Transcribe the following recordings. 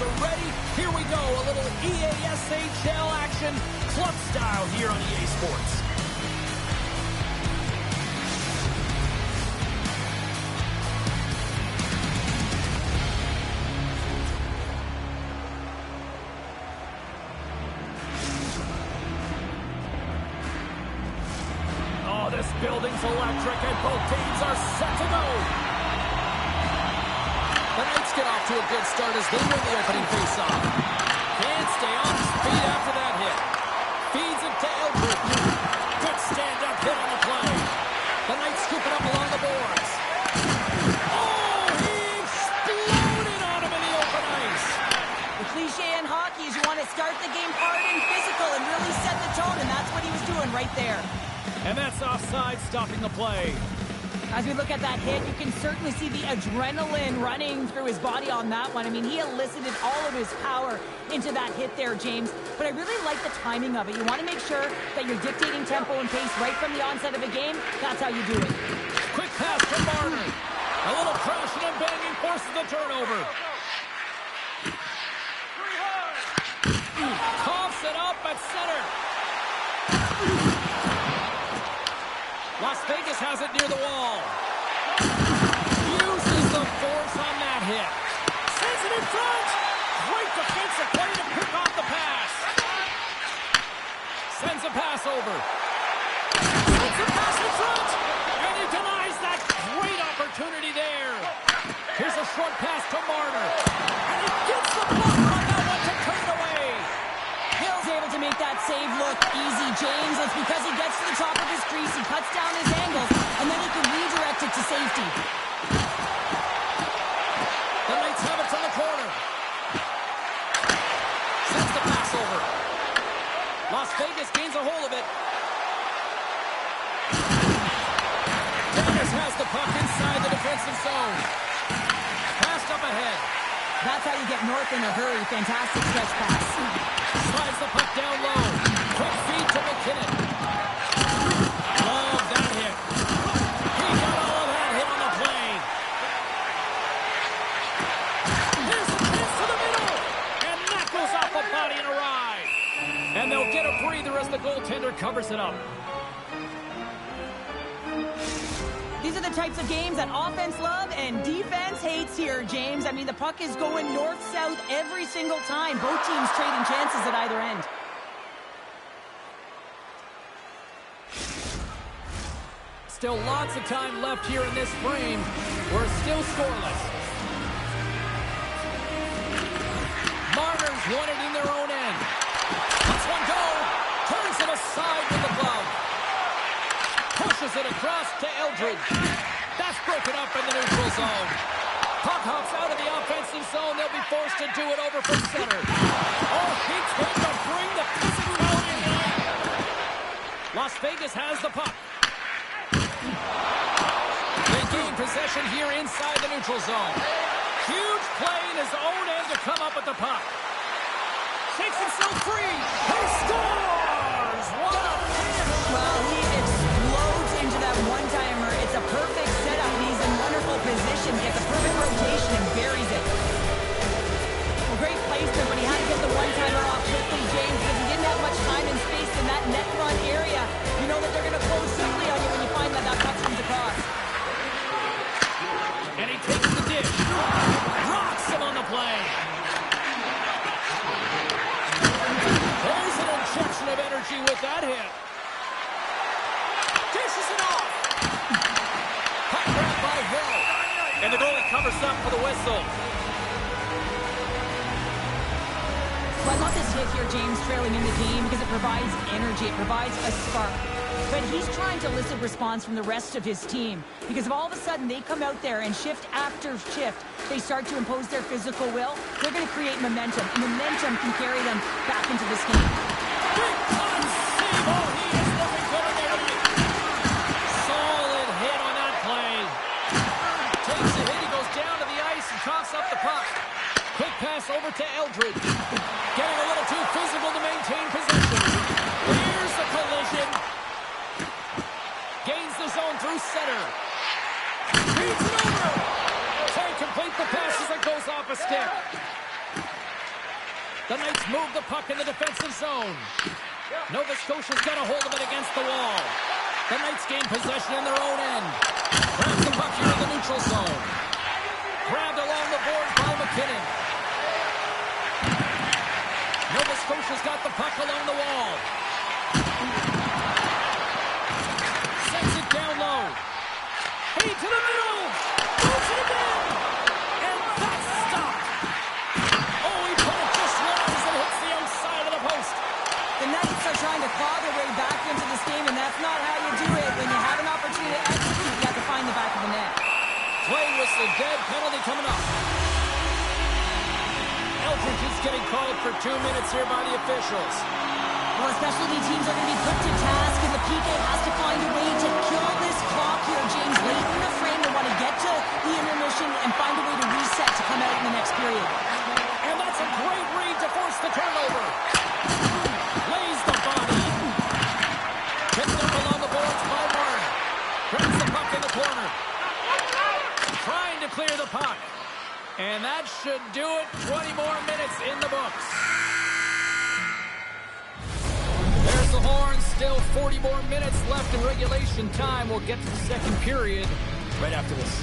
players are ready. Here we go, a little EASHL action, club style here on EA Sports. Oh, this building's electric and both teams are set to go. The Knights get off to a good start as they win the opening faceoff. Can't stay on his feet after that hit. Feeds it to Eldridge. Good stand-up hit on the play. The Knights scoop it up along the boards. Oh, he exploded on him in the open ice. The cliche in hockey is you want to start the game hard and physical and really set the tone, and that's what he was doing right there. And that's offside, stopping the play. As we look at that hit, you can certainly see the adrenaline running through his body on that one. I mean, he elicited all of his power into that hit there, James. But I really like the timing of it. You want to make sure that you're dictating tempo and pace right from the onset of a game. That's how you do it. Quick pass to Marner. A little crashing and banging forces the turnover. Coughs it up at center. Las Vegas has it near the wall. Uses the force on that hit. Sends it in front. Great defensive play to pick off the pass. Sends a pass over. Sends a pass in front. And he denies that great opportunity there. Here's a short pass to Marner. And he gets the block on that one to turn it away. Hill's able to make that save look easy, James. It's because he gets to the top of his crease, he cuts down his angles, and then he can redirect it to safety. The Knights have it from the corner. Sends the pass over. Las Vegas gains a hold of it. Dennis has the puck inside the defensive zone. Passed up ahead. That's how you get north in a hurry. Fantastic stretch pass. Slides the puck down low. Quick feed to McKinnon. Love that hit. He got all of that hit on the play. Here's the pass to the middle. And that goes off a body and a ride. And they'll get a breather as the goaltender covers it up. These are the types of games that offense love and defense hates here, James. I mean, the puck is going north-south every single time. Both teams trading chances at either end. Still lots of time left here in this frame. We're still scoreless. Marner's won it in their own end. Lets one go. Turns it aside with the glove. Pushes it across to Eldridge. That's broken up in the neutral zone. Puck hops out of the offensive zone. They'll be forced to do it over from center. Oh, he tried to bring the physicality in. Las Vegas has the puck. They gain possession here inside the neutral zone. Huge play in his own end to come up with the puck. Shakes himself free. He scores! What a finish! Well, he explodes into that one-timer. It's a perfect setup. He's in wonderful position. Gets a perfect rotation and buries it. Well, great placement, but he had to get the one-timer off quickly, James, because he didn't have much time and space in that net front area. You know that they're going to close simply on you when you find that puck comes across. And he takes the dish. Rocks him on the play. There's an injection of energy with that hit. Dishes it off. Puck grabbed by Hill. And the goalie covers up for the whistle. Well, I love this hit here, James, trailing in the game because it provides energy. It provides a spark. But he's trying to elicit response from the rest of his team because if all of a sudden they come out there and shift after shift, they start to impose their physical will, they're going to create momentum. And momentum can carry them back into this game. Big time save. Oh, he is looking good in there. Solid hit on that play. Takes a hit. He goes down to the ice and coughs up the puck. Quick pass over to Eldridge. Getting a little too physical to maintain possession. Here's the collision. Gains the zone through center. Beats it over. Can't complete the pass as it goes off a stick. The Knights move the puck in the defensive zone. Nova Scotia's got a hold of it against the wall. The Knights gain possession in their own end. Grabs the puck here in the neutral zone. Grabbed along the boards by McKinnon. Nova Scotia's got the puck along the wall. Sends it down low. Feed to the middle. Moves it again. And that's stopped. Oh, he put it just wide as it hits the outside of the post. The Knights are trying to claw their way back into this game, and that's not how you do it. When you have an opportunity to execute, you have to find the back of the net. Play whistle dead, penalty coming up. Eldridge is getting called for 2 minutes here by the officials. Well, specialty teams are going to be put to task, and the PK has to find a way to kill this clock here, James. Late in the frame, they want to get to the intermission and find a way to reset to come out in the next period. And that's a great read to force the turnover. Lays the body. Picked up along the boards by Martin. Grabs the puck in the corner. Trying to clear the puck. And that should do it. 20 more minutes in the books. There's the horn. Still 40 more minutes left in regulation time. We'll get to the second period right after this.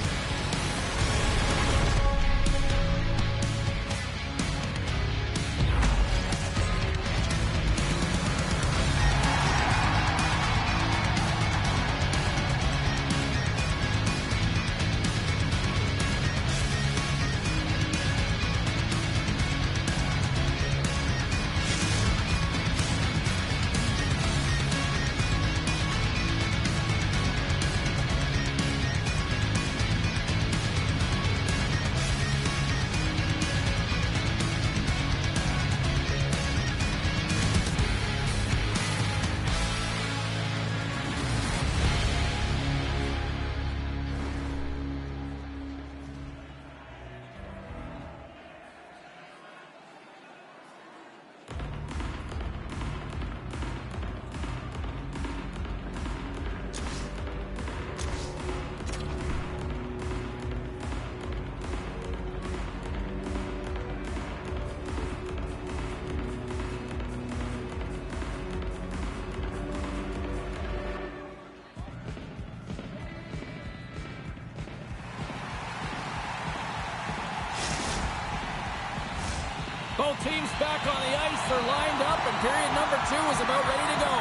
Both teams back on the ice. They're lined up, and period number 2 is about ready to go.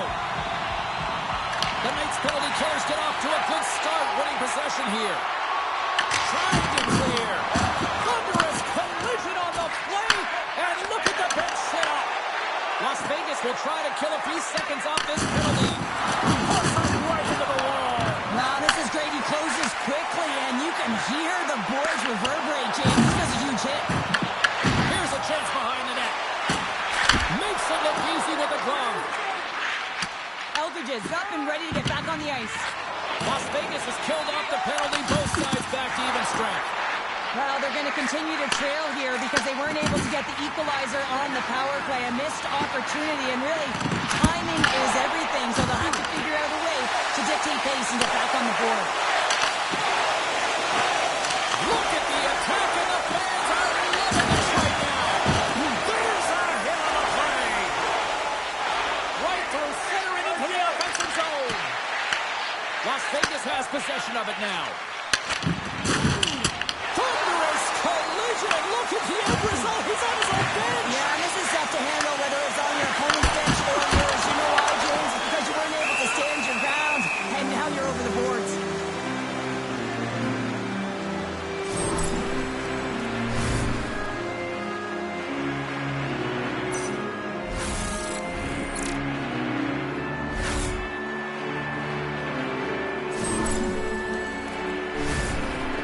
The Knights penalty killers get off to a good start, winning possession here. Trying to clear. Thunderous collision on the play, and look at the bench set up. Las Vegas will try to kill a few seconds off this penalty. Puts it right into the wall. Wow, this is great. He closes quickly, and you can hear the boards reverberate, James. This was a huge hit. Here's a chance behind the net. Makes it look easy with the glove. Eldridge is up and ready to get back on the ice. Las Vegas has killed off the penalty. Both sides back to even strength. Well, they're going to continue to trail here because they weren't able to get the equalizer on the power play. A missed opportunity, and really, timing is everything, so they'll have to figure out a way to dictate pace and get back on the board. Look at the attack, and the fans are loving this right now. There's a hit on the play. Right through center and into the offensive zone. Las Vegas has possession of it now. Thunderous collision, and look at the end result. He's on his own bench. Yeah, and this is tough to handle whether it's on your opponent's bench or yours. You know why, James? It's because you weren't able to stand your ground, and now you're over the boards.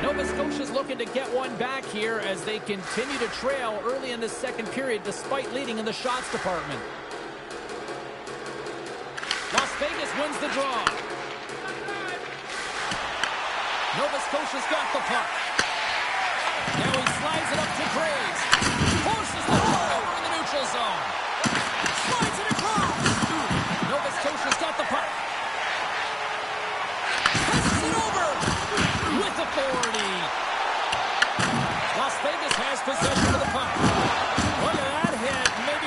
Nova Scotia's looking to get one back here as they continue to trail early in the second period despite leading in the shots department. Las Vegas wins the draw. Nova Scotia's got the puck. Now he slides it up to Graves. Forces the turnover in the neutral zone. Slides it across. Nova Scotia's got the puck. Passes it over with authority. Las Vegas has possession of the puck. Look at that hit. Maybe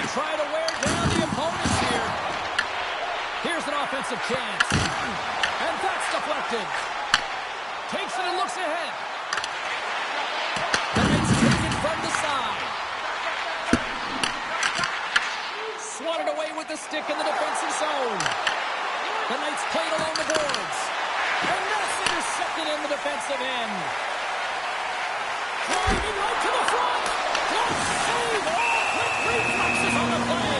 offensive chance. And that's deflected. Takes it and looks ahead. The Knights take it from the side. Swatted away with the stick in the defensive zone. The Knights played along the boards. And that's intercepted in the defensive end. Driving right to the front. Good save. Oh, quick reflexes on the play.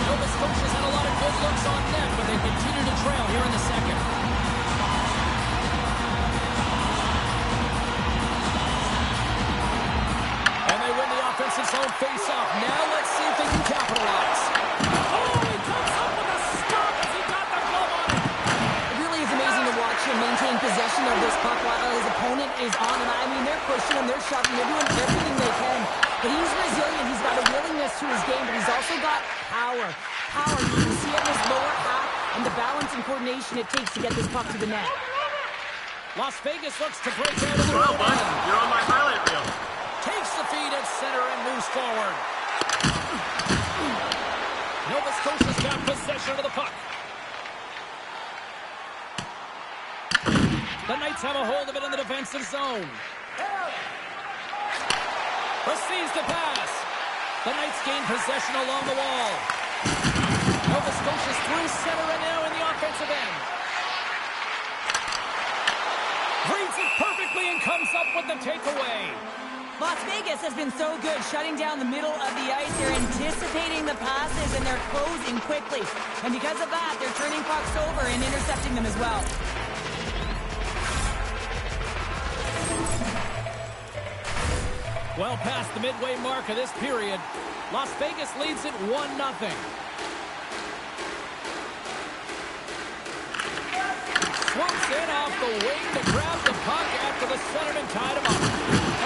Nova Scotia's had a lot of good looks on net, but they continue to trail here in the second. And they win the offensive zone face-off. Now let's see if they can capitalize. Oh, he comes up with a stop as he got the glove on it. It really is amazing to watch him maintain possession of this puck while his opponent is on him. I mean, they're pushing him, they're shoving, they're doing everything they can. But he's resilient. He's got a willingness to his game, but he's also got power. Power. You can see it in his lower half and the balance and coordination it takes to get this puck to the net. Las Vegas looks to break out of the Well, road. bud, you're on my highlight reel. Takes the feed at center and moves forward. Nova Scotia's got possession of the puck. The Knights have a hold of it in the defensive zone. Receives the pass. The Knights gain possession along the wall. Nova Scotia's through center and now in the offensive end. Reads it perfectly and comes up with the takeaway. Las Vegas has been so good shutting down the middle of the ice. They're anticipating the passes and they're closing quickly. And because of that, they're turning pucks over and intercepting them as well. Well past the midway mark of this period, Las Vegas leads it 1-0. Swoops in off the wing to grab the puck after the centerman tied him up.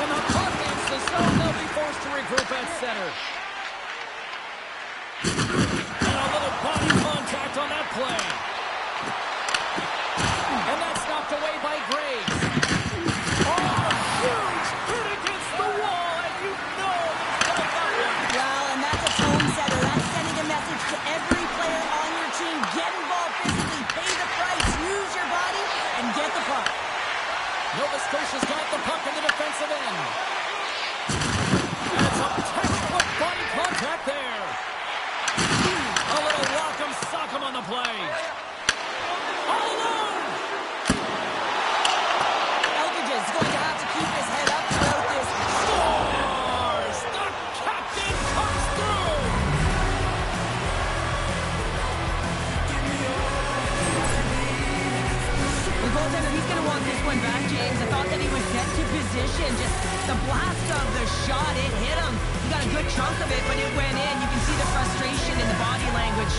And the puck hits the zone. They'll be forced to regroup at center. And a little body contact on that play. And that's knocked away by Graves. Oh, huge hit against the wall, and you know he's got that one. Well, and that's a tone setter. That's sending a message to every player on your team. Get involved physically, pay the price, use your body, and get the puck. Nova Scotia's got the puck in the defensive end. And some textbook body contact there. A little rock'em sock'em on the play. All alone. Eldridge is going to have to keep his head up throughout this. Scores! The captain comes through. The goaltender, he's going to want this one back, James. I thought that he was set to position. Just the blast of the shot, it hit him. He got a good chunk of it, but it went in. You can see the frustration in the body language.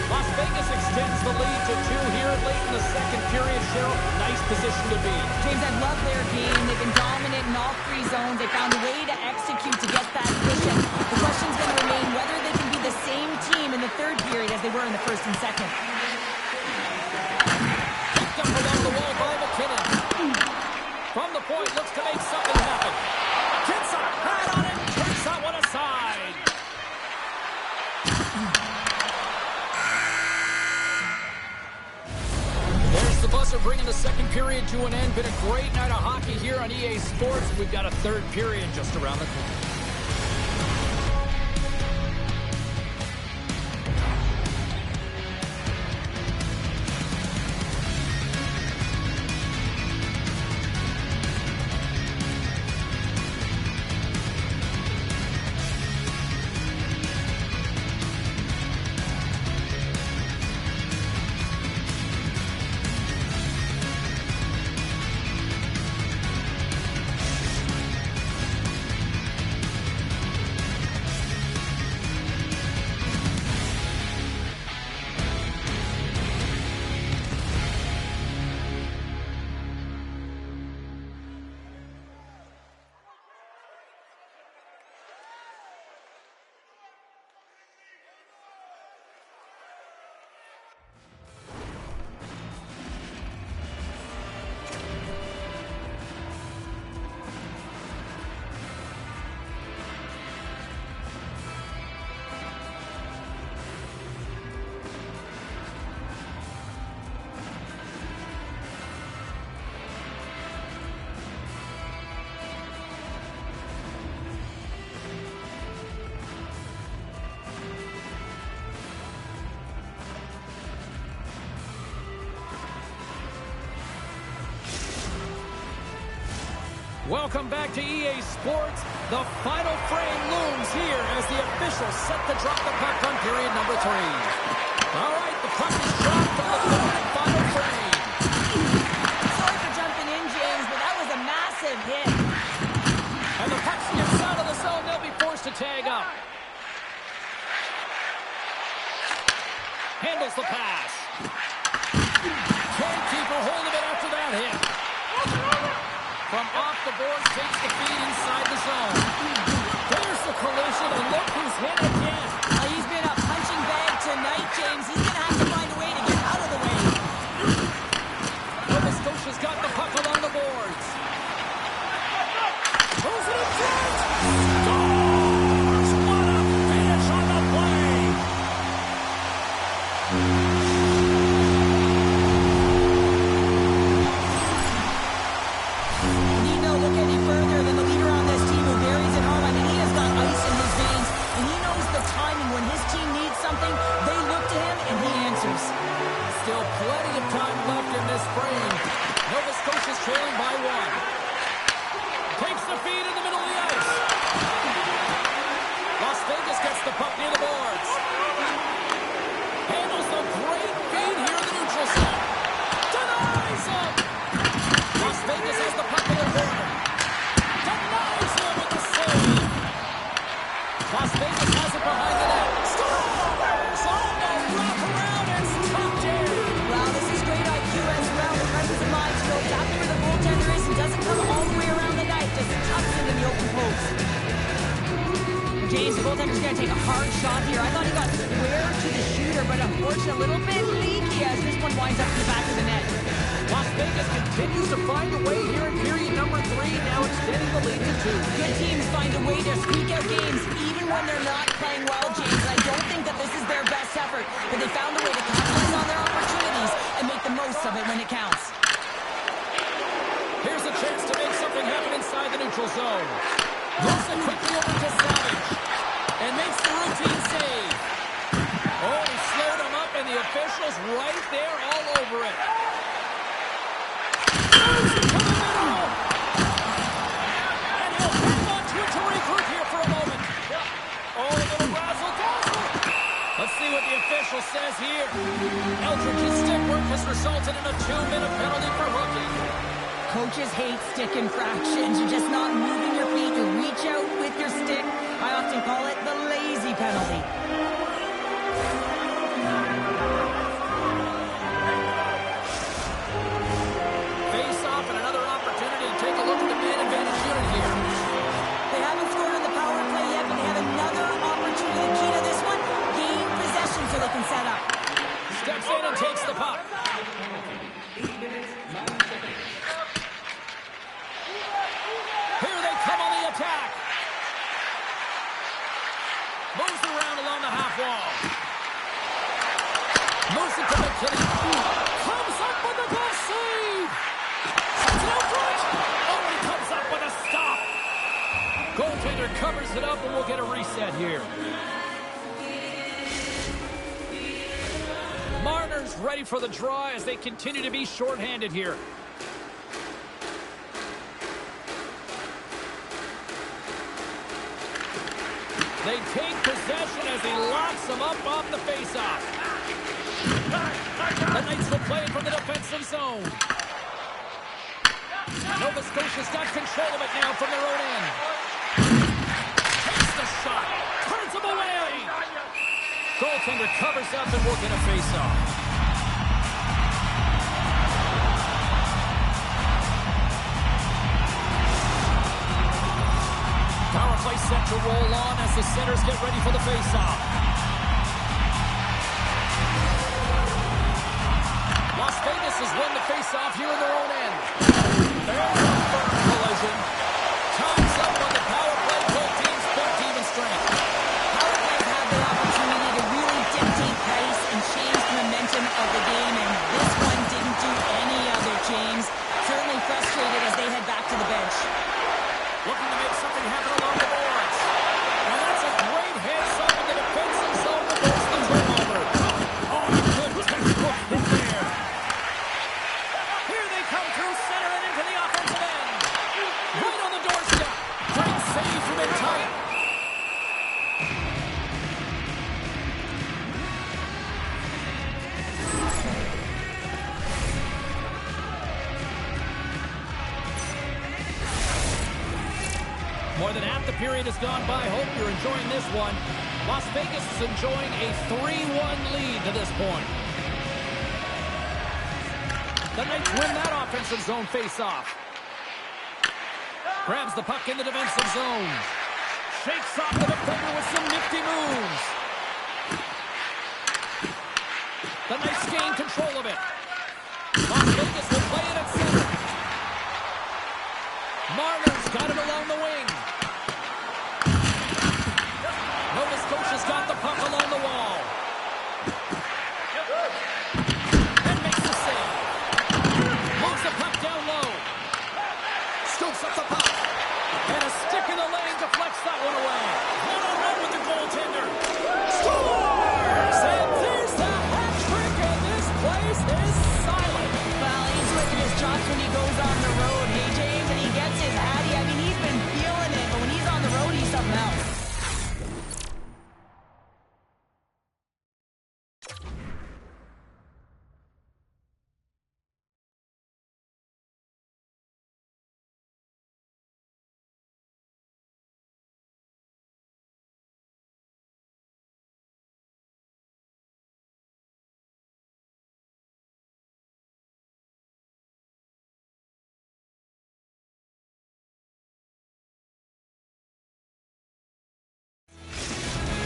Las Vegas extends the lead to 2 here late in the second period. Cheryl, nice position to be. James, I love their game. They've been dominant in all 3 zones. They found a way to execute to get that cushion. The question's going to remain whether they can be the same team in the third period as they were in the first and second. Picked up along the wall by McKinnon. From the point, looks to make something happen. Gets a hat on it, turns that one aside. There's the buzzer bringing the second period to an end. Been a great night of hockey here on EA Sports. We've got a third period just around the corner. Welcome back to EA Sports. The final frame looms here as the officials set to drop the puck on period number 3. All right, the puck is dropped on the third and final frame. Sorry for jumping in, James, but that was a massive hit. And the puck skips out of the zone. They'll be forced to tag up. Handles the pass. Can't keep her hold of it after that hit. From off the boards, takes the feed inside the zone. There's the collision, and look who's hit again. He's been a punching bag tonight, James. He's going to have to find a way to get out of the way. Nova Scotia's got the puck along the boards. Throws it in front. Scores! What a finish on the play! Need no look any further than the leader on this team who buries it hard. I mean, he has got ice in his veins, and he knows the timing. When his team needs something, they look to him, and he answers. Still plenty of time left in this frame. Nova Scotia's trailing by 1. Takes the feed in the middle of the ice. Las Vegas gets the puck near the boards. Handles the great feed here in the neutral zone. Denies him. Las Vegas has the puck in the corner. Denies him with the save. Las Vegas has it behind the net. Scores! On the wraparound and stopped in. Wow, this is great IQ as well. The presence of mind to know exactly where the goaltender is and doesn't come all the way around the net. Just tucks it in the open post. James, the goaltender's going to take a hard shot here. I thought he got square to the shooter, but unfortunately a little bit leaky as this one winds up in the back of the net. Las Vegas continues to find a way here in period number 3, now extending the lead to 2. Good teams find a way to squeak out games even when they're not playing well, James. And I don't think that this is their best effort, but they found a way to capitalize on their opportunities and make the most of it when it counts. Here's a chance to make something happen inside the neutral zone. Moves it quickly over to Savage and makes the routine save. Oh, he slowed him up, and the officials right there all over it. Moves it to the middle. And he'll hang on to it to regroup here for a moment. Oh, a little razzle-dazzle. Let's see what the official says here. Eldridge's stick work has resulted in a 2-minute penalty for hooking. Coaches hate stick infractions. You're just not moving your feet. You reach out with your stick. I often call it the lazy penalty. Face off and another opportunity to take a look at the man advantage unit here. They haven't scored on the power play yet, but they have another opportunity. The key to this one, gain possession so they can set up. Steps in and takes the puck. Here they come on the attack. Moves around along the half wall. Moves it to McKinney. Comes up with a goal save. Sends it out front. Oh, he comes up with a stop. Goaltender covers it up, and we'll get a reset here. Marner's ready for the draw as they continue to be shorthanded here. They take possession as he locks them up off the faceoff. The Knights will play it from the defensive zone. Nova Scotia's got control of it now from their own end. Takes the shot. Turns him away. Goaltender covers up and we'll get a faceoff. Power play set to roll on as the centers get ready for the faceoff. Las Vegas has won the faceoff here in their own end. There's a firm collision. Time's up on the power play. Both teams built even strength. Power plays have the opportunity to really dictate pace and change the momentum of the game, and this one didn't do any of it, James. Certainly frustrated as they head back to the bench. Looking to make something happen along the boards. Now that's a great heads-up in the defensive zone to force the turnover. Oh, a good textbook hit there. Here they come through center and into the offensive end. Right More than half the period has gone by. Hope you're enjoying this one. Las Vegas is enjoying a 3-1 lead to this point. The Knights win that offensive zone face-off. Grabs the puck in the defensive zone. Shakes off the defender with some nifty moves. The Knights gain control of it. Las Vegas will play it at center. Marner's got it along the wing. Nova Scotia's got the puck along the wall. And makes the save. Moves the puck down low. Scoops up the puck. And a stick in the lane deflects that one away. One-on-one with the goaltender. Scores! And there's the hat trick, and this place is silent. Well, he's licking his chops when he goes on the road, hey, James, and he gets his hattie. I mean, he's been feeling it, but when he's on the road, he's something else.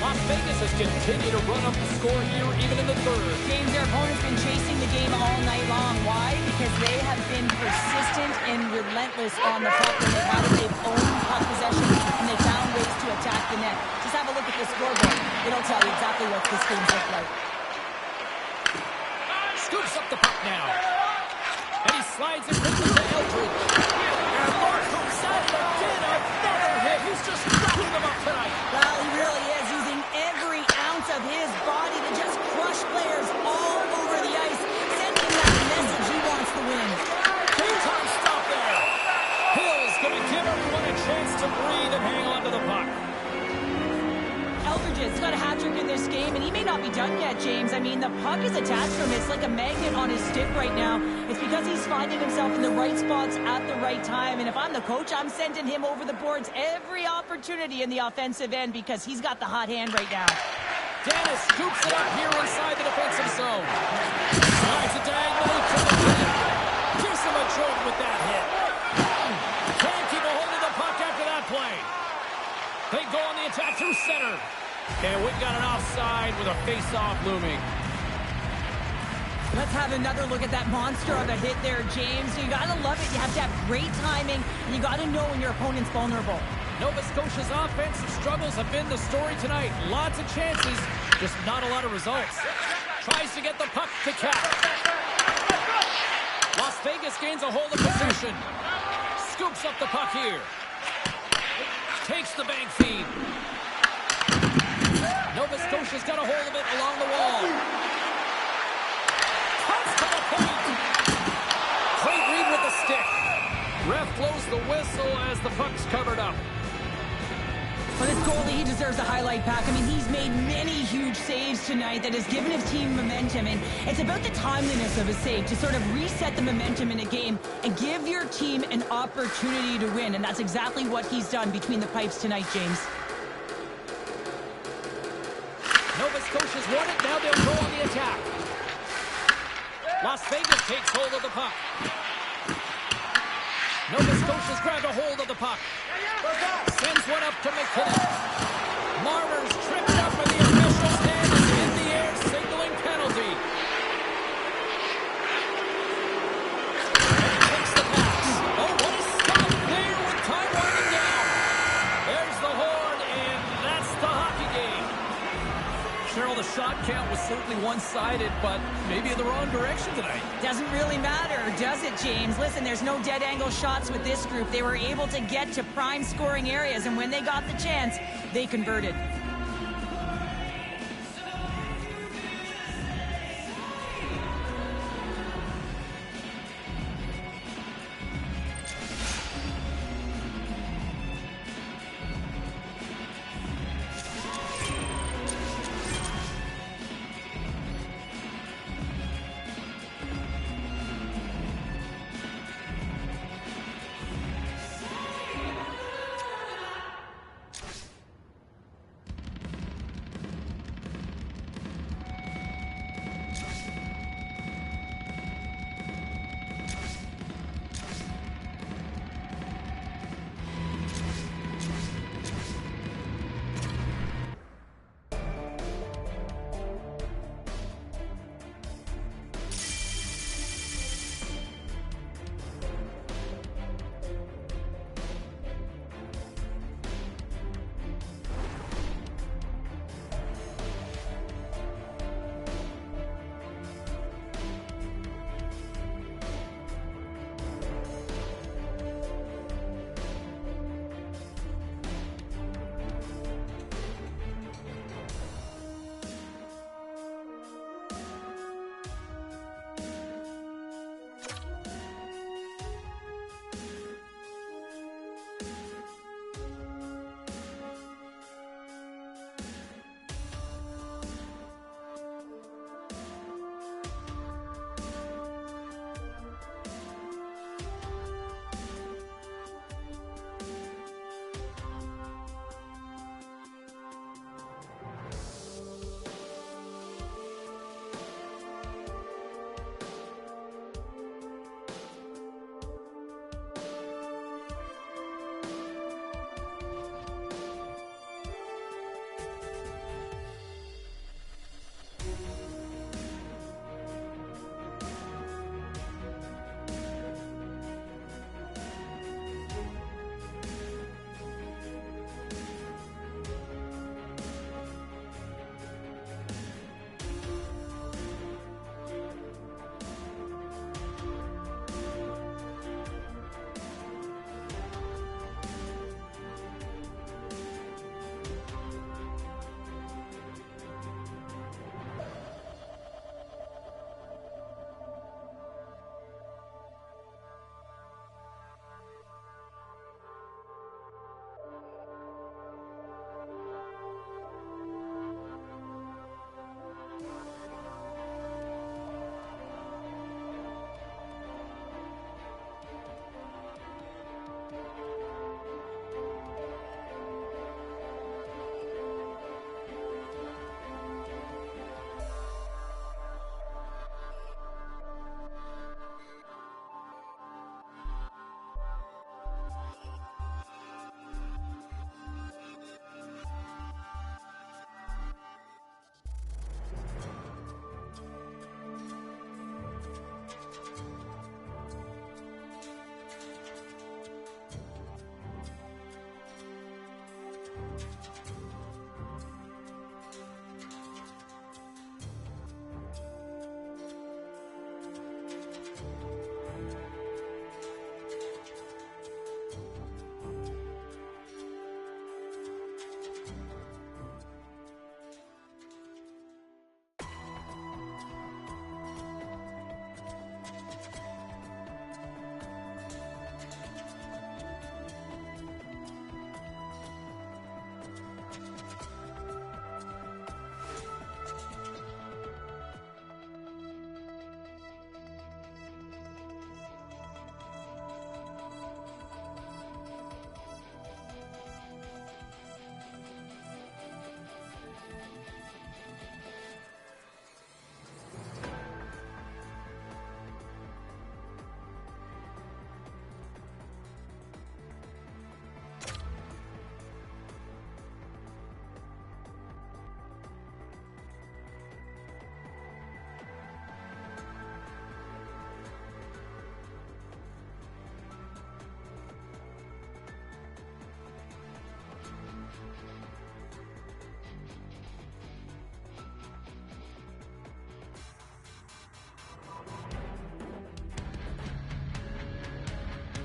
Las Vegas has continued to run up the score here, even in the third. James, their opponent's been chasing the game all night long. Why? Because they have been persistent and relentless on the puck when they've had it. They've owned puck possession, and they found ways to attack the net. Just have a look at the scoreboard. It'll tell you exactly what this game's look like. Scoops up the puck now. And he slides it quickly to Eldridge. And Mark comes out again. Another hit. He's just wrapping them up tonight. Well, he really is using every ounce of his body to just crush players all over the ice, sending that message he wants to win. Two-time stop there. Hill's going to give everyone a chance to breathe and hang on to the puck. Eldridge has got a hat trick in this game, and he may not be done yet, James. I mean, the puck is attached to him. It's like a magnet on his stick right now. It's because he's finding himself in the right spots at the right time. And if I'm the coach, I'm sending him over the boards every opportunity in the offensive end because he's got the hot hand right now. Dennis scoops it up here inside the defensive zone. Slides it diagonally to the net. Gives him a jolt with that hit. Can't keep a hold of the puck after that play. They go on the attack through center. And we've got an offside with a face-off looming. Let's have another look at that monster of a hit there, James. You got to love it. You have to have great timing, and you got to know when your opponent's vulnerable. Nova Scotia's offensive struggles have been the story tonight. Lots of chances, just not a lot of results. Tries to get the puck to Cap. Las Vegas gains a hold of position. Scoops up the puck here. Takes the bank feed. Nova Scotia's got a hold of it along the wall. Cuts to the point. Great read with the stick. Ref blows the whistle as the puck's covered up. But this goalie, he deserves a highlight pack. I mean, he's made many huge saves tonight that has given his team momentum. And it's about the timeliness of a save to sort of reset the momentum in a game and give your team an opportunity to win. And that's exactly what he's done between the pipes tonight, James. Nova Scotia's won it. Now they'll go on the attack. Las Vegas takes hold of the puck. Nova Scotia's grabbed a hold of the puck. Sends one up to McKinnon. Marner's tripped up with the official's hand is in the air, signaling penalty. And he takes the pass. Oh, what a stop there with time winding down. There's the horn, and that's the hockey game. Cheryl, the shot count was certainly one-sided, but maybe in the wrong direction tonight. Doesn't really matter, does it, James? Listen, there's no dead-angle shots with this group. They were able to get to prime scoring areas, and when they got the chance, they converted.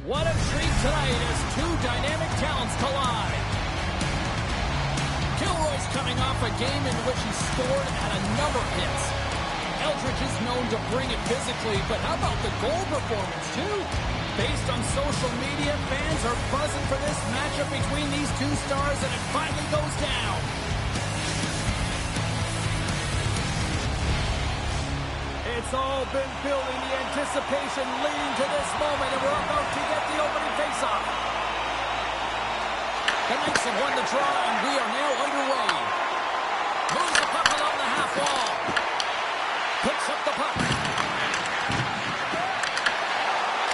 What a treat tonight as two dynamic talents collide. Kilroy's coming off a game in which he scored at a number of hits. Eldridge is known to bring it physically, but how about the goal performance, too? Based on social media, fans are buzzing for this matchup between these two stars, and it finally goes down. It's all been building, the anticipation leading to this moment, and we're about to get the opening faceoff. The Knights have won the draw, and we are now underway. Moves the puck along the half wall. Picks up the puck.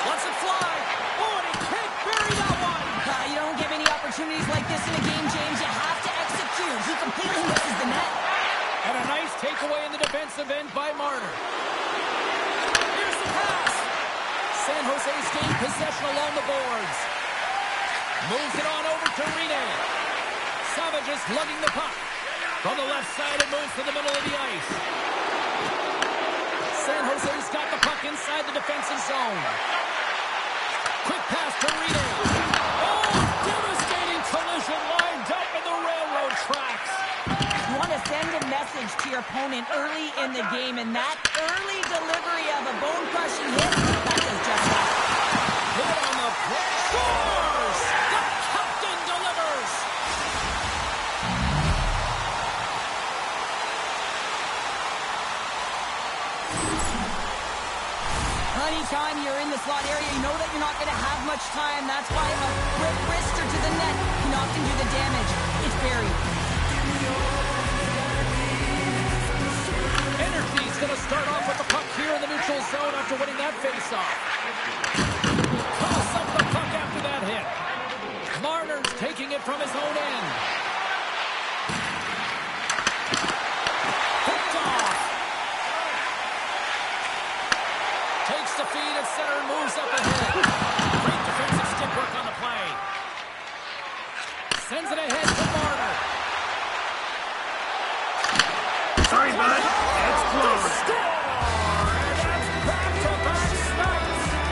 Lets it fly. Oh, and he can't bury that one. You don't get many opportunities like this in a game, James. You have to execute. He completely misses the net. And a nice takeaway in the defensive end by Marner. Here's the pass. San Jose's gained possession along the boards. Moves it on over to Rene. Savage is lugging the puck. From the left side, it moves to the middle of the ice. San Jose's got the puck inside the defensive zone. Quick pass to Rene. Oh, devastating collision lined up in the railroad tracks. You want to send a message to your opponent early in the game, and that early delivery of a bone-crushing hit, that does just that. Hit on the play. Scores! The captain delivers! Anytime you're in the slot area, you know that you're not going to have much time. That's why a quick wrister to the net can often do the damage. It's buried. Energy's going to start off with the puck here in the neutral zone after winning that faceoff. Toss up the puck after that hit. Marner's taking it from his own end. Picked off. Takes the feed at center and moves up ahead. Great defensive stick work on the play. Sends it ahead to Marner. Sorry, bud. It's close.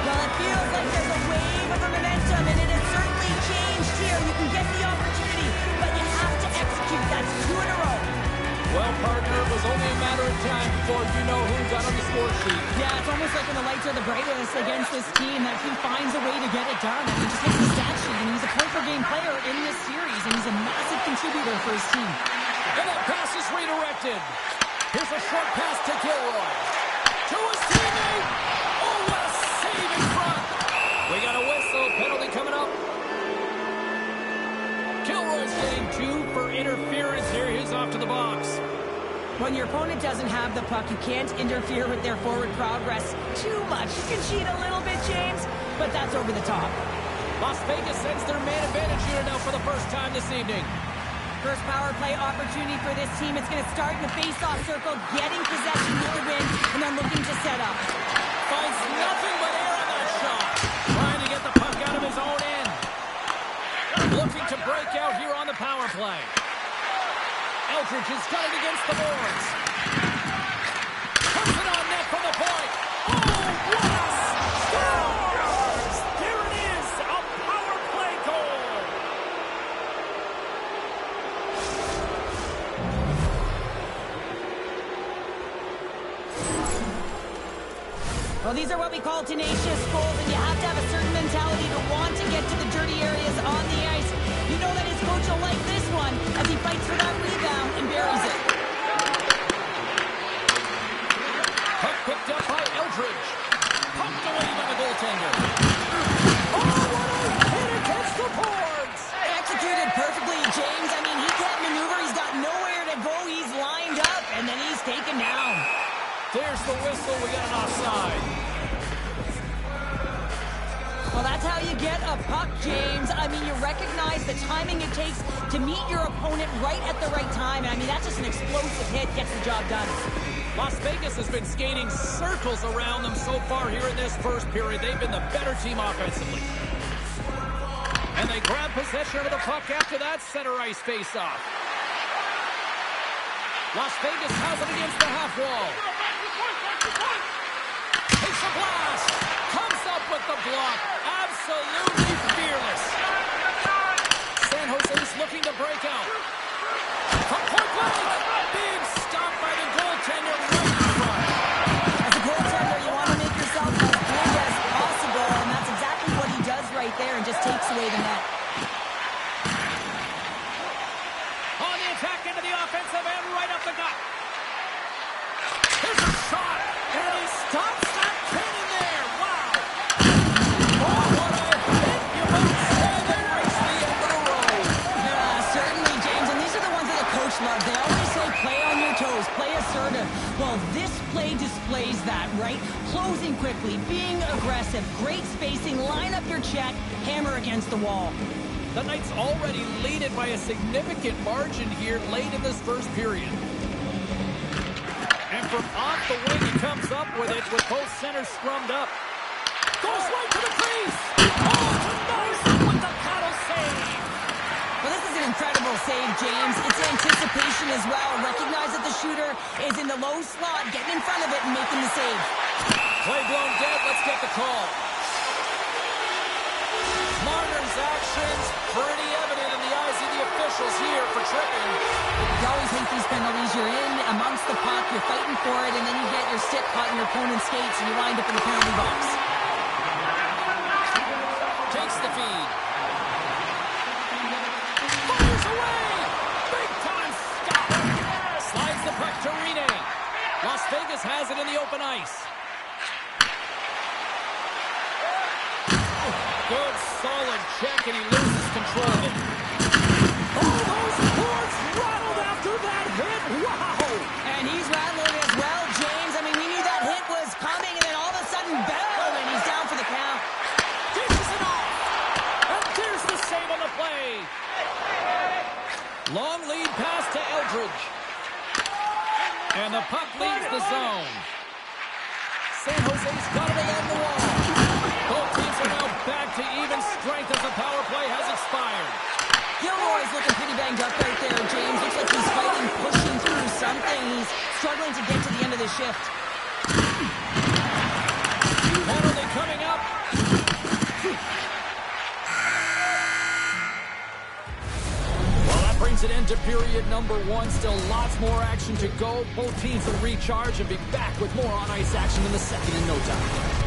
Well, it feels like there's a wave of momentum, and it has certainly changed here. You can get the opportunity, but you have to execute. That's 2 in a row. Well, partner, it was only a matter of time before you know who got on the score sheet. Yeah, it's almost like when the lights are the brightest against this team, that he finds a way to get it done. I mean, just hits the stat sheet, and he's a point-per-game player in this series, and he's a massive contributor for his team. And that pass is redirected. Here's a short pass to Kilroy. To his teammate. Oh, what a save in front. We got a whistle. Penalty coming up. Kilroy's getting 2 for interference here. He's off to the box. When your opponent doesn't have the puck, you can't interfere with their forward progress too much. You can cheat a little bit, James, but that's over the top. Las Vegas sends their man advantage unit out for the first time this evening. First power play opportunity for this team. It's going to start in the face-off circle, getting possession with the win, and then looking to set up. Finds nothing but air on that shot. Trying to get the puck out of his own end. Looking to break out here on the power play. Eldridge has got it against the boards. Puts it on net from the point. Oh, what a scores! There it is, a power play goal. Well, these are what we call tenacious goals, and you have to have a certain mentality to want to get to the dirty areas on the ice. You know that his coach will like this one as he fights for that rebound and buries it. Puck picked up by Eldridge. Pumped away by the goaltender. Oh, what a hit against the boards! Executed perfectly, James. I mean, he can't maneuver. He's got nowhere to go. He's lined up, and then he's taken down. There's the whistle. We got an offside. Well, that's how you get a puck, James. I mean, you recognize the timing it takes to meet your opponent right at the right time. And I mean, that's just an explosive hit, gets the job done. Las Vegas has been skating circles around them so far here in this first period. They've been the better team offensively. And they grab possession of the puck after that center ice faceoff. Las Vegas has it against the half wall. Takes a blast. Comes up with the block. Absolutely right? Closing quickly, being aggressive, great spacing, line up your check, hammer against the wall. The Knights already lead it by a significant margin here late in this first period. And from off the wing, he comes up with it with both centers scrummed up. Goes right to the crease. Oh, nice with the paddle save. Well, this is an incredible save, James. It's anticipation as well. Recognize that the shooter is in the low slot, getting in front of it and making the save. Play blown dead. Let's get the call. Marner's actions pretty evident in the eyes of the officials here for tripping. You always hate these penalties. You're in amongst the puck, you're fighting for it, and then you get your stick caught in your opponent's skates, and you wind up in the penalty box. Takes the feed. Fires away! Big time stop! Slides the puck to Rene. Las Vegas has it in the open ice. Good, solid check, and he loses control of it. Oh, those boards rattled after that hit. Wow! And he's rattling as well, James. I mean, we knew that hit was coming, and then all of a sudden, boom, and he's down for the count. Dishes it off! And there's the save on the play. Long lead pass to Eldridge. And the puck leaves the zone. San Jose's got it along the wall. Both teams are now back to even strength as the power play has expired. Gilroy's looking pretty banged up out there, James. Looks like he's fighting, pushing through something. He's struggling to get to the end of the shift. Penalty coming up. Well, that brings an end to period number one. Still lots more action to go. Both teams will recharge and be back with more on-ice action in the second in no time.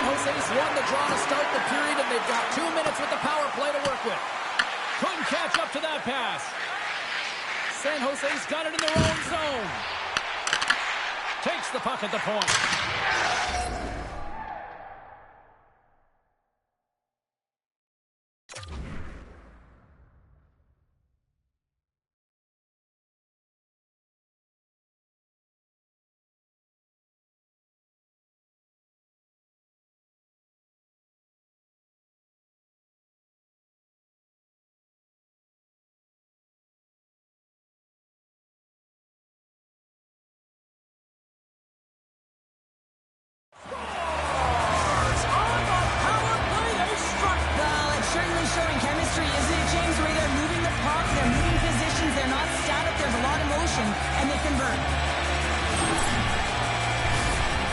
Jose's won the draw to start the period, and they've got 2 minutes with the power play to work with. Couldn't catch up to that pass. San Jose's got it in their own zone. Takes the puck at the point. And they convert.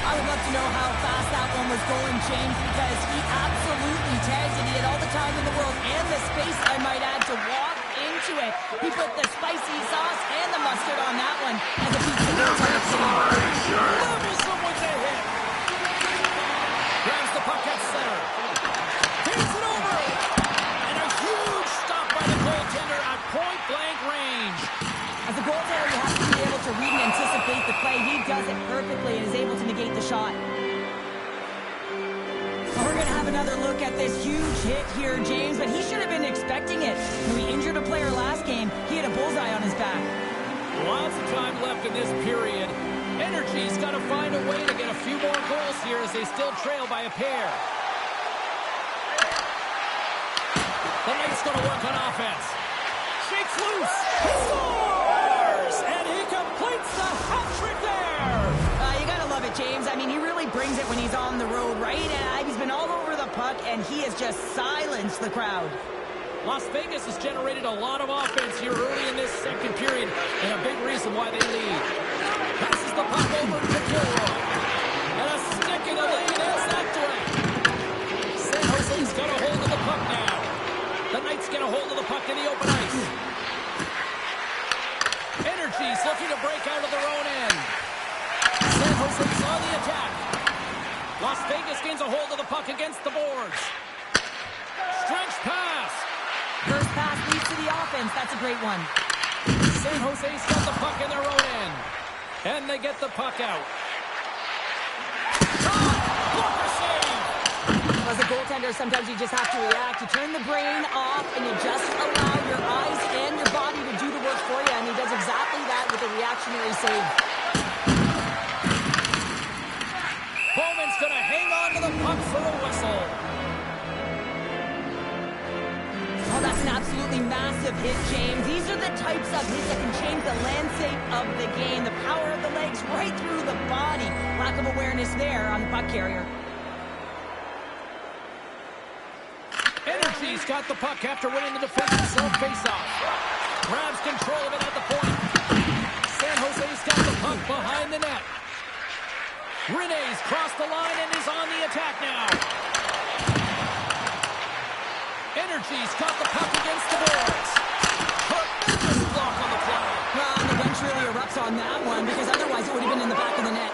I would love to know how fast that one was going, James, because he absolutely tagged it. He had all the time in the world and the space, I might add, to walk into it. He put the spicy sauce and the mustard on that one. And the pizza levels them with a hit. Grabs the puck at center. Takes it over. And a huge stop by the goaltender at point-blank range. As a goaltender, you have to be able to read and anticipate the play. He does it perfectly and is able to negate the shot. Well, we're going to have another look at this huge hit here, James, but he should have been expecting it. When we injured a player last game, he had a bullseye on his back. Lots of time left in this period. Energy's got to find a way to get a few more goals here as they still trail by a pair. The Knights going to work on offense. Shakes loose. He scores! And he completes the hat trick there. You got to love it, James. I mean, he really brings it when he's on the road, right? And he's been all over the puck, and he has just silenced the crowd. Las Vegas has generated a lot of offense here early in this second period, and a big reason why they lead. Passes the puck over to Gilroy. And a stick in the lane is that direct. San Jose's got a hold of the puck now. The Knights get a hold of the puck in the open ice. Energy's looking to break out of their own end. San Jose's on the attack. Las Vegas gains a hold of the puck against the boards. Stretch pass. First pass leads to the offense. That's a great one. San Jose's got the puck in their own end. And they get the puck out. Blocker save. As a goaltender, sometimes you just have to react. You turn the brain off, and you just allow your eyes and your body to do the work for you. And he does exactly that with a reactionary save. Bowman's going to hang on to the puck for a whistle. Oh, that's an absolutely massive hit, James. These are the types of hits that can change the landscape of the game. The power of the legs right through the body. Lack of awareness there on the puck carrier. Energy's got the puck after winning the defensive zone faceoff. Grabs control of it at the point. San Jose's got the puck behind the net. Rene's crossed the line and is on the attack now. Energy's got the puck against the boards. Tremendous block on the play. Well, and the bench really erupts on that one because otherwise it would have been in the back of the net.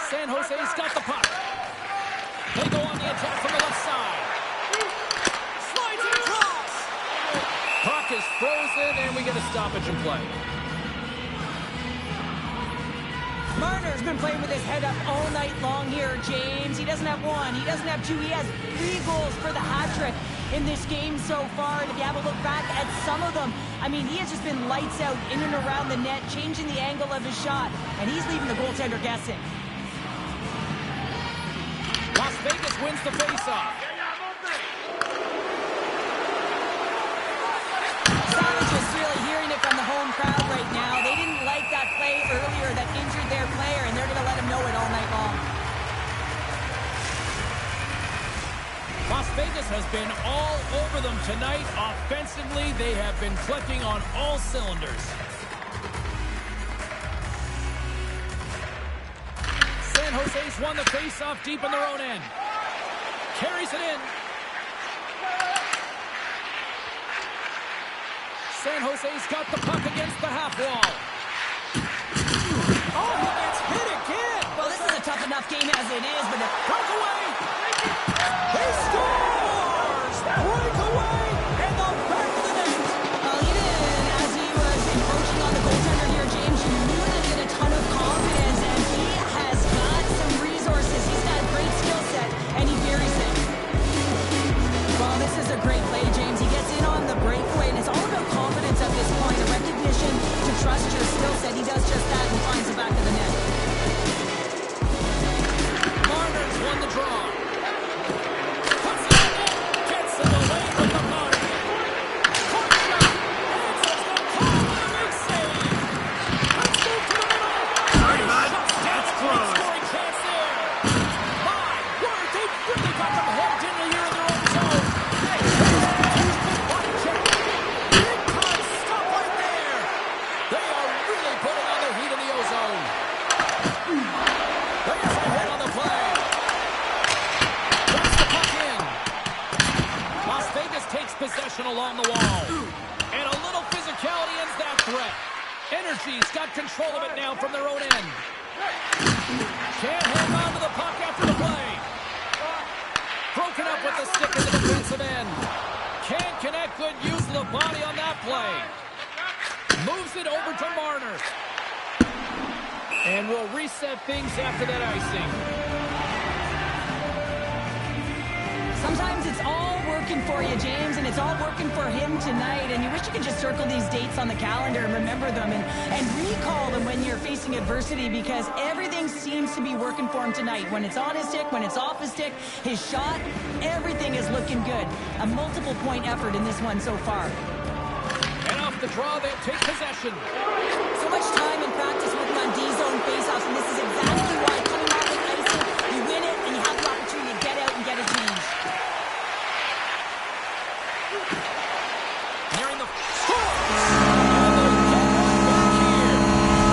San Jose's got the puck. They go on the attack from the left side. Slides it across. Puck is frozen and we get a stoppage in play. Marner's been playing with his head up all night long here, James. He doesn't have one. He doesn't have two. He has 3 goals for the hat trick in this game so far. And if you have a look back at some of them, I mean, he has just been lights out in and around the net, changing the angle of his shot. And he's leaving the goaltender guessing. Las Vegas wins the faceoff. Savage is really hearing it from the home crowd right now. They didn't like that play earlier that injured their player, and they're going to let him know it all night long. Las Vegas has been all over them tonight. Offensively, they have been clicking on all cylinders. San Jose's won the faceoff deep in their own end. Carries it in. San Jose's got the puck against the half wall. Oh, he gets hit again. Well, this is a tough enough game as it is, but the Breakaway. He scores. Breakaway in the back of the net. well, even as he was encroaching on the goaltender here, James, you knew that he had a ton of confidence, and he has got some resources. He's got a great skill set, and he buries it. Well, this is a great play, James. He gets in on the breakaway, and it's all about confidence at this point, a recognition to trust your skill set. He does just that and finds the back of the net. Marner's won the draw. Puts it in net. Gets in the lane with the puck. Puck shot. Answers the call and a big save. Let's move to the middle. Sorry, bud. That's close. Scoring chance there. My word, they've really got them hemmed in here in their own zone. Body check. Big time stop right there. They are really putting on the heat in the ozone. There's a hit on the play. Puts the puck in. Las Vegas takes possession along the wall. And a little physicality ends that threat. Energy's got control of it now from their own end. Can't hang on to the puck after the play. Broken up with the stick in the defensive end. Can't connect. Good use of the body on that play. Moves it over to Marner. And we'll reset things after that icing. Sometimes it's all work working for you, James, and it's all working for him tonight. And you wish you could just circle these dates on the calendar and remember them and recall them when you're facing adversity, because everything seems to be working for him tonight. When it's on his stick, when it's off his stick, his shot, everything is looking good. A multiple point effort in this one so far. And off the draw, they'll take possession. So much time and practice working on D-zone faceoffs, and this is exactly why coming off with icing, you win it, and you have the opportunity to get out and get a change. Nearing the score! And they get one back here.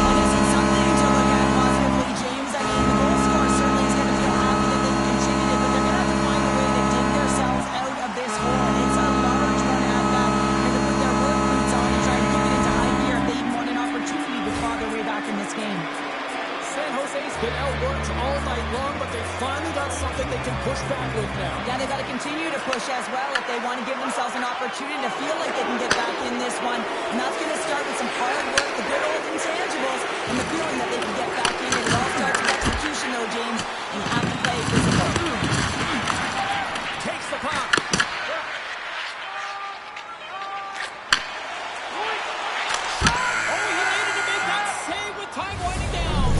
Well, this is something to look at positively, James. I mean, the goal scorer certainly is going to feel happy that they've contributed, but they're going to have to find a way to dig themselves out of this hole. And it's a large run at that. They're going to put their work boots on and try and kick it into high gear if they even want an opportunity to claw their way back in this game. San Jose's been outworked all night long, but they finally got something they can push back with now. Yeah, they've got to continue to push as well if they want to give themselves an opportunity to feel like they can get back in this one. And that's going to start with some hard work, the good old intangibles, and the feeling that they can get back in. It all starts with execution, though, James. You have to play physical. Takes the puck. Oh, he needed to make that save with time winding down.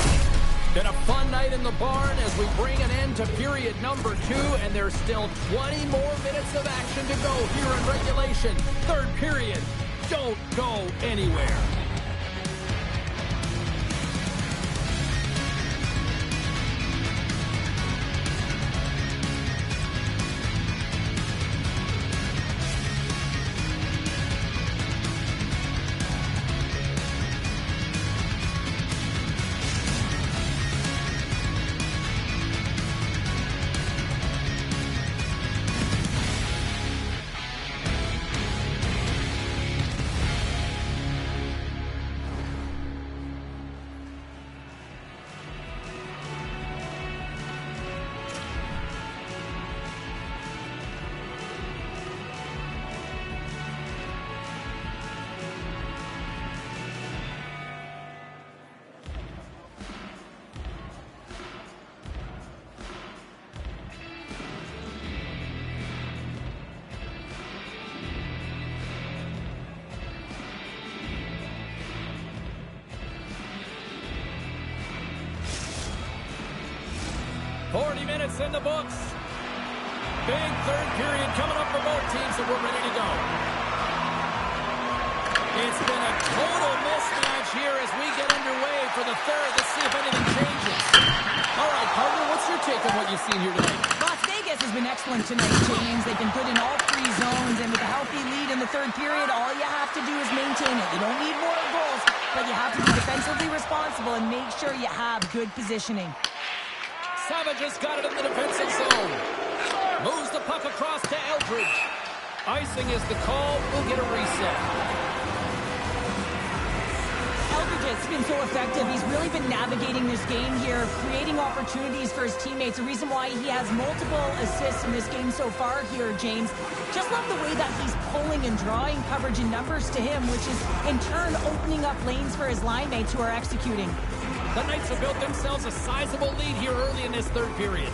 Been a fun night in the barn as we bring an end to period number 2, and there's still 20 more minutes of action to go here in regulation. Third period. Don't go anywhere. Minutes in the books. Big third period coming up for both teams, and we're ready to go. It's been a total mismatch here as we get underway for the third. Let's see if anything changes. All right, partner, what's your take on what you've seen here tonight? Las Vegas has been excellent tonight, James. They've been good in all three zones, and with a healthy lead in the third period, all you have to do is maintain it. You don't need more goals, but you have to be defensively responsible and make sure you have good positioning. Savage has got it in the defensive zone. Moves the puck across to Eldridge. Icing is the call. We'll get a reset. Eldridge has been so effective. He's really been navigating this game here, creating opportunities for his teammates. The reason why he has multiple assists in this game so far here, James. Just love the way that he's pulling and drawing coverage and numbers to him, which is in turn opening up lanes for his line mates who are executing. The Knights have built themselves a sizable lead here early in this third period.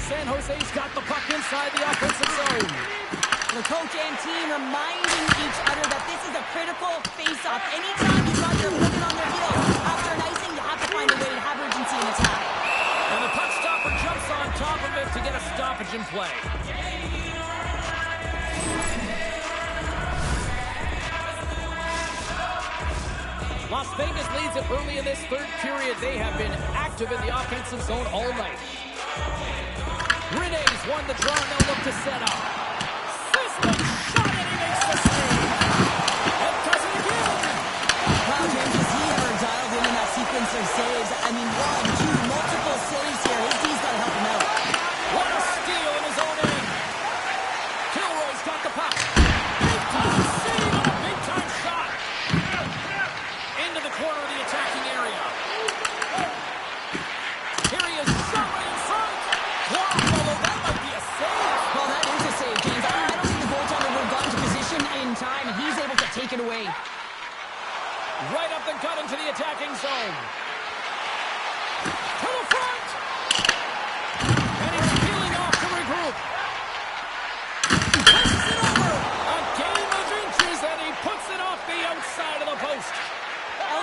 San Jose's got the puck inside the offensive zone. The coach and team reminding each other that this is a critical face-off. Anytime you got your moving on their heels, after an icing, you have to find a way to have urgency in attack. And the puck stopper jumps on top of it to get a stoppage in play. Las Vegas leads it early in this third period. They have been active in the offensive zone all night. Renee's won the draw, and they'll look to set up. System shot, and he makes the save. And does it again. Wow, James, has he ever dialed in that sequence of saves? I mean, 1, 2, multiple saves here. His D's got to help him out. What a steal in his own end. Kilroy's got the puck. Big-time save on a big-time shot. Into the corner of the attacking area. Here he is, shot right in front. Wow, although that might be a save. Well, that is a save, James. I don't think the goaltender would have gotten to position in time, and he's able to take it away. Right up the gut into the attacking zone. To the front. And he's peeling off to regroup.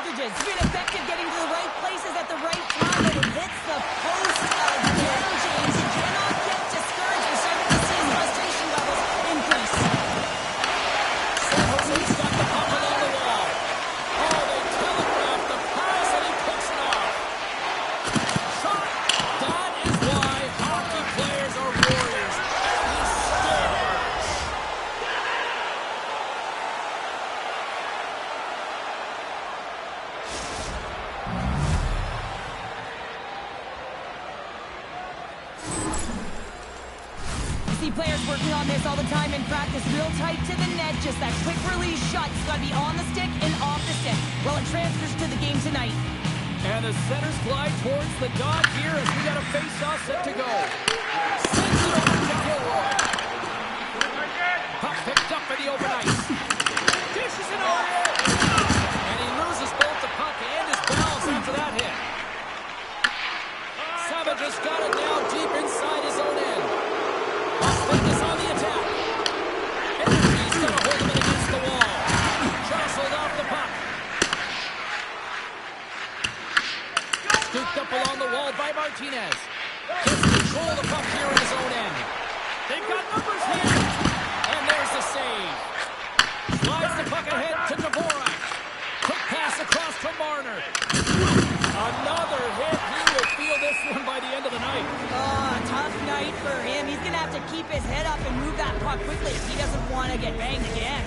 Aldridge's been effective getting to the right places at the right time, but it hits the post again, James. He cannot get discouraged. We're starting to see his frustration levels increase. San Jose's got the puck along the wall. Oh, they telegraph the pass, and he picks it off. Shot. That is why hockey players are warriors. He stirs. See players working on this all the time in practice, real tight to the net, just that quick release shot. It's got to be on the stick and off the stick. Well, it transfers to the game tonight. And the centers glide towards the dot here as we got a face-off set to go. Sends it over to Gilroy. Puck picked up in the open ice. Dishes it over. And he loses both the puck and his balance after that hit. Savage has got it now deep inside his own end. Las Vegas on the attack. Energy's going to hold him against the wall. Jostled off the puck. Scooped up along the wall by Martinez. Gets control of the puck here in his own end. They've got numbers here. And there's the save. Slides the puck ahead to Dvorak. Quick pass across to Marner. Another hit. He will feel this one by the end of the night. Oh, tough night for him. He's going to have to keep his head up and move that puck quickly if he doesn't want to get banged again.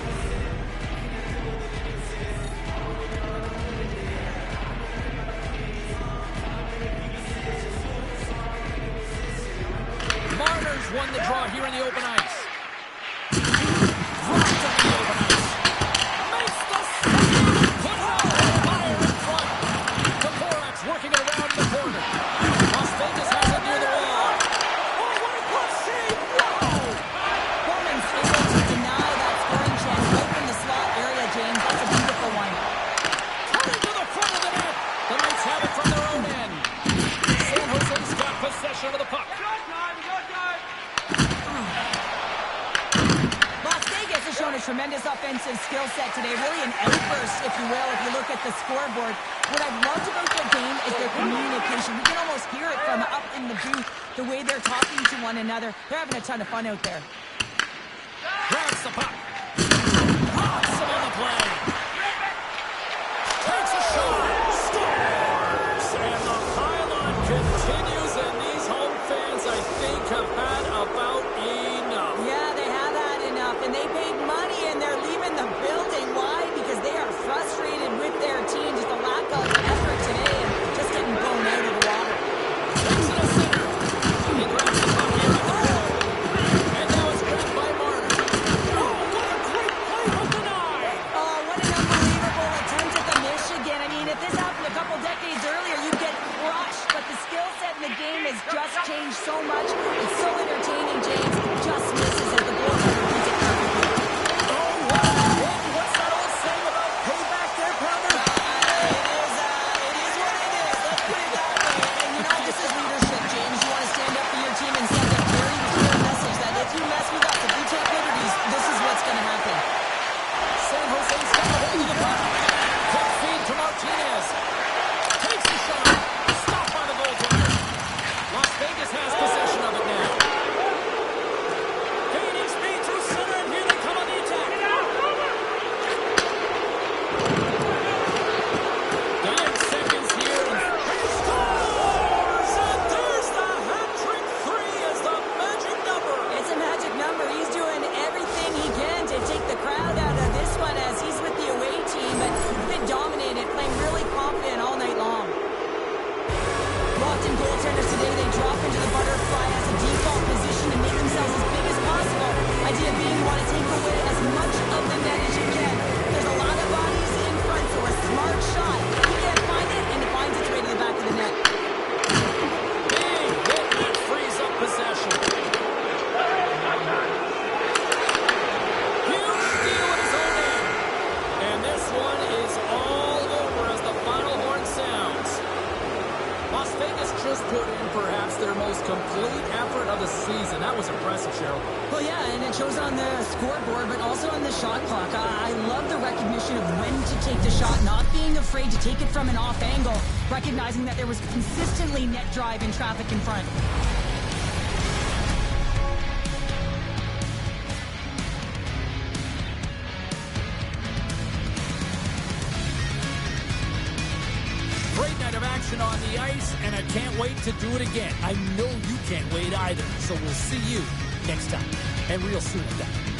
Marner's won the draw here in the open ice. Drops up the open ice. Makes the save. Put it out. Fire in front. Dvorak's working it around the corner. Las Vegas has it near the wall. Oh, what a clutch save. Wow. Bowman's able to deny that scoring chance right in the slot area, James. That's a beautiful one. Turning to the front of the net. The Knights have it from their own end. San Jose's got possession of the puck. Las Vegas has shown a tremendous offensive skill set today, really an outburst, if you will, if you look at the scoreboard. What I've loved about their game is their communication. We can almost hear it from up in the booth, the way they're talking to one another. They're having a ton of fun out there. Grabs the puck. Rocks him on the play. Takes a shot. Scores. And the pylon continues, and these home fans, I think, have had about enough. Yeah, they have had enough, and they paid money, and they're leaving the building. Why? Because they are frustrated with their team. Just a lack of effort today and just getting blown out of the water. Takes it to center. He grabs the puck here at the goal. And now it's grabbed by Marner. Oh, what a great play from denied. Oh, what an unbelievable attempt at the Michigan. I mean, if this happened a couple decades earlier, you'd get crushed. But the skill set in the game has just changed so much. It's so entertaining, James. Just misses as the goaltender beats it perfectly. Oh, what a hit. What's that old saying about payback there, Pounder? It is what it is. Let's put it that way. And you know, this is leadership, James. You want to stand up for your team and send a very clear message that if you mess with us, if you take liberties, this is what's going to happen. San Jose's got a hold of the puck. Quick feed to Martinez. Takes a shot. Stopped by the goaltender. Las Vegas has possession of it now. Gaining speed through center, and here they come on the attack. Nine seconds here, and he scores! And there's the hat-trick three as the magic number. It's a magic number. He's doing everything he can to take the crowd out of this one as he's with the away team, but he's been dominated, playing really confident all night long. Locked-in goaltenders today, they drop into the butterfly as a default position to make themselves as big as possible. Idea being you want to take away as much of the net as you can. There's a lot of bodies in front, so a smart shot. You can't find it, and it finds its way to the back of the net. Big hit that frees up possession. Huge steal in his own end. And this one is all over as the final horn sounds. Las Vegas just put in perhaps their most complete effort of the season. That was impressive, Cheryl. Well, yeah, and it shows on the scoreboard, but also on the shot clock. I love the recognition of when to take the shot, not being afraid to take it from an off angle, recognizing that there was consistently net drive and traffic in front. Great night of action on the ice, and I can't wait to do it again. I know you can't wait either, so we'll see you next time, and real soon at that.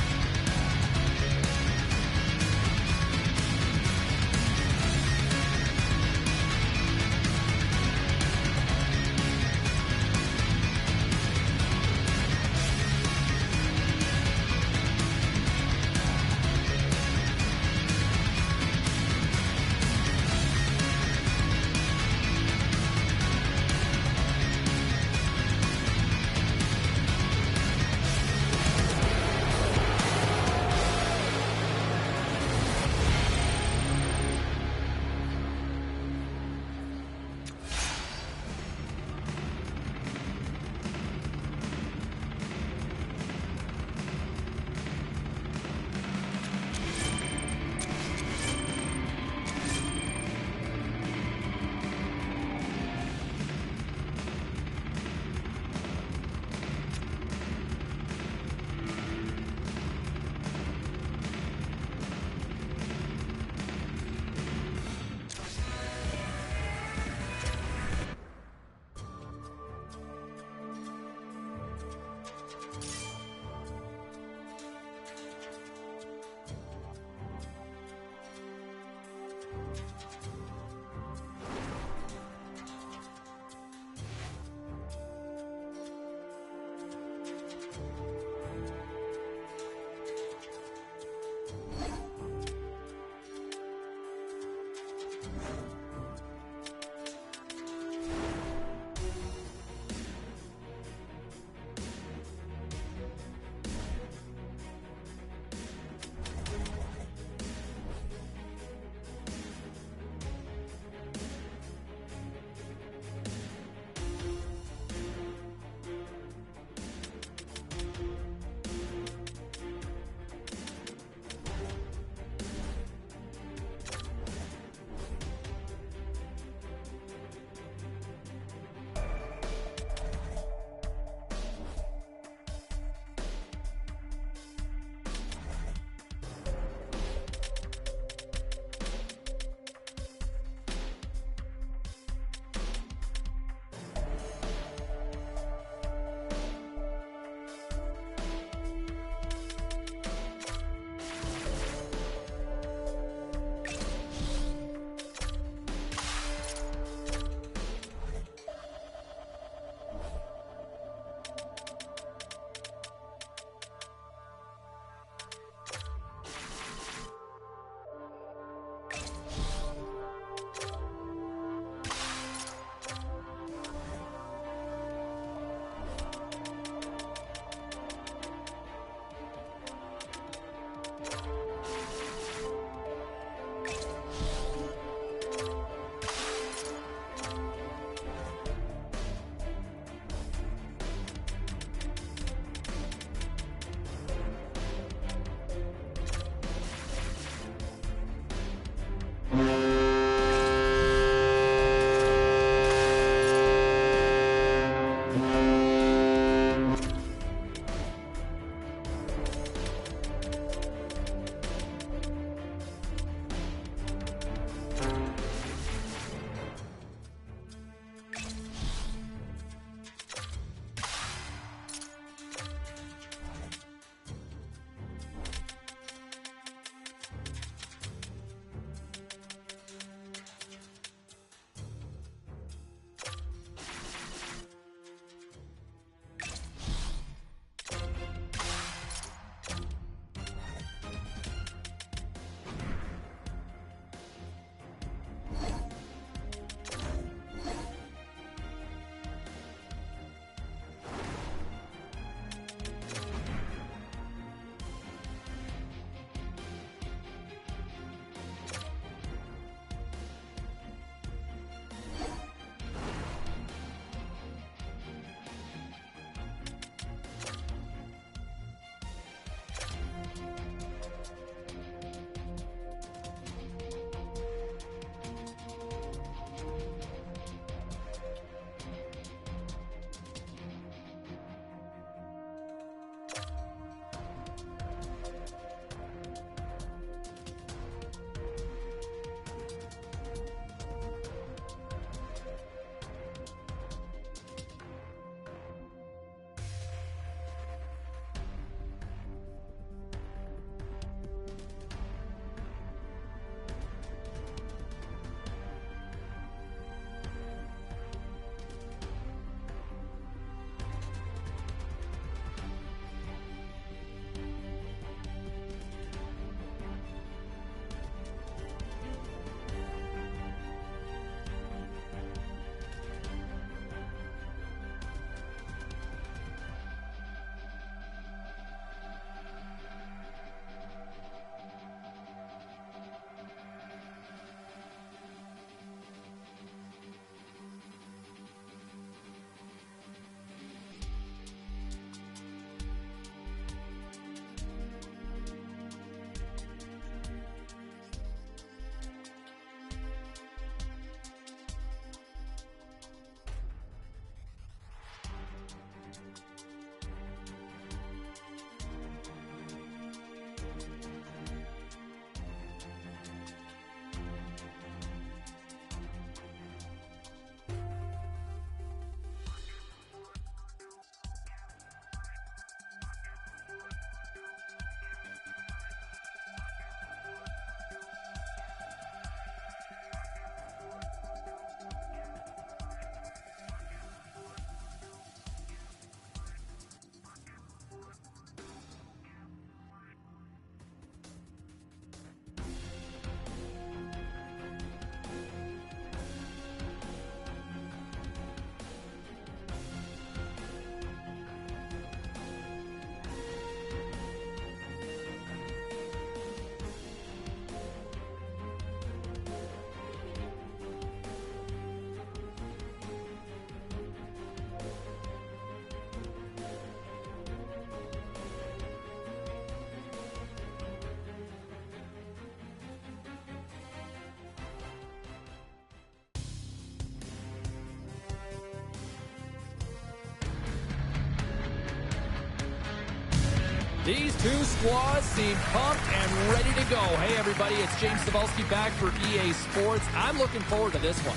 These two squads seem pumped and ready to go. Hey, everybody, it's James Cebulski back for EA Sports. I'm looking forward to this one.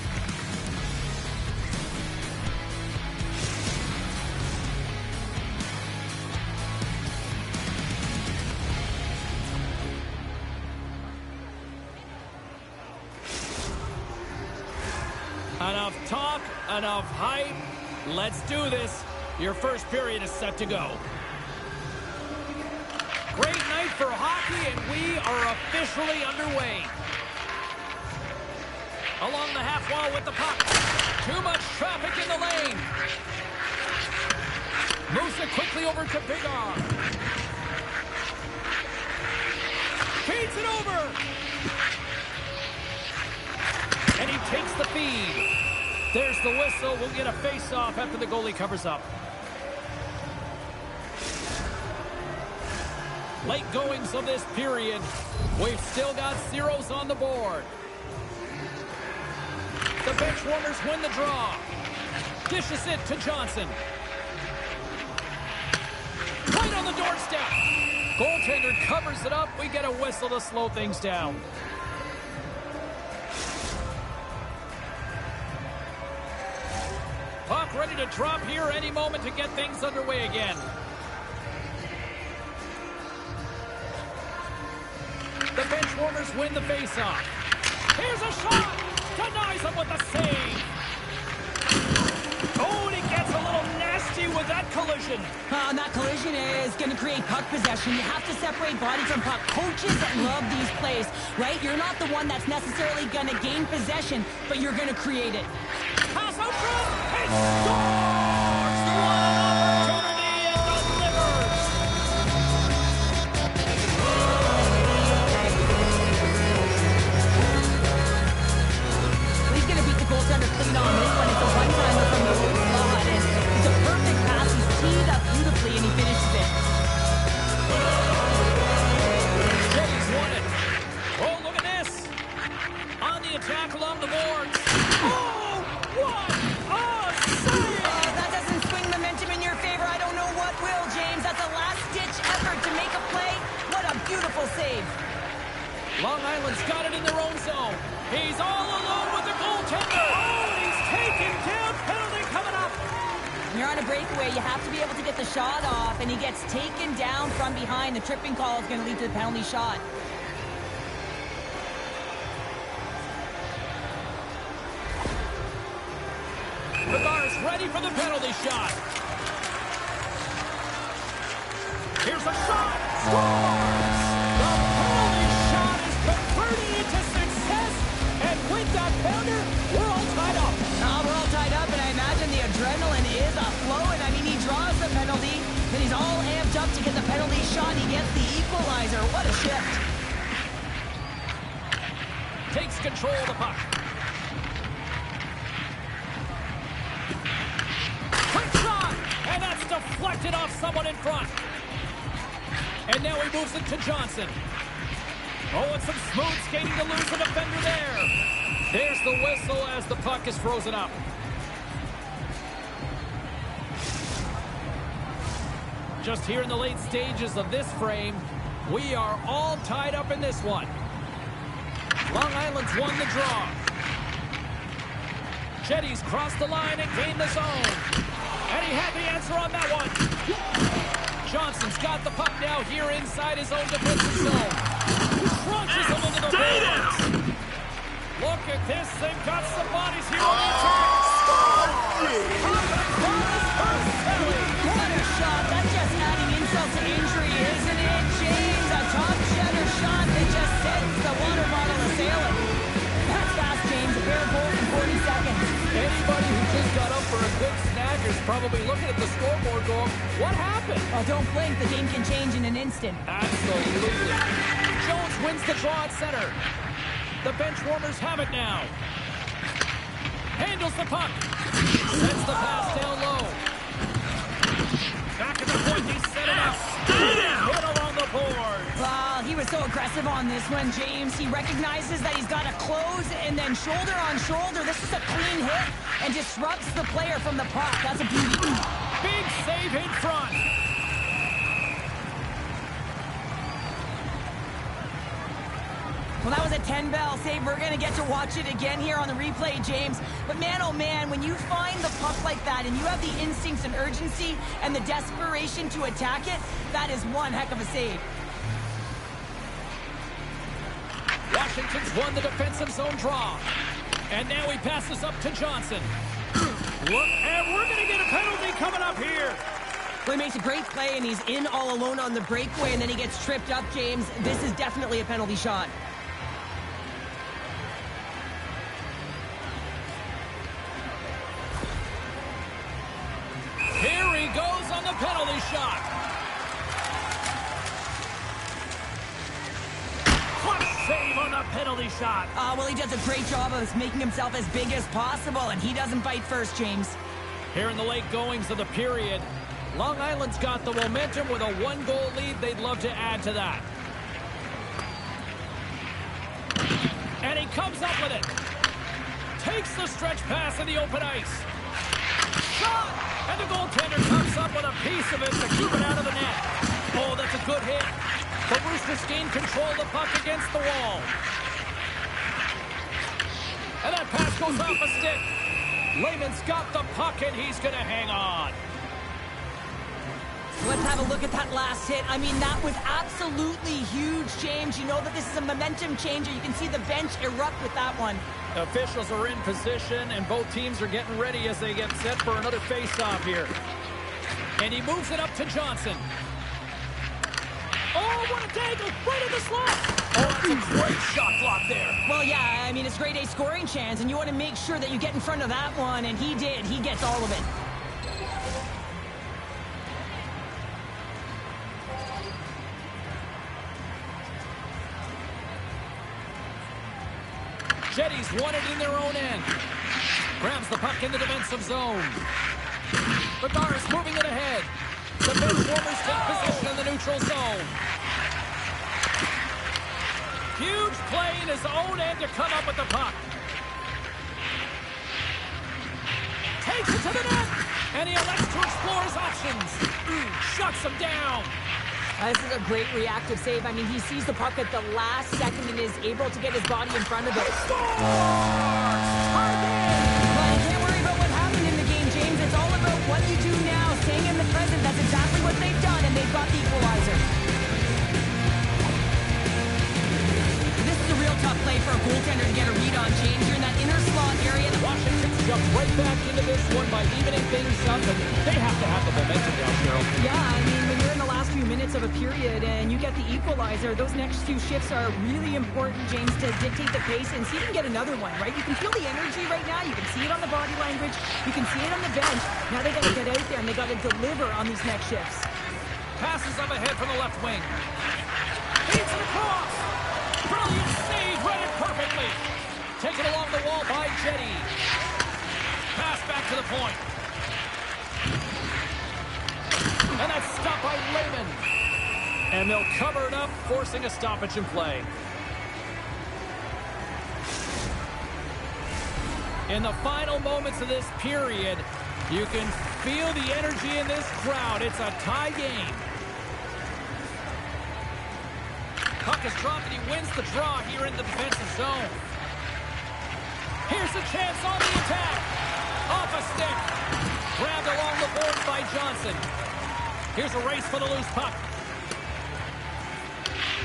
Enough talk, enough hype. Let's do this. Your first period is set to go. Great night for hockey, and we are officially underway. Along the half wall with the puck. Too much traffic in the lane. Moves it quickly over to Biggar. Feeds it over. And he takes the feed. There's the whistle. We'll get a face-off after the goalie covers up. Late goings of this period. We've still got zeros on the board. The bench warmers win the draw. Dishes it to Johnson. Right on the doorstep. Goaltender covers it up. We get a whistle to slow things down. Puck ready to drop here any moment to get things underway again. The bench warmers win the faceoff. Here's a shot. Denies him with a save. Oh, and he gets a little nasty with that collision. And that collision is going to create puck possession. You have to separate body from puck. Coaches love these plays, right? You're not the one that's necessarily going to gain possession, but you're going to create it. Pass out front. He scores! What an opportunity and delivers! He's going to beat the goaltender clean on this one. It's a one-timer from the old slot, and it's a perfect pass. He's teed up beautifully, and he finishes it. Jetty's won it. Oh, look at this. On the attack along the boards. Oh, what a save! That doesn't swing momentum in your favor. I don't know what will, James. That's a last-ditch effort to make a play. What a beautiful save. Long Island's got it in their own zone. He's all alone with the goaltender. Oh, and he's taken down. Penalty coming up. When you're on a breakaway, you have to be able to get the shot off, and he gets taken down from behind. The tripping call is going to lead to the penalty shot. Biggar's ready for the penalty shot. Here's a shot. Scores! The penalty shot is converted into success. And with that penalty, we're all tied up. We're all tied up, and I imagine the adrenaline is flowing. I mean, he draws the penalty, then he's all amped up to get the penalty shot. He gets the equalizer. What a shift. Takes control of the puck. Quick shot! And that's deflected off someone in front. And now he moves it to Johnson. Oh, and some smooth skating to lose the defender there. There's the whistle as the puck is frozen up. Just here in the late stages of this frame, we are all tied up in this one. Long Island's won the draw. Jetty's crossed the line and gained the zone. And he had the answer on that one. Johnson's got the puck now here inside his own defensive zone. Crunches him into the boards. Look at this. They've got some bodies here on the attack. What a shot. That's just adding insult to injury, isn't it, James? A top cheddar shot that just sends the water bottle a-sailing. That's fast, James. A pair of goals in 40 seconds. Anybody who just got up for a quick snack is probably looking at the scoreboard going, what happened? Oh, don't blink. The game can change in an instant. Absolutely. Jones wins the draw at center. The bench warmers have it now. Handles the puck. Sends the pass down low. Back at the point, he set it up. Hit along the board. He was so aggressive on this one, James. He recognizes that he's got to close, and then shoulder on shoulder. This is a clean hit and disrupts the player from the puck. That's a beauty. Big save in front. Well, that was a 10-bell save. We're going to get to watch it again here on the replay, James. But man, oh man, when you find the puck like that and you have the instincts and urgency and the desperation to attack it, that is one heck of a save. Washington's won the defensive zone draw. And now he passes up to Johnson. And we're going to get a penalty coming up here. Well, he makes a great play, and he's in all alone on the breakaway, and then he gets tripped up, James. This is definitely a penalty shot. Here he goes on the penalty shot. Clutch save on the penalty shot. Well, he does a great job of making himself as big as possible, and he doesn't bite first, James. Here in the late goings of the period, Long Island's got the momentum with a one-goal lead. They'd love to add to that. And he comes up with it. Takes the stretch pass in the open ice. Shot! And the goaltender comes up with a piece of it to keep it out of the net. Oh, that's a good hit. The Roosters gain control of the puck against the wall. And that pass goes off a stick. Lehman's got the puck, and he's going to hang on. Let's have a look at that last hit. I mean, that was absolutely huge, James. You know that this is a momentum changer. You can see the bench erupt with that one. Officials are in position, and both teams are getting ready as they get set for another face-off here. And he moves it up to Johnson. Oh, what a dangle! Right in the slot! Oh, that's a great shot block there. Well, yeah, I mean, it's grade A scoring chance, and you want to make sure that you get in front of that one, and he did. He gets all of it. Jetty's won it in their own end. Grabs the puck in the defensive zone. Bedard's moving it ahead. The bench warmers take position in the neutral zone. Huge play in his own end to come up with the puck. Takes it to the net, and he elects to explore his options. Shuts him down. This is a great reactive save. I mean, he sees the puck at the last second and is able to get his body in front of it. Scores! Well, you can't worry about what happened in the game, James. It's all about what you do now, staying in the present. That's exactly what they've done, and they've got the equalizer. This is a real tough play for a goaltender to get a read on, James. You're in that inner slot area. Washington's jumped right back into this one by evening things up, and they have to have the momentum now, Cheryl. Yeah, I mean, when you're in the last few minutes of a period and you get the equalizer, those next few shifts are really important, James, to dictate the pace and see if you can get another one, right? You can feel the energy right now. You can see it on the body language. You can see it on the bench. Now they got to get out there and they got to deliver on these next shifts. Passes up ahead from the left wing. Feeds it across. Brilliant save, read it perfectly. Taken along the wall by Jetty. Pass back to the point. And that's stopped by Lehman. And they'll cover it up, forcing a stoppage in play. In the final moments of this period, you can feel the energy in this crowd. It's a tie game. Puck is dropped and he wins the draw here in the defensive zone. Here's a chance on the attack. Off a stick. Grabbed along the boards by Johnson. Here's a race for the loose puck.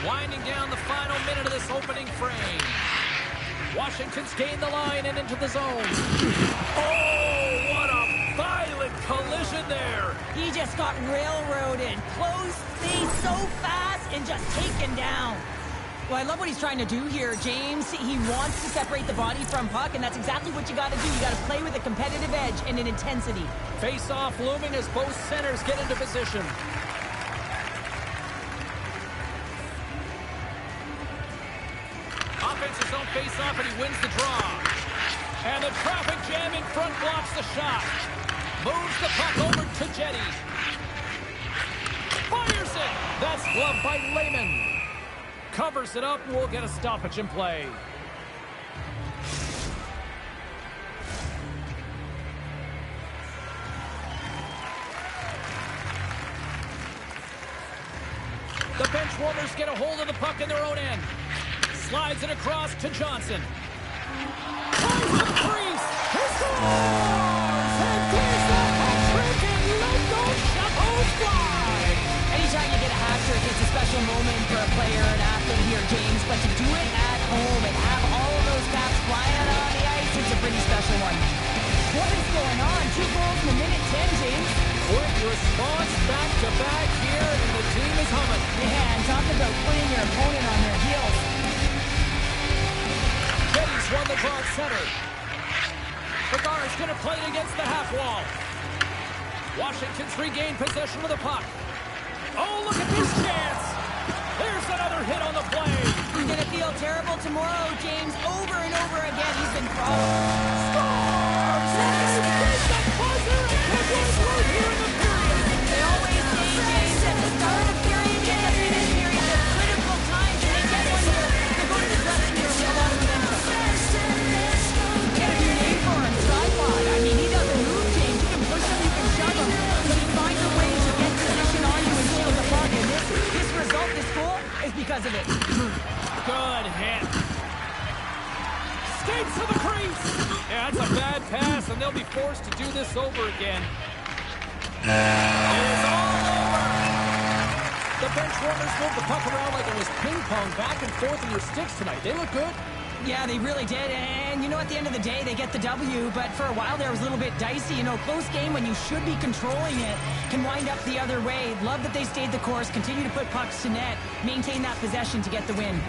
Winding down the final minute of this opening frame. Washington's gained the line and into the zone. Oh, what a violent collision there. He just got railroaded. Closed space so fast and just taken down. Well, I love what he's trying to do here, James. He wants to separate the body from puck, and that's exactly what you got to do. You got to play with a competitive edge and an intensity. Face-off looming as both centers get into position. Offensive zone face-off, and he wins the draw. And the traffic jam in front blocks the shot. Moves the puck over to Jetty. Fires it. That's gloved by Lehman. Covers it up, and we'll get a stoppage in play. The bench warmers get a hold of the puck in their own end. Slides it across to Johnson. Finds the crease. He scores! And here's the hat trick, and let those shuttles fly! Anytime you get a hat trick, it's a special moment for a player, an athlete here, James. But to do it at home and have all of those caps flying out on the ice, it's a pretty special one. What is going on? 2 goals in a minute 10, James. Quick response back-to-back here, and the team is humming. Man, talk about putting your opponent on their heels. Getty's won the draw at center. Bergar's going to play it against the half wall. Washington's regained possession of the puck. Oh, look at this chance. There's another hit on the play. He's going to feel terrible tomorrow, James. Over and over again, he's been problems. Scores! And it's the buzzer, and Pittsburgh's right here in the period. They always say, James, at the start of the period and the finish period, the critical times, and they get one here. They go to the dressing room with a lot of momentum. Get a new name for him, tripod. I mean, he doesn't move, James. You can push him, you can shove him, but he finds a way to get position on you and shield the puck. And this result, this goal, is because of it. Good hit. Skates to the crease. Yeah, that's a bad pass, and they'll be forced to do this over again. It is all over. The bench warmers moved the puck around like it was ping pong, back and forth in your sticks tonight. They look good. Yeah, they really did. And, you know, at the end of the day, they get the W. But for a while there, it was a little bit dicey. You know, close game when you should be controlling it can wind up the other way. Love that they stayed the course, continue to put pucks to net, maintain that possession to get the win.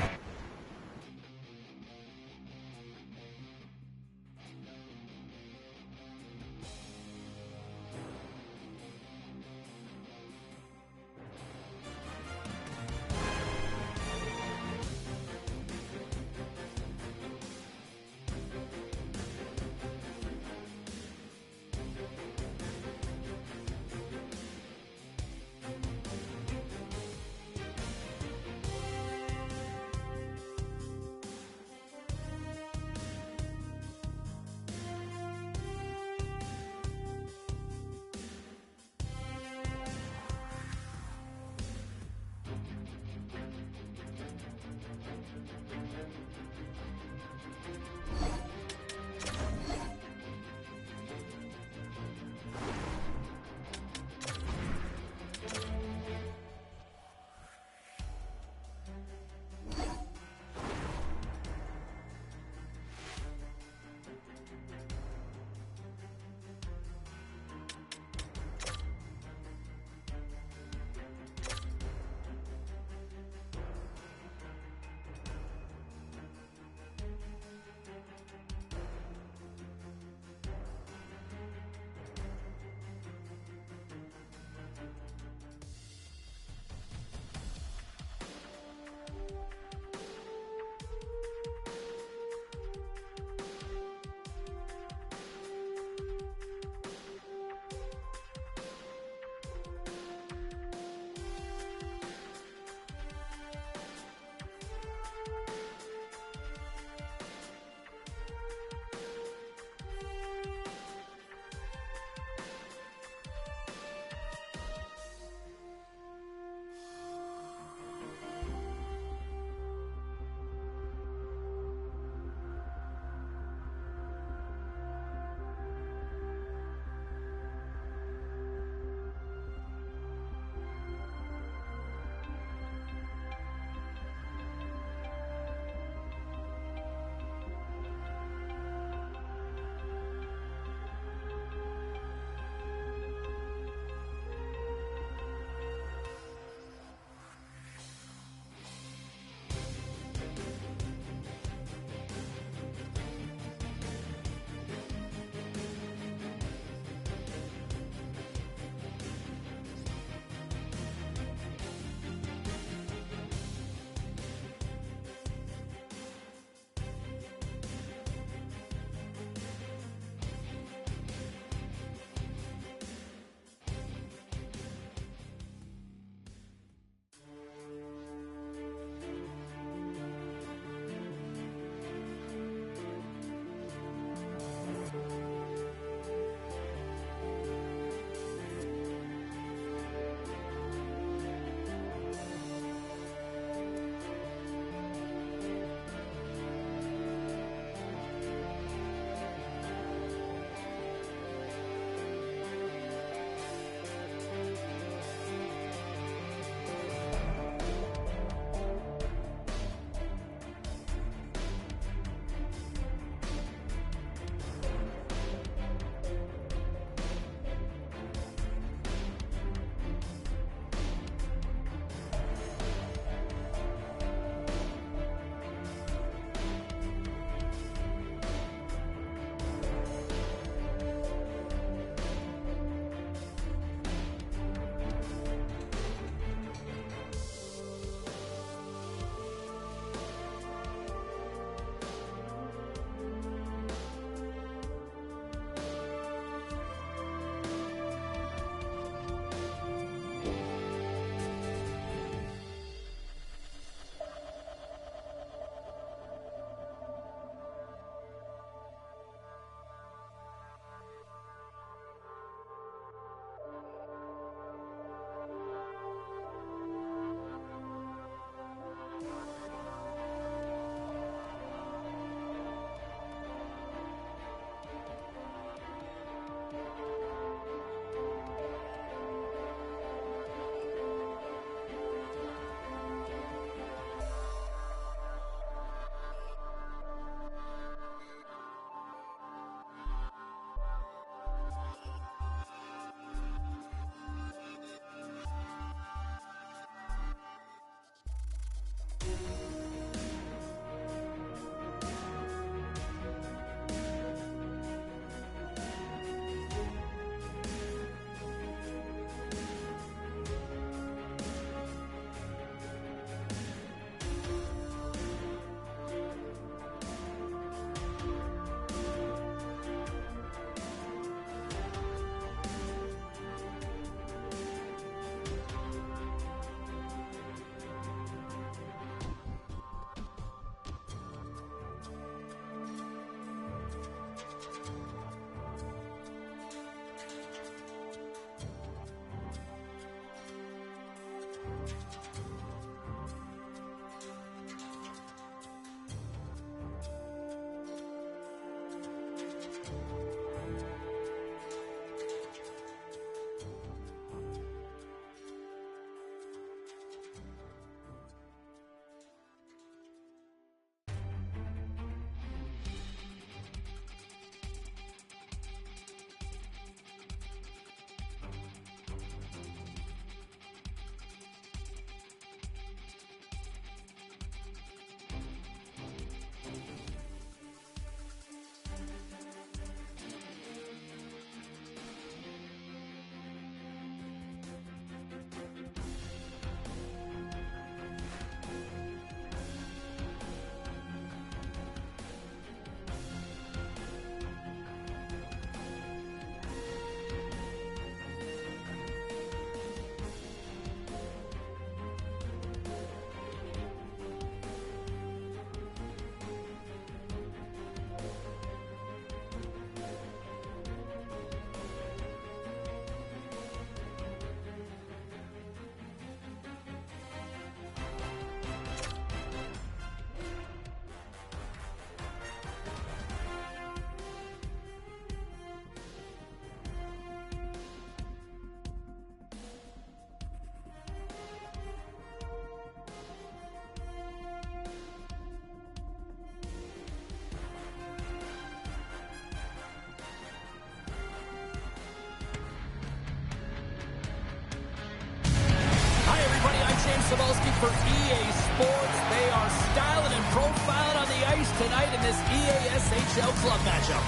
Cebulski for EA Sports. They are styling and profiling on the ice tonight in this EASHL club matchup.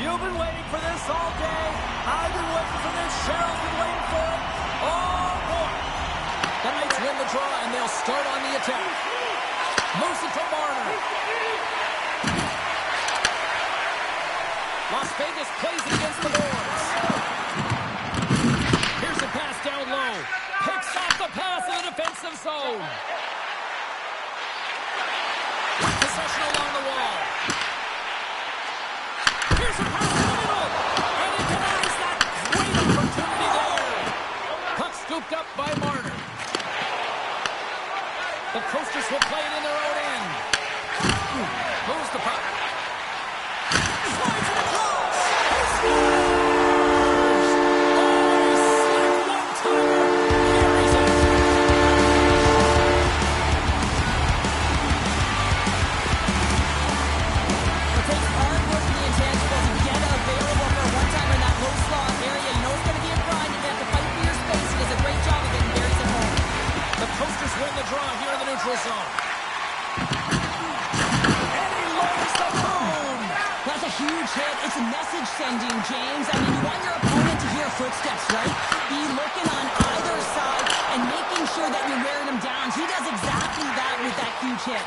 You've been waiting for this all day. I've been waiting for this. Cheryl's been waiting for it. Oh, boy. The Knights win the draw, and they'll start on the attack. Moves it to Marner. Las Vegas plays it against the boards. Here's a pass down low. Picks off the pass in the defensive zone. Possession along the wall. Here's a pass in the middle. And he denies that. Great opportunity there. Puck scooped up by Marner. The Coasters will play it in their own end. Moves the puck. Slides it across. He scores! Oh, he slapped one-timer. Carries it. It takes hard work for the intangibles to get available for a one-timer in that low slot area. You know it's going to be a grind. You're going to have to fight for your space. He does a great job of getting berries at home. The Coasters win the draw here in the neutral zone. And he lowers the boom. That's a huge hit. It's a message sending, James. I mean, you want your opponent to hear footsteps, right? Be looking on either side and making sure that you're wearing them down. He does exactly that with that huge hit.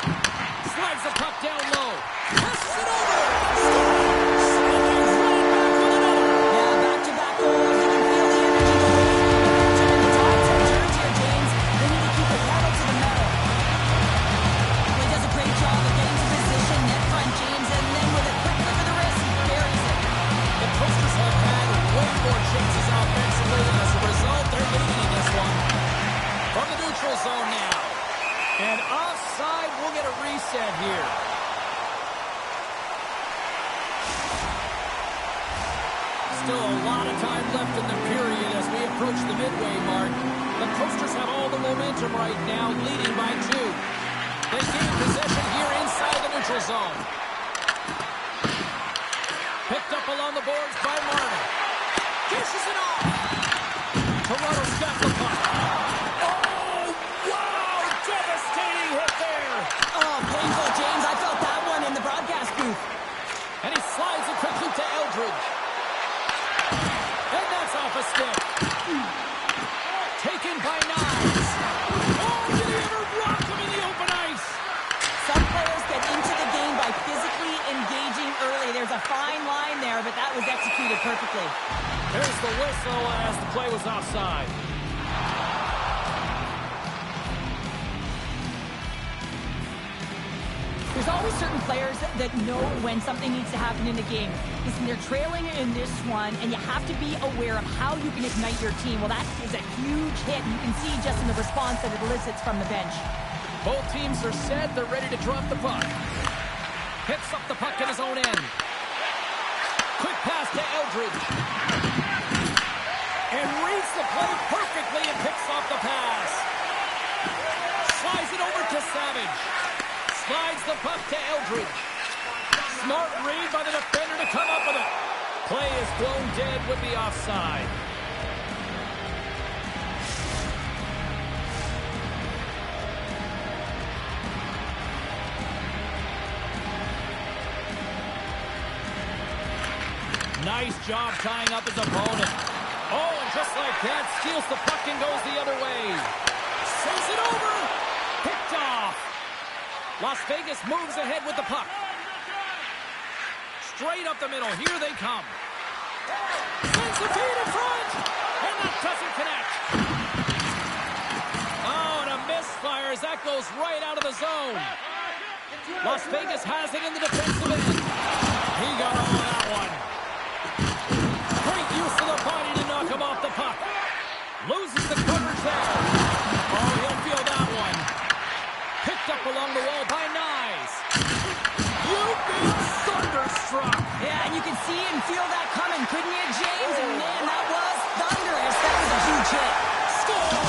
Slides the puck down low. Passes it over. Scores. And he's right back with another. Yeah, back-to-back goals. You can feel the energy going. The Tides have turned here, James. They need to keep the pedal to the metal. He does a great job of getting to position, net front, James, and then with a quick flick of the wrist, he buries it. The Coasters have had way more chances offensively, and as a result, they're leading in this one. From the neutral zone now. And offside, we'll get a reset here. Still a lot of time left in the period as we approach the midway mark. The Coasters have all the momentum right now, leading by 2. They gain possession here inside the neutral zone. Picked up along the boards by Marner. Dishes it off. Toronto's got the puck. Oh, wow! Devastating hit there. Oh, painful, James. I felt that one in the broadcast booth. And he slides it quickly to Eldridge. And that's off a stick. Taken by Knives. Oh, did he ever rock him in the open ice? Some players get into the game by physically engaging early. There's a fine line there, but that was executed perfectly. There's the whistle as the play was offside. There's always certain players that know when something needs to happen in the game. Listen, they're trailing in this one, and you have to be aware of how you can ignite your team. Well, that is a huge hit, and you can see just in the response that it elicits from the bench. Both teams are set. They're ready to drop the puck. Hits up the puck in his own end. Quick pass to Eldridge. And reads the play perfectly and picks off the pass. Slides it over to Savage. Slides the puck to Eldridge. Smart read by the defender to come up with it. Play is blown dead with the offside. Nice job tying up his opponent. Oh, and just like that, steals the puck and goes the other way. Sends it over. Picked off. Las Vegas moves ahead with the puck. Straight up the middle. Here they come. Sends the feed in front. And that doesn't connect. Oh, and a misfire as that goes right out of the zone. Las Vegas has it in the defensive end. He got all of that one. Great use of the body to knock him off the puck. Loses the coverage there. Oh, he'll feel that one. Picked up along the wall by Nyes. You've been thunderstruck. Yeah, and you can see and feel that coming, couldn't you, James? And man, that was thunderous. That was a huge hit. Score!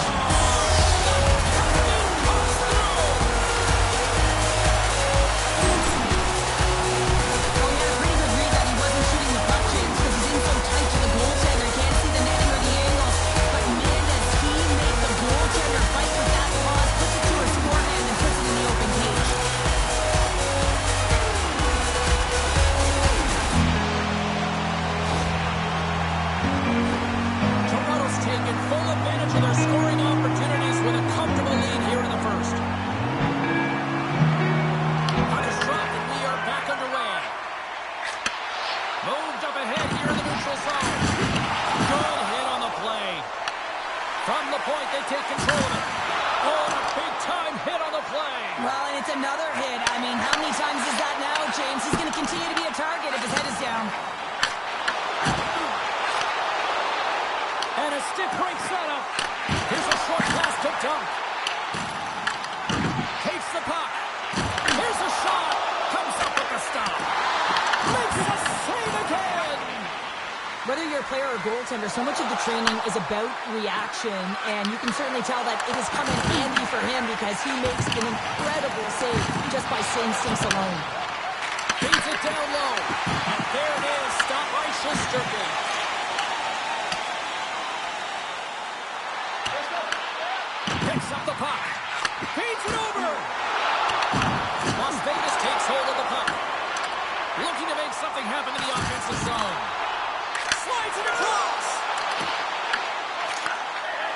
neutral zone. Good hit on the play. From the point, they take control of it. Oh, and a big-time hit on the play. Well, and it's another hit. I mean, how many times is that now, James? He's going to continue to be a target if his head is down. And a stick break setup. Here's a short pass to Dunk. Takes the puck. Here's a shot. Comes up with the stop. Makes a save again. Whether you're a player or goaltender, so much of the training is about reaction, and you can certainly tell that it has come in handy for him because he makes an incredible save just by instincts alone. Feeds it down low. And there it is. Stop by Shesterkin. Picks up the puck. Feeds it over. Las Vegas takes hold of the puck. Looking to make something happen in the offensive zone. Slides it across.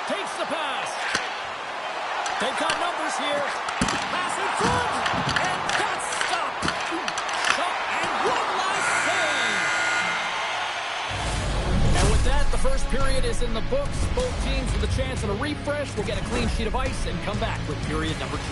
Takes the pass. They've got numbers here. Pass in front. And that's stopped. Shot and one last save. And with that, the first period is in the books. Both teams with a chance at a refresh will get a clean sheet of ice and come back with period number 2.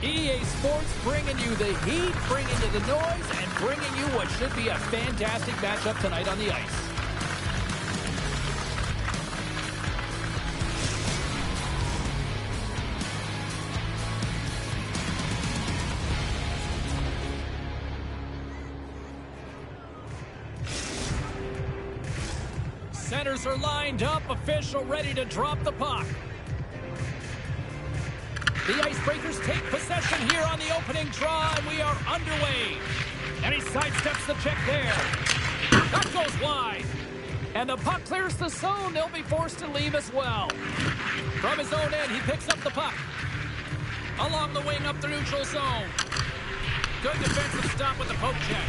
EA Sports bringing you the heat, bringing you the noise, and bringing you what should be a fantastic matchup tonight on the ice. Centers are lined up, official ready to drop the puck. The Icebreakers take possession here on the opening draw, and we are underway. And he sidesteps the check there. That goes wide. And the puck clears the zone. They'll be forced to leave as well. From his own end, he picks up the puck. Along the wing up the neutral zone. Good defensive stop with the poke check.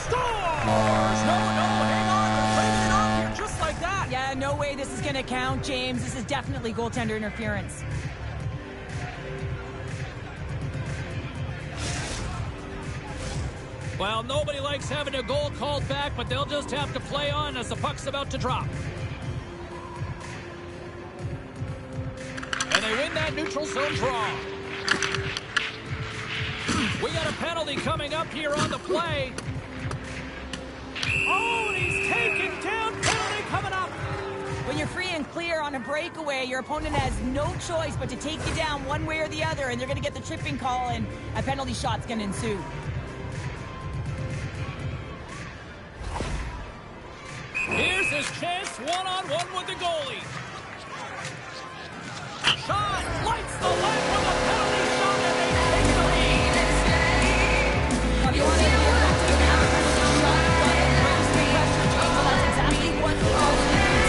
Scores! No, hang on. They're bringing it off here just like that. Yeah, no way this is going to count, James. This is definitely goaltender interference. Well, nobody likes having a goal called back, but they'll just have to play on as the puck's about to drop. And they win that neutral zone draw. We got a penalty coming up here on the play. Oh, and he's taken down. Penalty coming up. When you're free and clear on a breakaway, your opponent has no choice but to take you down one way or the other, and they're going to get the tripping call, and a penalty shot's going to ensue. Here's his chance, one-on-one with the goalie. Shot lights the line from the penalty shot, and they take the lead. Now, you want to go back to the penalty shot, but it brings the pressure, James, and that's exactly what the goaltender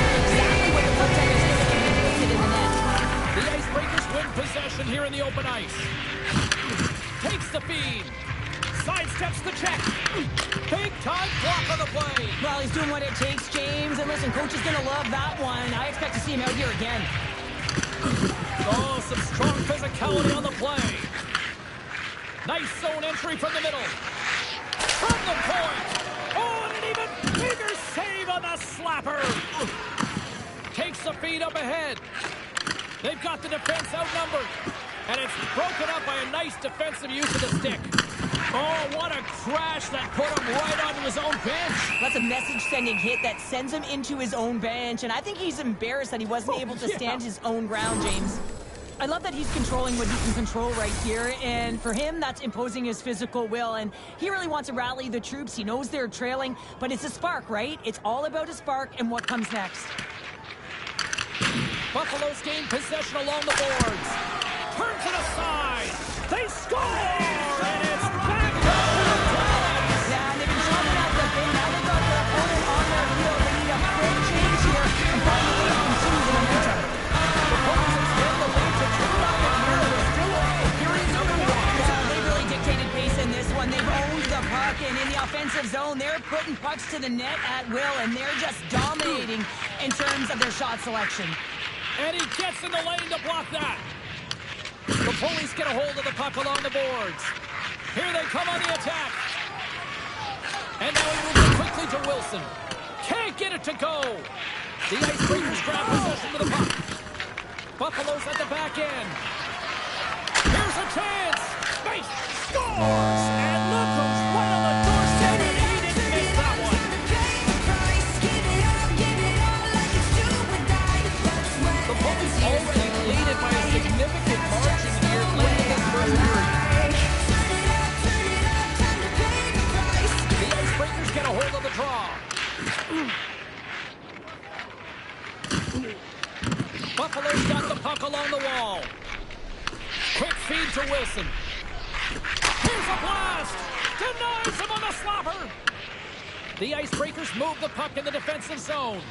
is going to get in the net. The Icebreakers win possession here in the open ice. Takes the feed. Sidesteps the check. Big time block on the play. Well, he's doing what it takes, James. And listen, coach is going to love that one. I expect to see him out here again. Oh, some strong physicality on the play. Nice zone entry from the middle. From the point. Oh, and an even bigger save on the slapper. Takes the feed up ahead. They've got the defense outnumbered. And it's broken up by a nice defensive use of the stick. Oh, what a crash that put him right onto his own bench. That's a message-sending hit that sends him into his own bench, and I think he's embarrassed that he wasn't able to stand his own ground, James. I love that he's controlling what he can control right here, and for him, that's imposing his physical will, and he really wants to rally the troops. He knows they're trailing, but it's a spark, right? It's all about a spark and what comes next. Buffalo's gained possession along the boards. Turns it aside. They score! And it's back to the Dallas. Yeah, they've been showing out the big. Now they've got their opponent on their heel. They need a quick change here and find a way to continue the momentum. The Bullets extend the lead to 2-0 here. They're still on. Here's number one. Yeah, they've really dictated pace in this one. They've owned the puck, and in the offensive zone, they're putting pucks to the net at will, and they're just dominating in terms of their shot selection. And he gets in the lane to block that. The Bullies get a hold of the puck along the boards. Here they come on the attack. And now he moves it quickly to Wilson. Can't get it to go. The Icebreakers grab possession with the puck. Buffalo's at the back end. Here's a chance. Space scores. And look who's right on the doorstep. And he didn't miss that one. The Bullies already lead it by a significant margin here late in this first period. The Icebreakers get a hold of the draw. Buffalo's got the puck along the wall. Quick feed to Wilson. Here's a blast. Denies him on the slapper. The Icebreakers move the puck in the defensive zone.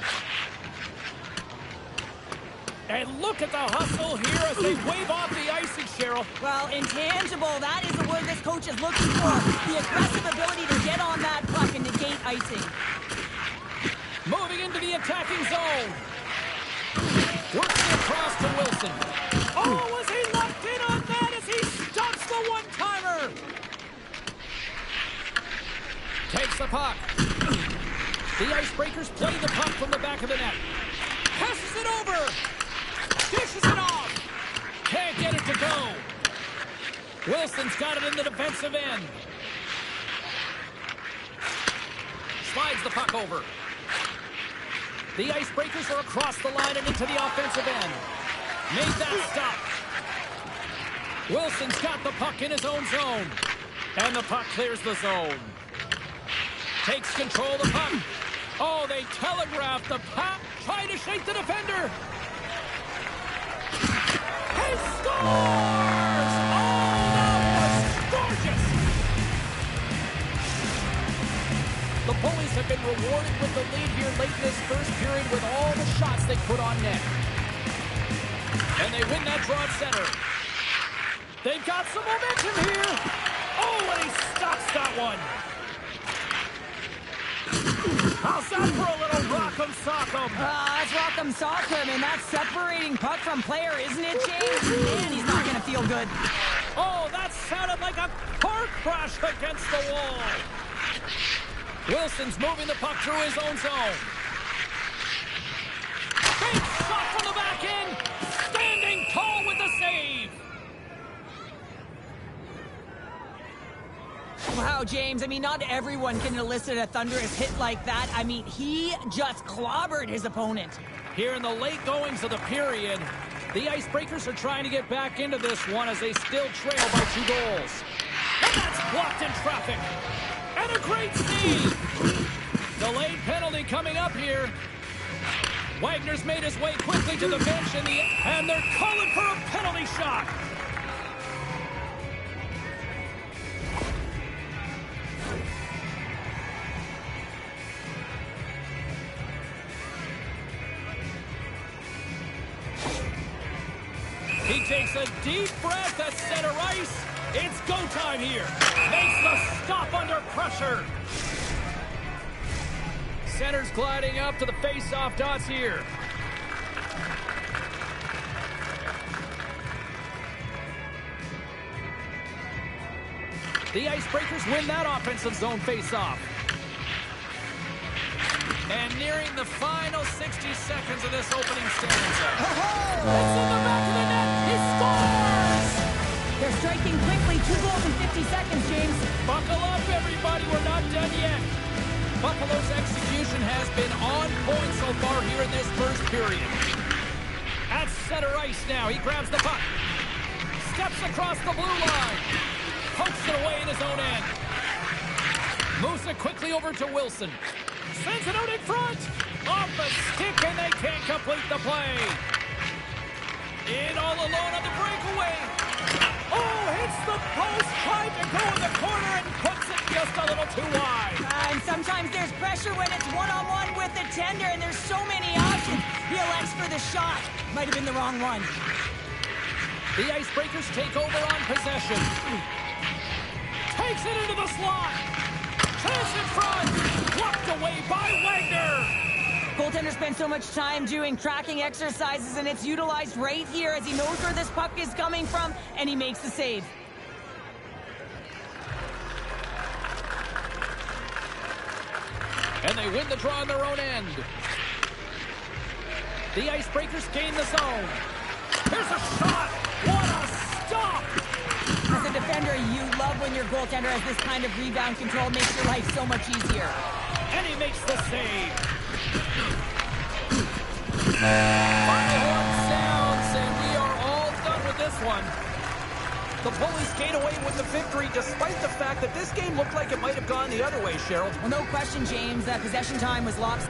And look at the hustle here as they wave off the icing, Cheryl. Well, intangible, that is the word this coach is looking for. The aggressive ability to get on that puck and negate icing. Moving into the attacking zone. Working across to Wilson. Oh, was he locked in on that as he stops the one-timer? Takes the puck. The Icebreakers play the puck from the back of the net. Passes it over. Dishes it off. Can't get it to go. Wilson's got it in the defensive end. Slides the puck over. The Icebreakers are across the line and into the offensive end. Made that stop. Wilson's got the puck in his own zone. And the puck clears the zone. Takes control of the puck. Oh, they telegraphed the puck. Trying to shake the defender. He scores! Oh, that was gorgeous! The Bullies have been rewarded with the lead here late in this first period with all the shots they put on net. And they win that draw at center. They've got some momentum here. Oh, and he stops that one. How's that for a little rock'em sock'em? That's rock'em sock'em, and that's separating puck from player, isn't it, James? Man, he's not going to feel good. Oh, that sounded like a car crash against the wall. Wilson's moving the puck through his own zone. Big shot from the back end. Standing tall with the save. Wow, James, I mean, not everyone can elicit a thunderous hit like that. I mean, he just clobbered his opponent. Here in the late goings of the period, the Icebreakers are trying to get back into this one as they still trail by 2 goals. And that's blocked in traffic. And a great save. Delayed penalty coming up here. Wagner's made his way quickly to the bench, and they're calling for a penalty shot. He takes a deep breath at center ice. It's go time here. Makes the stop under pressure. Center's gliding up to the face-off dots here. The Icebreakers win that offensive zone face-off. And nearing the final 60 seconds of this opening stanza. Oh, It's in the back of the net. He scores! they're striking quickly. 2 goals in 50 seconds, James. Buckle up, everybody. We're not done yet. Buffalo's execution has been on point so far here in this first period. At center ice now. He grabs the puck. Steps across the blue line. Pokes it away in his own end. Moves it quickly over to Wilson. Sends it out in front. Off the stick, and they can't complete the play. In all alone on the breakaway. Oh, hits the post, tried to go in the corner, and puts it just a little too wide. And sometimes there's pressure when it's one-on-one with the tender, and there's so many options. He elects for the shot. Might have been the wrong one. The Icebreakers take over on possession. Takes it into the slot. Chance in front. Blocked away by Wagner. Goaltender spends so much time doing tracking exercises, and it's utilized right here as he knows where this puck is coming from, and he makes the save. And they win the draw on their own end. The Icebreakers gain the zone. Here's a shot. What a stop. As a defender, you love when your goaltender has this kind of rebound control. Makes your life so much easier. And he makes the save. Final horn sounds, and we are all done with this one. The Bullies skate away with the victory, despite the fact that this game looked like it might have gone the other way, Cheryl. Well, no question, James. That possession time was lost.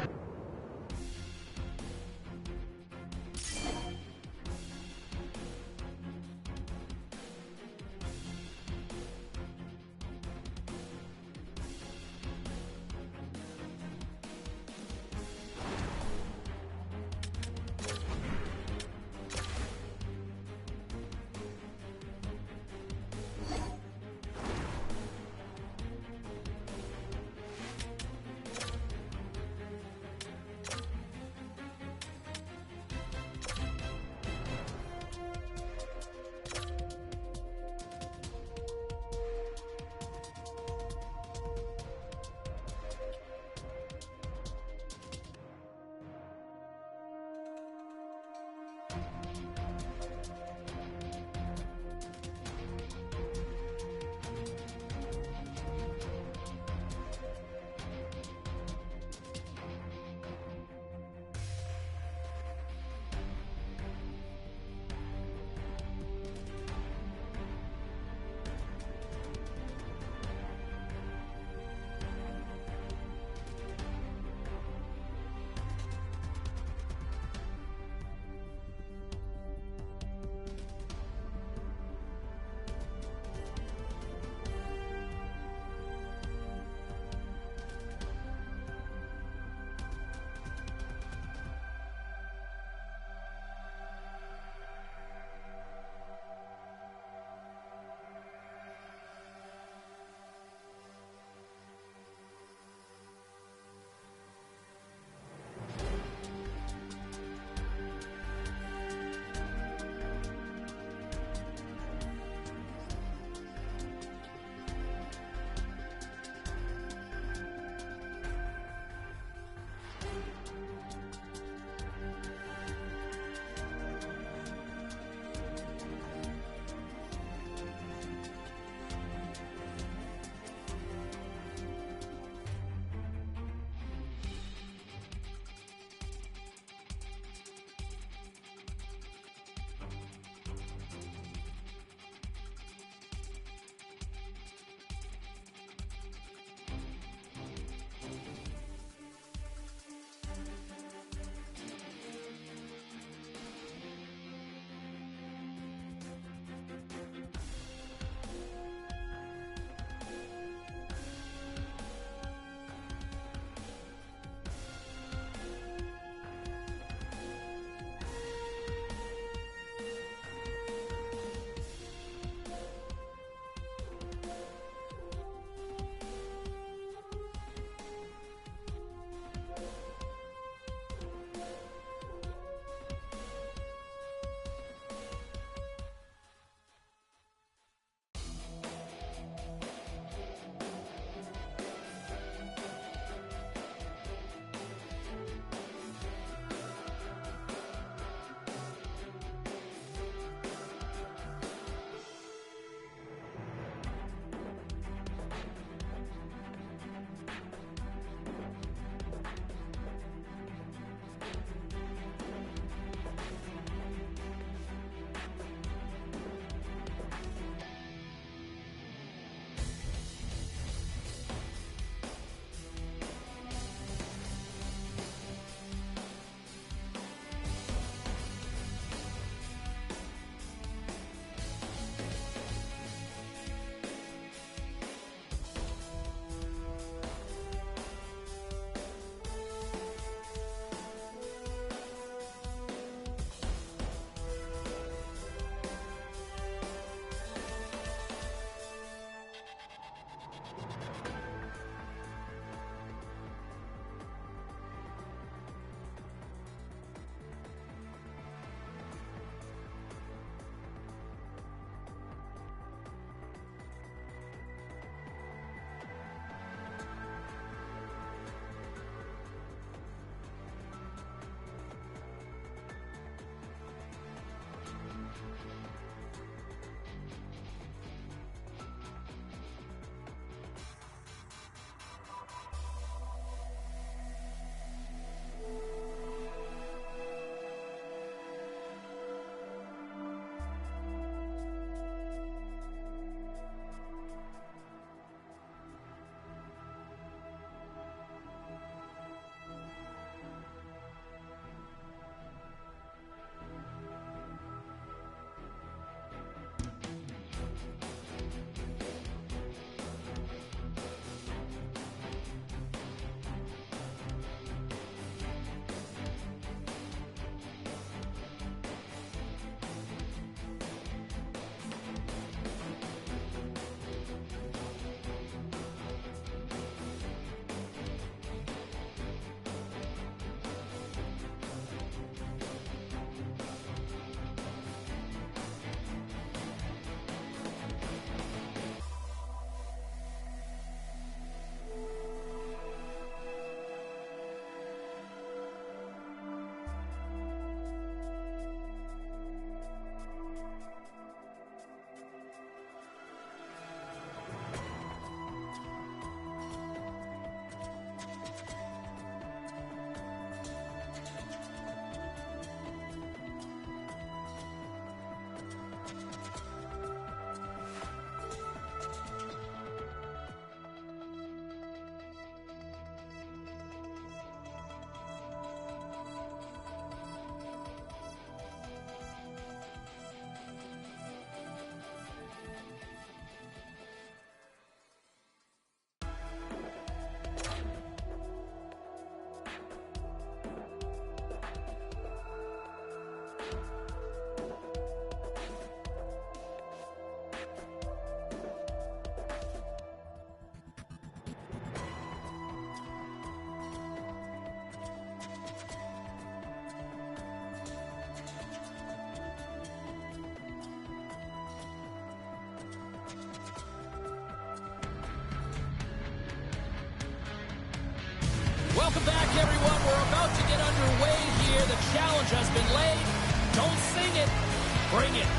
Welcome back, everyone. We're about to get underway here. The challenge has been laid. Don't sing it. Bring it.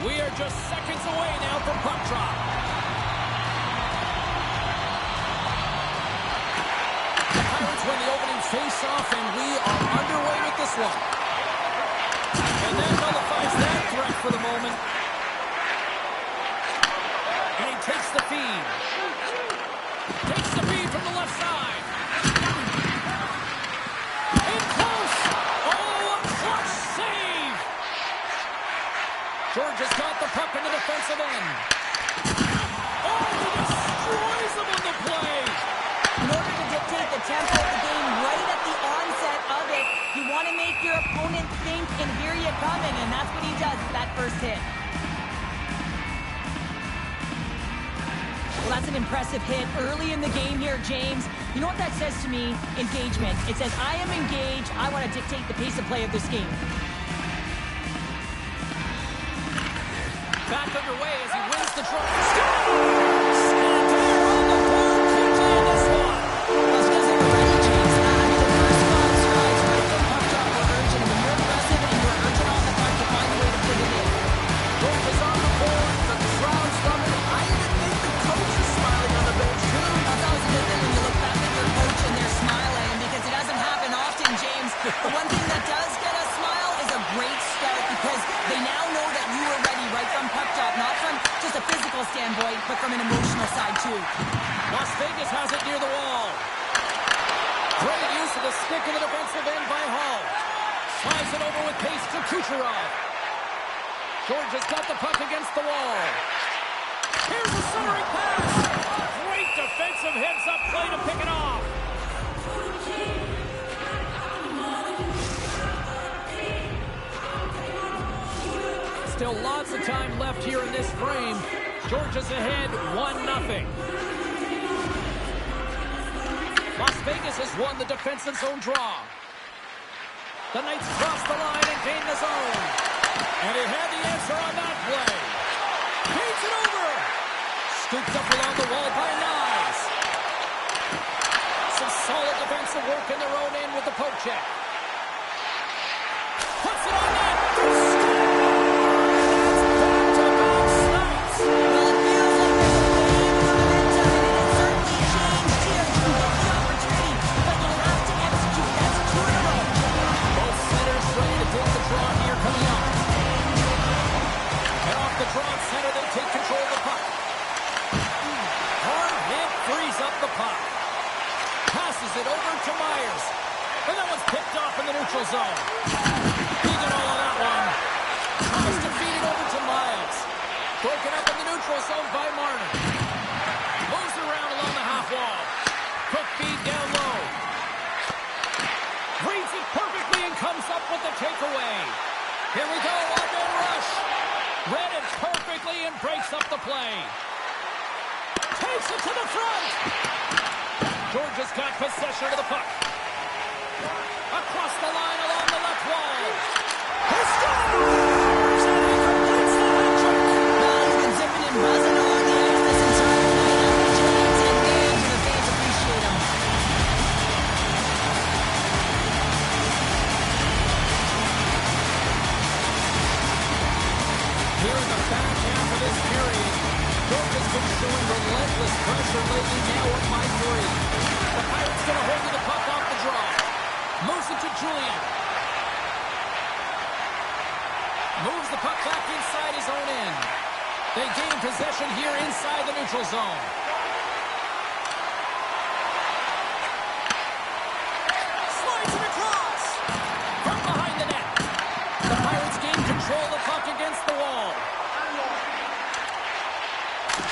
We are just seconds away now from puck drop. The Pirates win the opening face-off, and we are underway with this one. And that nullifies that threat for the moment. And he takes the feed. Takes the feed from the left side. In close. Oh, a clutch save. George has got the puck in the defensive end. Oh, he destroys him on the play. In order to dictate the tempo of the game right at the onset of it, you want to make your opponent think and hear you coming, and that's what he does with that first hit. Well, that's an impressive hit early in the game here, James. You know what that says to me? Engagement. It says, I am engaged. I want to dictate the pace of play of this game. Back underway as he wins the draw. Scantler on the board quickly in this one. Well, she doesn't already, James. I mean, the first 5 strides right from puck drop were urgent. And when you're aggressive and you're urgent on the puck, you find a way to put it in. George is on the board. The crowd's loving it. I even think the coach is smiling on the bench, too. That's always a good thing when you look back at your coach and they're smiling, because it doesn't happen often, James. The one thing that does get a smile is a great start, because they now know that you are ready right from puck drop, not from just a physical standpoint, but from an emotional side, too. Las Vegas has it near the wall. Great use of the stick in the defensive end by Hall. Slides it over with pace to Kucherov. George has got the puck against the wall. Here's the centering pass. Great defensive heads-up play to pick it off. Still lots of time left here in this frame. George is ahead 1-0. Las Vegas has won the defensive zone draw. The Knights cross the line and gain the zone. And he had the answer on that play. Feeds it over. Scooped up along the wall by Nyes. Some solid defensive work in their own end with the poke check. Puts it on net. Draw center, they take control of the puck. Hard hit frees up the puck. Passes it over to Myers. And that one's picked off in the neutral zone. He got all of that one. Tries to feed it over to Miles. Broken up in the neutral zone by Marner. Moves around along the half wall. Quick feed down low. Reads it perfectly and comes up with the takeaway. Here we go, one-man rush. Read it perfectly and breaks up the play. Takes it to the front. George has got possession of the puck. Across the line along the left wall. He scores! And he completes the hat-trick. Well, he's been zipping and buzzing along the ice this entire night. James and games, and the fans appreciate him. Here in the back half of this period, George has been showing relentless pressure lately, now up by 3. The Pirates going to hold the puck off the draw. Moves it to Julian. Moves the puck back inside his own end. They gain possession here inside the neutral zone. Slides it across. From behind the net. The Pirates gain control of the puck against the wall.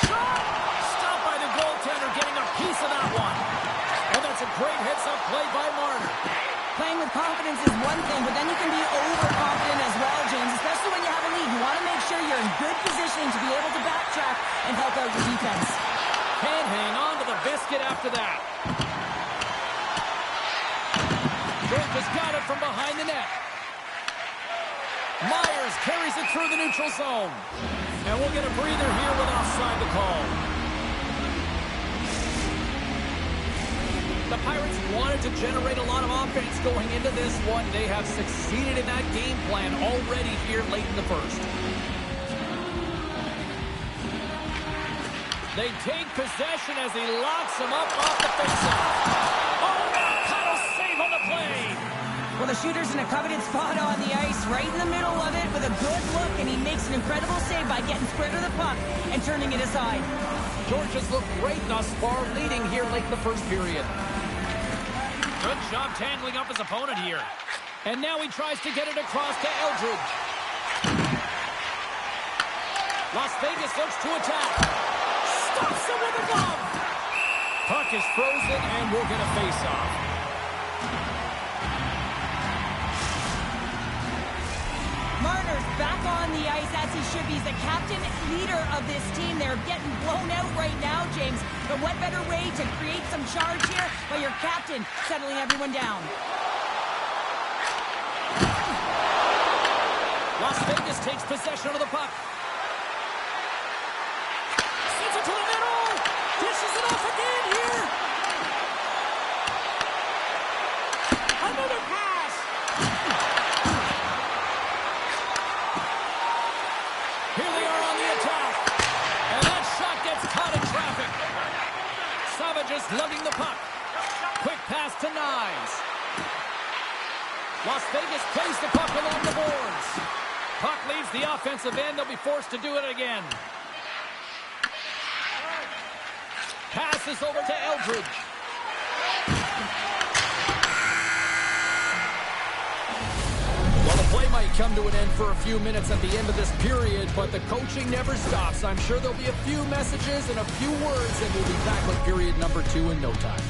Shot! Stopped by the goaltender, getting a piece of that one. And that's a great heads-up play by Marner. Playing with confidence is one thing, but then you can be overconfident as well, James, especially when you have a lead. You want to make sure you're in good positioning to be able to backtrack and help out your defense. Can't hang on to the biscuit after that. has got it from behind the net. Myers carries it through the neutral zone. And we'll get a breather here with offside the call. The Pirates wanted to generate a lot of offense going into this one. They have succeeded in that game plan already here late in the first. They take possession as he locks him up off the faceoff. Oh, Mercado save on the play. Well, the shooter's in a coveted spot on the ice, right in the middle of it with a good look, and he makes an incredible save by getting square to the puck and turning it aside. Georgia's looked great thus far, leading here late in the first period. Good job tangling up his opponent here. And now he tries to get it across to Eldridge. Las Vegas looks to attack. Stops him with a glove. Puck is frozen, and we'll get a face-off. Marner's back on the ice as he should be. He's the captain, leader of this team. They're getting blown out right now, James. But what better way to create some charge here by your captain settling everyone down? Las Vegas takes possession of the puck. Sends it to the middle. Dishes it off again here. Another pass. Here they are on the attack. And that shot gets caught in traffic. Savages lugging the puck. Quick pass to Nyes. Las Vegas plays the puck along the boards. Puck leaves the offensive end. They'll be forced to do it again. Passes over to Eldridge. Well, the play might come to an end for a few minutes at the end of this period, but the coaching never stops. I'm sure there'll be a few messages and a few words, and we'll be back with period number 2 in no time.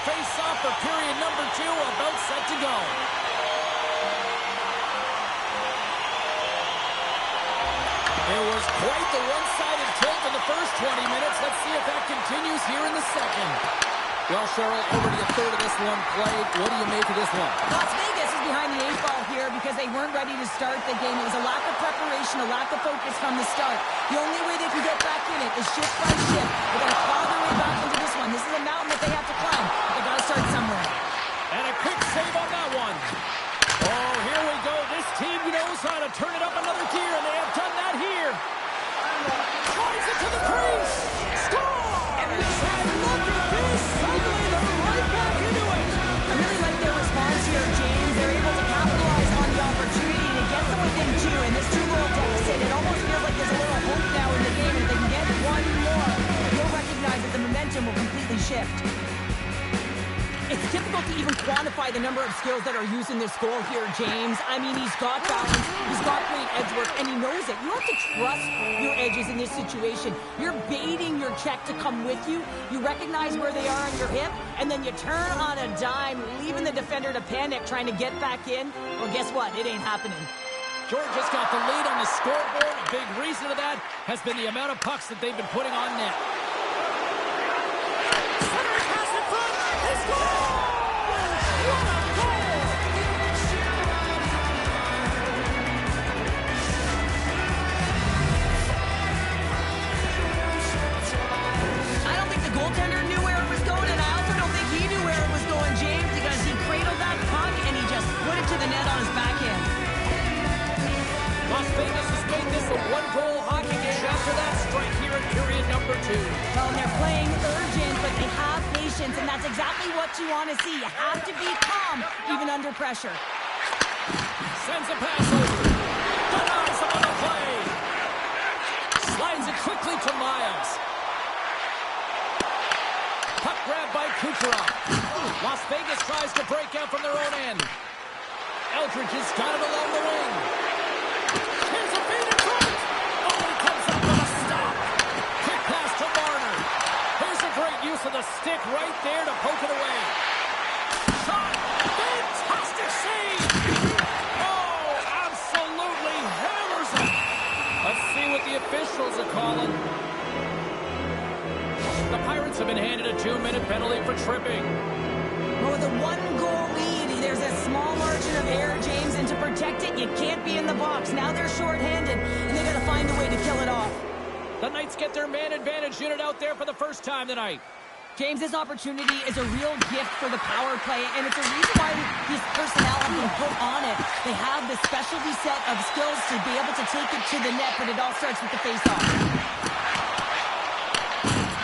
Face-off for period number 2, about set to go. It was quite the one-sided tilt in the first 20 minutes. Let's see if that continues here in the second. Well, Cheryl, over to your third of this one played. What do you make of this one? Las Vegas is behind the 8-ball here because they weren't ready to start the game. It was a lack of preparation, a lack of focus from the start. The only way they can get back in it is shift by shift. They're going to claw their way back into this one. This is a mountain that they have to climb. They've got to start somewhere. And a quick save on that one. Oh, here we go. This team knows how to turn it up another gear, and they have done that here. Drives it to the crease. Score! And look at this. Suddenly they're right back into it. I really like their response here, James. They're able to capitalize on the opportunity to get them within 2 in this 2-goal deficit. It almost feels like there's a little hope now in the game. If they can get one more, you'll recognize that the momentum will completely shift. It's difficult to even quantify the number of skills that are used in this goal here, James. I mean, he's got balance, he's got great edge work, and he knows it. You have to trust your edges in this situation. You're baiting your check to come with you. You recognize where they are on your hip, and then you turn on a dime, leaving the defender to panic, trying to get back in. Well, guess what? It ain't happening. Georgia's got the lead on the scoreboard. A big reason of that has been the amount of pucks that they've been putting on net. Center pass in front. They score! What a goal! playing urgent, but they have patience, and that's exactly what you want to see. You have to be calm, even under pressure. Sends a pass over. Denies him on the play. Slides it quickly to Miles. Puck grab by Kucherov. Las Vegas tries to break out from their own end. Eldridge has got it along the wing. Here's a feed in front. Oh, he comes up with a stop. Quick pass to Marner. Here's a great use of the stick right there to poke it away. Shot. Fantastic save. Oh, absolutely hammers it. Let's see what the officials are calling. The Pirates have been handed a 2-minute penalty for tripping. Well, with a 1-goal lead, there's a small margin of error, James, and to protect it, you can't be in the box. Now they're shorthanded, and they got to find a way to kill it off. The Knights get their man advantage unit out there for the first time tonight. James, this opportunity is a real gift for the power play, and it's a reason why these personnel have been put on it. They have the specialty set of skills to be able to take it to the net, but it all starts with the face-off.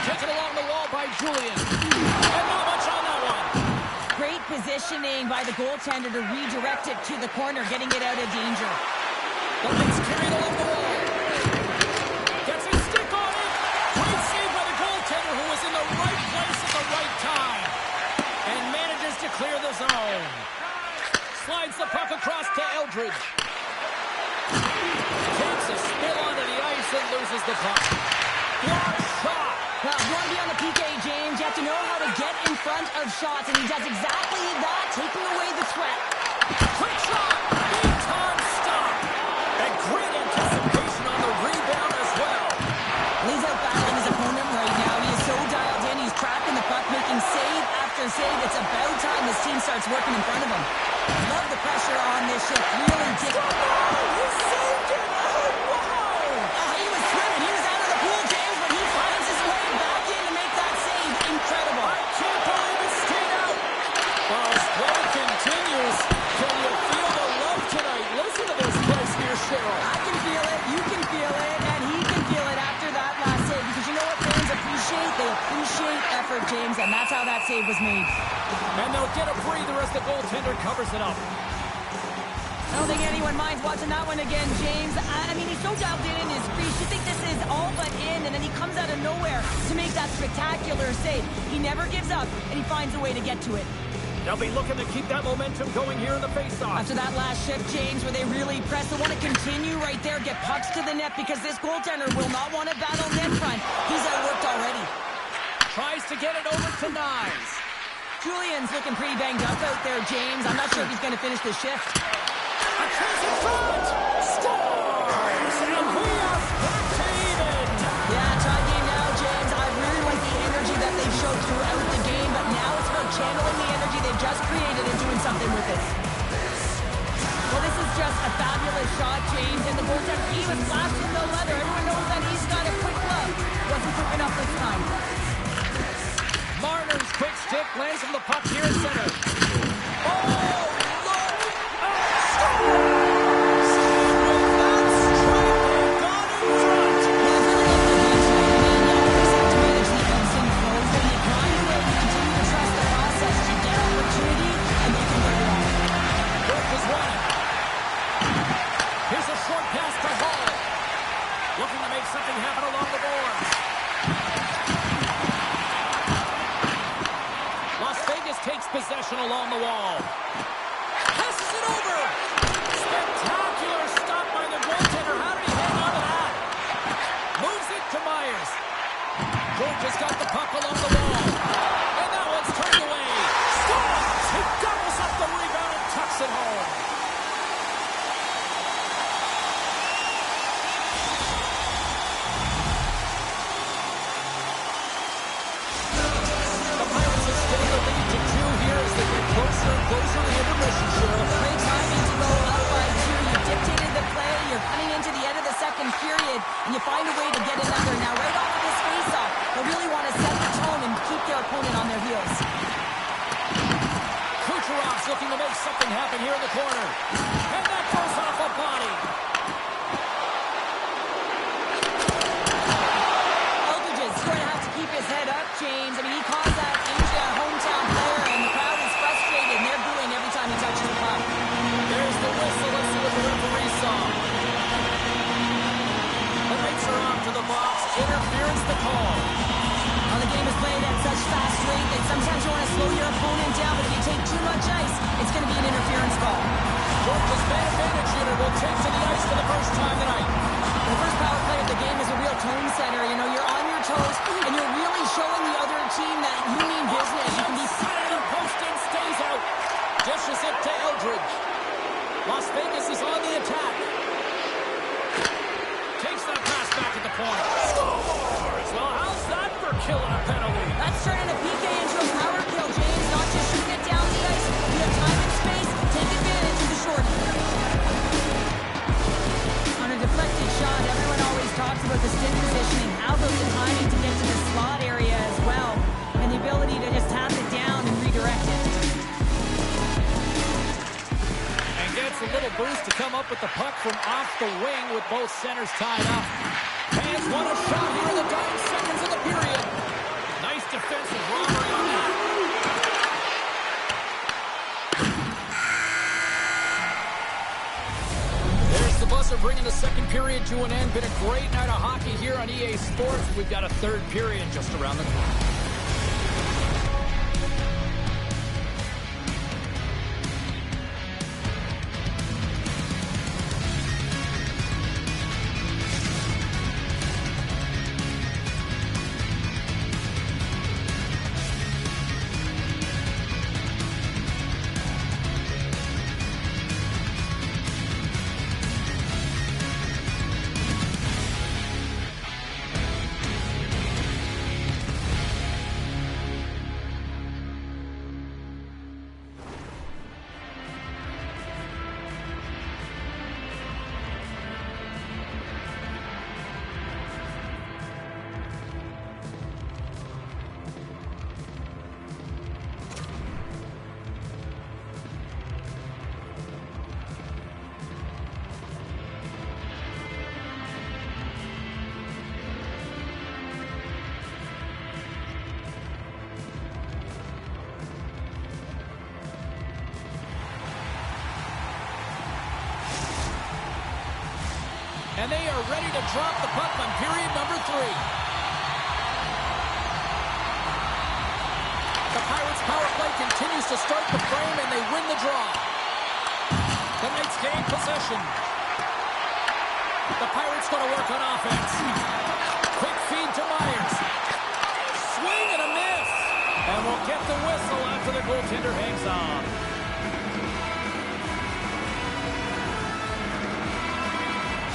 Taken along the wall by Julian. And not much on that one. Great positioning by the goaltender to redirect it to the corner, getting it out of danger. The Knights carried along the wall. Gets his stick on it. Great save by the goaltender who was in the right place at the right time. And manages to clear the zone. Slides the puck across to Eldridge. Takes a spill onto the ice and loses the puck. Block shot. Well, if you want to be on the PK, James, you have to know how to get in front of shots, and he does exactly that, taking away the threat. Quick shot! Big time stop! And great anticipation on the rebound as well. He's out battling his opponent right now. He is so dialed in. He's tracking the puck, making save after save. It's about time this team starts working in front of him. Love the pressure on this shift. Really did. Oh, he saved it! Oh, wow! He was swimming. He was out of the pool, James, but he finds his way back in to make that save. Incredible. I can't believe it stayed out. As play continues, can you feel the love tonight? Listen to this place here, Cheryl. I can feel it, you can feel it, and he can feel it after that last save. Because you know what fans appreciate? They appreciate effort, James, and that's how that save was made. And they'll get a breather as the goaltender covers it up. I don't think anyone minds watching that one again, James. I mean, he's so dialed in his crease. You think this is all but in, and then he comes out of nowhere to make that spectacular save. He never gives up, and he finds a way to get to it. They'll be looking to keep that momentum going here in the faceoff. After that last shift, James, where they really press, they want to continue right there, get pucks to the net, because this goaltender will not want to battle net front. He's outworked already. Tries to get it over to Nyes. Julian's looking pretty banged up out there, James. I'm not sure if he's going to finish this shift. A chance in front! Scores! And we are back to even! Yeah, tie game now, James. I really like the energy that they've showed throughout the game, but now it's about channeling the energy they've just created and doing something with it. Well, this is just a fabulous shot, James, and the goaltender, he was flashing the leather. Everyone knows that he's got a quick glove. Wasn't quick enough this time. Marner's quick stick lands from the puck here in center. Oh, look! Looking to make something happen along the boards. Las Vegas takes possession along the wall. Passes it over. Spectacular stop by the goaltender. How did he hang on to that? Moves it to Myers. George has got the puck along the wall. And that one's turned away. Scores! He doubles up the rebound and tucks it home. Closer and closer to intermission, Cheryl. Great timing to go up by 2. You dictated the play. You're coming into the end of the second period, and you find a way to get another. Now, right off of this face-off, they really want to set the tone and keep their opponent on their heels. Kucherov's looking to make something happen here in the corner. And that goes off a body. Eldridge is going to have to keep his head up. James. I mean, he caused that injury on a hometown player, and the crowd is frustrated, and they're booing every time he touches the puck. There's the whistle. Let's see what the referee saw. The Knights are on to the box. Interference the call. Well, the game is played at such fast rate that sometimes you want to slow your opponent down, but if you take too much ice, it's going to be an interference call. Georgia's man advantage unit will take to the ice for the first time tonight. The first power play of the game is a real tone setter. You know, you're on your toes, and you're really showing the other team that you mean business. You can be Savannah posting stays out. Dishes it to Eldridge. Las Vegas is on the attack. Takes that pass back at the point. Scores! Well, how's that for killing a penalty? That's turning a PK into a power kill, James. Not just shooting it down the ice. You have time and space. Take advantage of the shorty. On a deflected shot, everyone always talks about the stick positioning. How about the timing to get to the slot area as well? And the ability to just tap it down and redirect it. And gets a little boost to come up with the puck from off the wing with both centers tied up. Fans want a shot here in the dying seconds of the period. Nice defensive robbery on that. There's the buzzer bringing the second period to an end. Been a great night of hockey here on EA Sports. We've got a third period just around the corner. And they are ready to drop the puck on period number 3. The Pirates' power play continues to start the frame, and they win the draw. The Knights gain possession. The Pirates going to work on offense. Quick feed to Myers. Swing and a miss. And we'll get the whistle after the goaltender hangs on.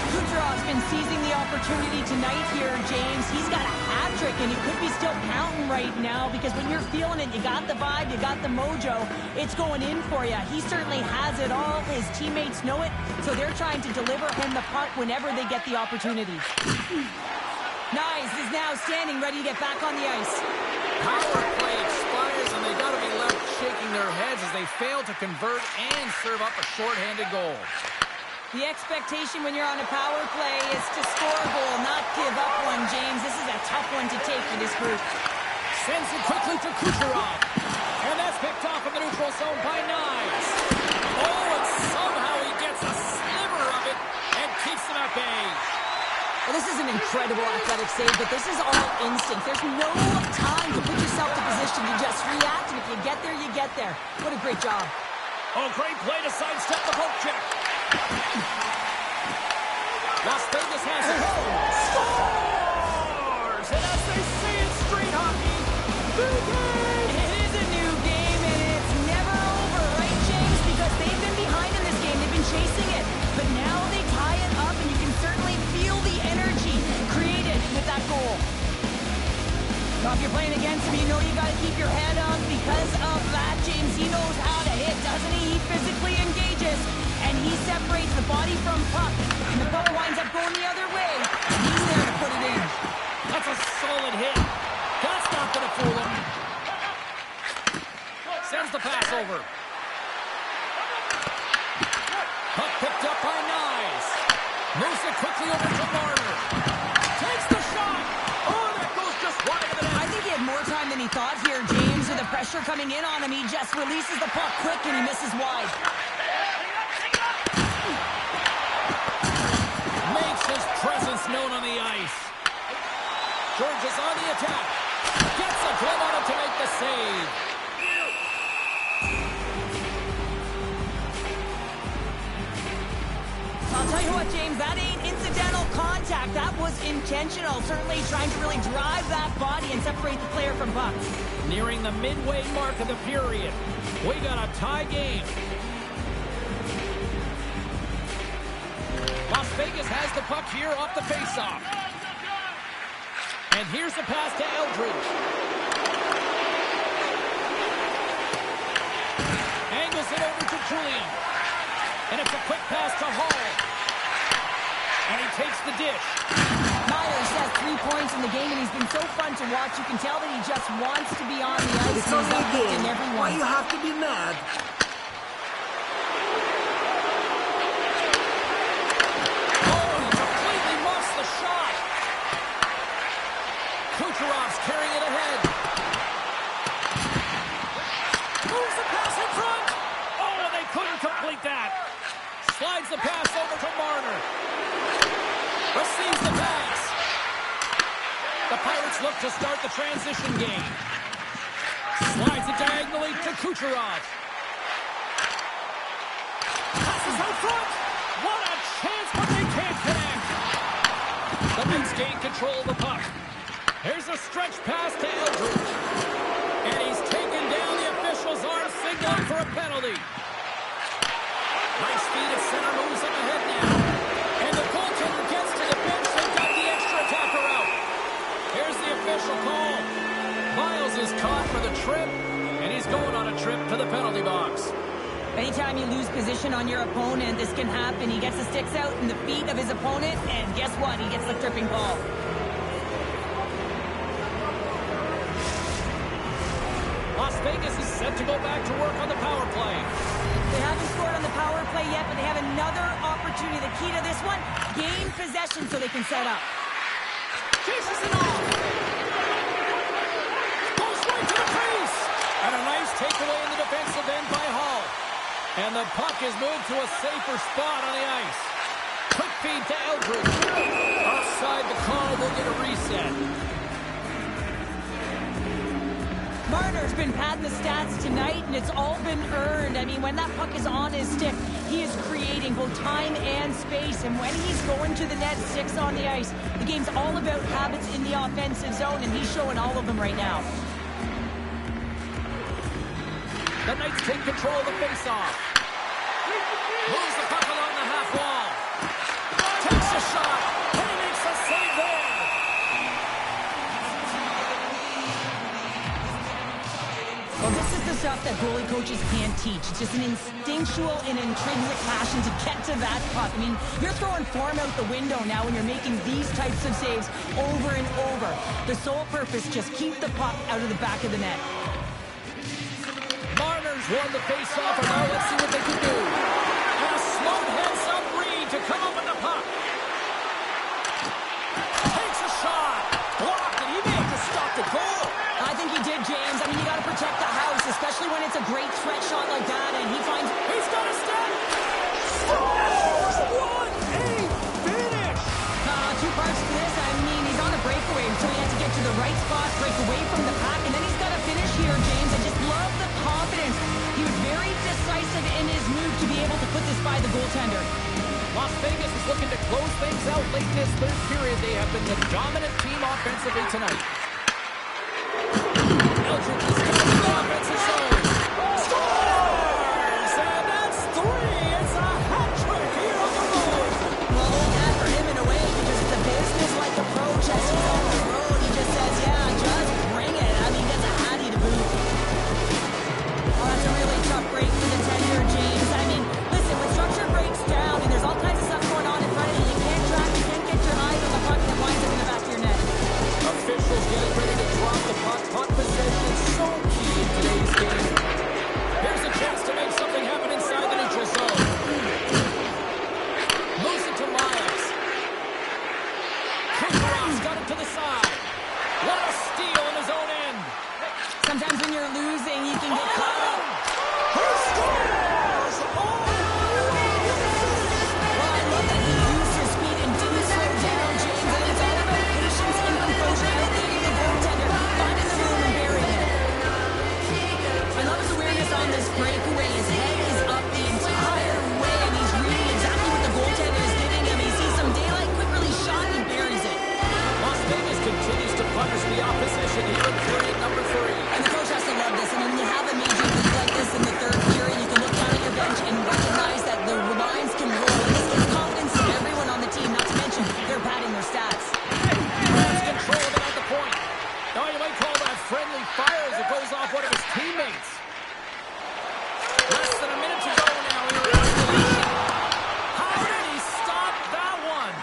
Kucherov's been seizing the opportunity tonight here, James. He's got a hat trick, and he could be still counting right now because when you're feeling it, you got the vibe, you got the mojo, it's going in for you. He certainly has it all. His teammates know it, so they're trying to deliver him the puck whenever they get the opportunity. Nyes is now standing ready to get back on the ice. Power play expires, and they got to be left shaking their heads as they fail to convert and serve up a shorthanded goal. The expectation when you're on a power play is to score a goal, not give up one, James. This is a tough one to take for this group. Sends it quickly to Kucherov. And that's picked off in the neutral zone by Nyes. Oh, and somehow he gets a sliver of it and keeps it at bay. Well, this is an incredible athletic save, but this is all instinct. There's no time to put yourself in position to just react, and if you get there, you get there. What a great job. Oh, great play to sidestep the poke check. Las Vegas has it. Scores! And as they say in street hockey, new game! It is a new game, and it's never over, right, James? Because they've been behind in this game. They've been chasing it. But now they tie it up, and you can certainly feel the energy created with that goal. Now, if you're playing against him, you know you got to keep your head up. Because of that, James, he knows how to hit, doesn't he? He physically engages. And he separates the body from puck. And the puck winds up going the other way. And he's there to put it in. That's a solid hit. That's not going to fool him. Sends the pass over. Puck picked up by Nyes. Moves it quickly over to Marner. Takes the shot. Oh, that goes just wide of the net. I think he had more time thought here, James, with the pressure coming in on him. He just releases the puck quick and he misses wide. Makes his presence known on the ice. George is on the attack. Gets a glove on it to make the save. I'll tell you what, James, that ain't incidental contact. That was intentional. Certainly trying to really drive that body and separate the player from puck. Nearing the midway mark of the period. We got a tie game. Las Vegas has the puck here off the faceoff. And here's the pass to Eldridge. Angles it over to Julian. And it's a quick pass to Hall. And he takes the dish. Myers has 3 points in the game, and he's been so fun to watch. You can tell that he just wants to be on the ice. It's only a game. Everyone. Why you have to be mad? Oh, he completely muffs the shot. Kucherov's carrying it ahead. Moves the pass in front. Oh, they couldn't complete that. Slides the pass over to Marner. Receives the pass. The Pirates look to start the transition game. Slides it diagonally to Kucherov. Passes out front. What a chance, but they can't connect. The Knights gain control of the puck. Here's a stretch pass to Eldridge. And he's taken down. The official's arm signaling for a penalty. Nice speed at center, moves up ahead now. And the goaltender gets to the bench. They've got the extra attacker out. Here's the official call. Miles is caught for the trip, and he's going on a trip to the penalty box. Anytime you lose position on your opponent, this can happen. He gets the sticks out in the feet of his opponent, and guess what? He gets the tripping ball. Las Vegas is set to go back to work on the power play. They haven't scored on the power play yet, but they have another opportunity. The key to this one, gain possession so they can set up. Chases it off. Goes right to the face. And a nice takeaway in the defensive end by Hall. And the puck is moved to a safer spot on the ice. Quick feed to Eldridge. Offside the call. We'll get a reset. Marner's been padding the stats tonight, and it's all been earned. I mean, when that puck is on his stick, he is creating both time and space. And when he's going to the net, 6 on the ice, the game's all about habits in the offensive zone, and he's showing all of them right now. The Knights take control of the faceoff. Moves the puck along the half wall. Takes a shot, and he makes a save there. Well, this is the stuff that goalie coaches can't teach. It's just an instinctual and intrinsic passion to get to that puck. I mean, you're throwing form out the window now when you're making these types of saves over and over. The sole purpose, just keep the puck out of the back of the net. Marner's won the face-off, and now let's see what they can do. And a smart heads-up read to come up with the puck. Takes a shot. Blocked, and he may have just stopped the goal. I think he did, James. I mean, you got to protect the house, especially when it's a great threat shot like that, and he finds... He's got a step. Scores! What a finish! Two parts to this. I mean, he's on a breakaway, so he has to get to the right spot, break away from the pack, and then he's got to finish here, James. I just love the confidence. He was very decisive in his move to be able to put this by the goaltender. Las Vegas is looking to close things out late in this third period. They have been the dominant team offensively tonight. Eldridge is coming to the offensive zone. Scores! And that's 3. It's a hat trick here on the road. Well, hold that for him in a way, because it's a business-like approach as he's on the road. He just says, yeah, just bring it. I mean, he gets a hattie to boot. Oh, that's a really tough break for the tender, James. I mean, listen, when structure breaks down and there's all kinds of stuff going on in front of you, you can't track, you can't get your eyes on the puck that winds up in the back of your net. Officials and get caught up. Who scores? Oh, Well, I love that he used his speed and didn't slow down, James. And it's all about patience and composure, outleading the goaltender, finding the room and burying it. I love his awareness on this breakaway. His head is up the entire way, and he's reading exactly what the goaltender is giving him. He sees some daylight, quick release shot, and he buries it. Las Vegas continues to punish the opposition here in period number 3. And the coach has to love this. I mean, when you have a major lead like this in the third period, you can look down at your bench and recognize that the lines can roll. And this gives confidence to everyone on the team, not to mention they're padding their stats. Grabs control of it at the point. Now you might call that friendly fire as it goes off one of his teammates. Less than a minute to go now here in isolation. How did he stop that one?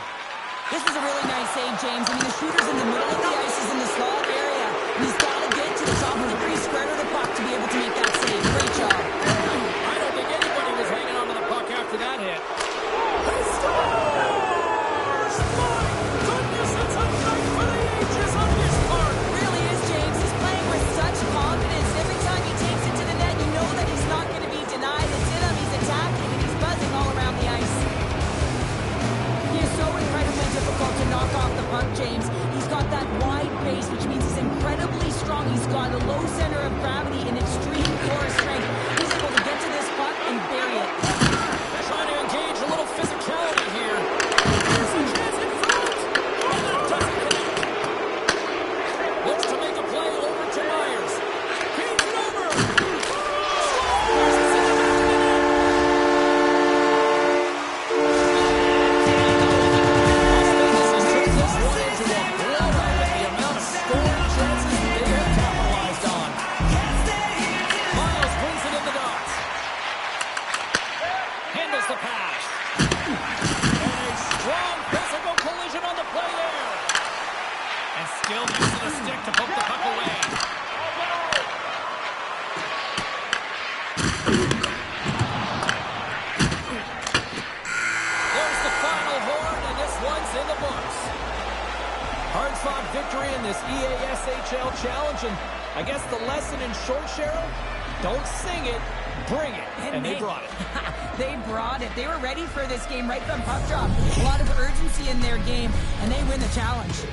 This is a really nice save, James. I mean, the shooter's in the middle of the ice, he's in the slot area, and he's got to get to the top of the crease, square to the puck to be able to make that save. Great job. I don't think anybody was hanging on to the puck after that hit. he scores! My goodness, it's a night for the ages on this part. Really is, James. He's playing with such confidence. Every time he takes it to the net, you know that he's not going to be denied. It's in him, he's attacking, and he's buzzing all around the ice. He is so incredibly difficult to knock off the puck, James. He's got that wide base, which means he's incredibly strong. He's got a low center of gravity and extreme core strength. He's able to get to this puck and bury it. Trying to engage a little physicality here. There's a chance in front. And that doesn't connect. Looks to make a play over to Myers. Feeds it over. Scores! It's in the back of the net. Las Vegas has turned this one into a blowout with the amount of scoring chances they have capitalized on. Miles brings it in the dots. Handles the pass. And a strong physical collision on the play there. And still using the stick to poke the puck away. There's the final horn, and this one's in the books. Hard-fought victory in this EASHL challenge, and I guess the lesson in short, Cheryl, don't sing it, bring it. And they brought it. They brought it. They were ready for this game right from puck drop. A lot of urgency in their game, and they win the challenge.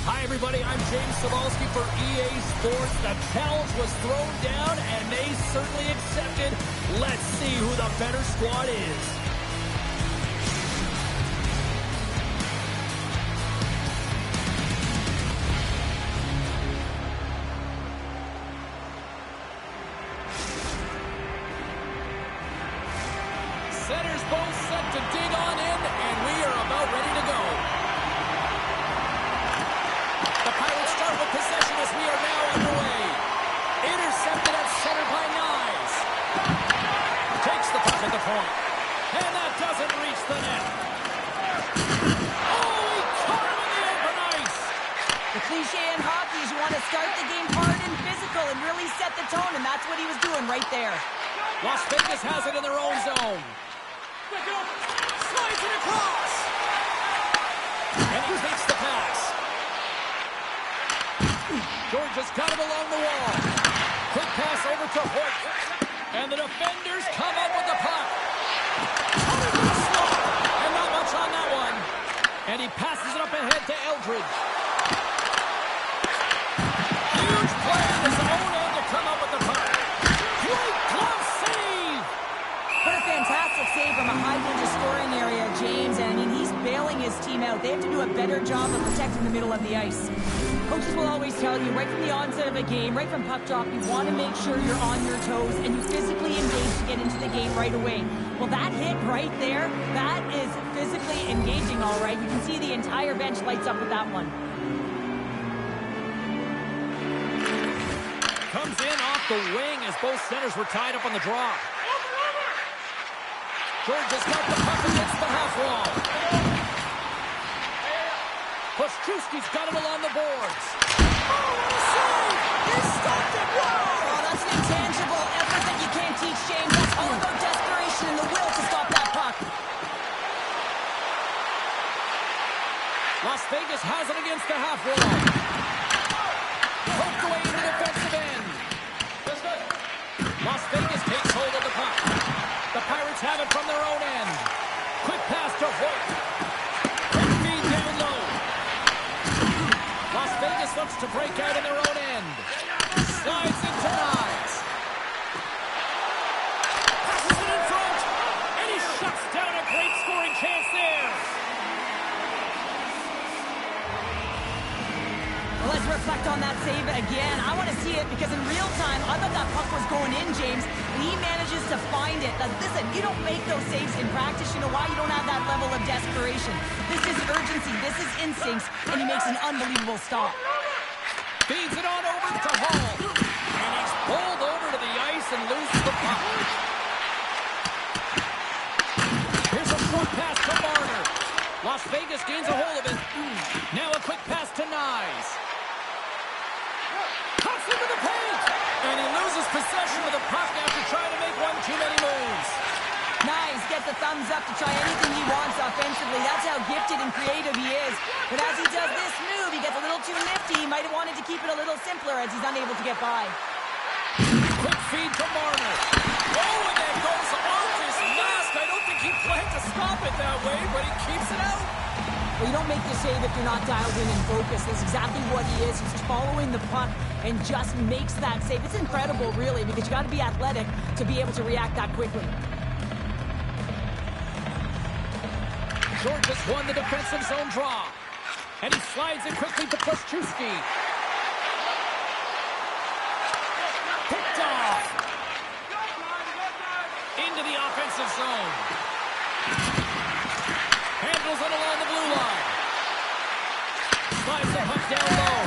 Hi, everybody. I'm James Cebulski for EA Sports. The challenge was thrown down, and they certainly accepted. Let's see who the better squad is. Centers both set to dig on in, and we are about ready to go. The Pirates start with possession as we are now underway. Intercepted at center by Nyes. Takes the puck at the point. And that doesn't reach the net. Oh, he caught him in the open ice. The cliche in hockey is you want to start the game hard and physical and really set the tone, and that's what he was doing right there. Las Vegas has it in their own zone. Slides it across. And he takes the pass. George has got him along the wall. Quick pass over to Hoyt. And the defenders come up with the puck. Coming to the slot. And not much on that one. And he passes it up ahead to Eldridge. Huge play in his own end to come up with the puck. Great glove save. What a fantastic save from a high-danger scoring area, James. And, I mean, he's bailing his team out. They have to do a better job of protecting the middle of the ice. Coaches will always tell you, right from the onset of a game, right from puck drop, you want to make sure you're on your toes and you physically engage to get into the game right away. Well, that hit right there, that is physically engaging, all right. You can see the entire bench lights up with that one. Comes in off the wing as both centers were tied up on the draw. George has got the puck against the half wall. Koszczewski's got it along the boards. Oh, what a save! He stopped it! Wow! Oh, that's an intangible effort that you can't teach, James. That's all about desperation and the will to stop that puck. Las Vegas has it against the half wall. Poked away in the defensive end. Las Vegas takes hold of the puck. The Pirates have it from their own end. Quick pass to Hoyt. Quick feed down low. Las Vegas looks to break out in their own end. Slides into Nyes. Passes it in front. And he shuts down a great scoring chance there. Well, let's reflect on that save again. I want to see it because in real time, I thought that puck was going in, James. He manages to find it. Now, listen, you don't make those saves in practice. You know why? You don't have that level of desperation. This is urgency. This is instincts. And he makes an unbelievable stop. Feeds it on over to Hall. And he's pulled over to the ice and loses the puck. Here's a short pass to Marner. Las Vegas gains a hold of it. Now a quick pass to Nyes. Cuts into the paint. And he loses possession of the puck after trying to make one too many moves. Nyes gets a thumbs up to try anything he wants offensively. That's how gifted and creative he is. But as he does this move, he gets a little too nifty. He might have wanted to keep it a little simpler as he's unable to get by. Quick feed to Marner. Oh, and there goes off his mask. I don't think he planned to stop it that way, but he keeps it out. Well, you don't make the save if you're not dialed in and focused. That's exactly what he is. He's following the puck and just makes that save. It's incredible, really, because you got to be athletic to be able to react that quickly. George has won the defensive zone draw. And he slides it quickly to Koszczewski. Picked off. Into the offensive zone. Handles it along the blue line. Slides the puck down low.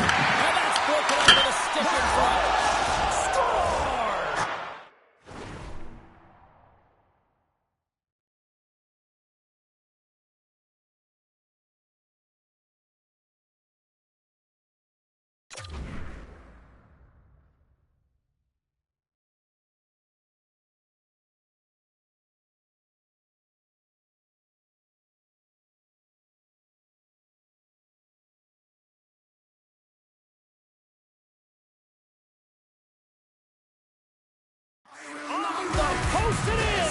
And that's broken up with a stick in front. Score! Post it in!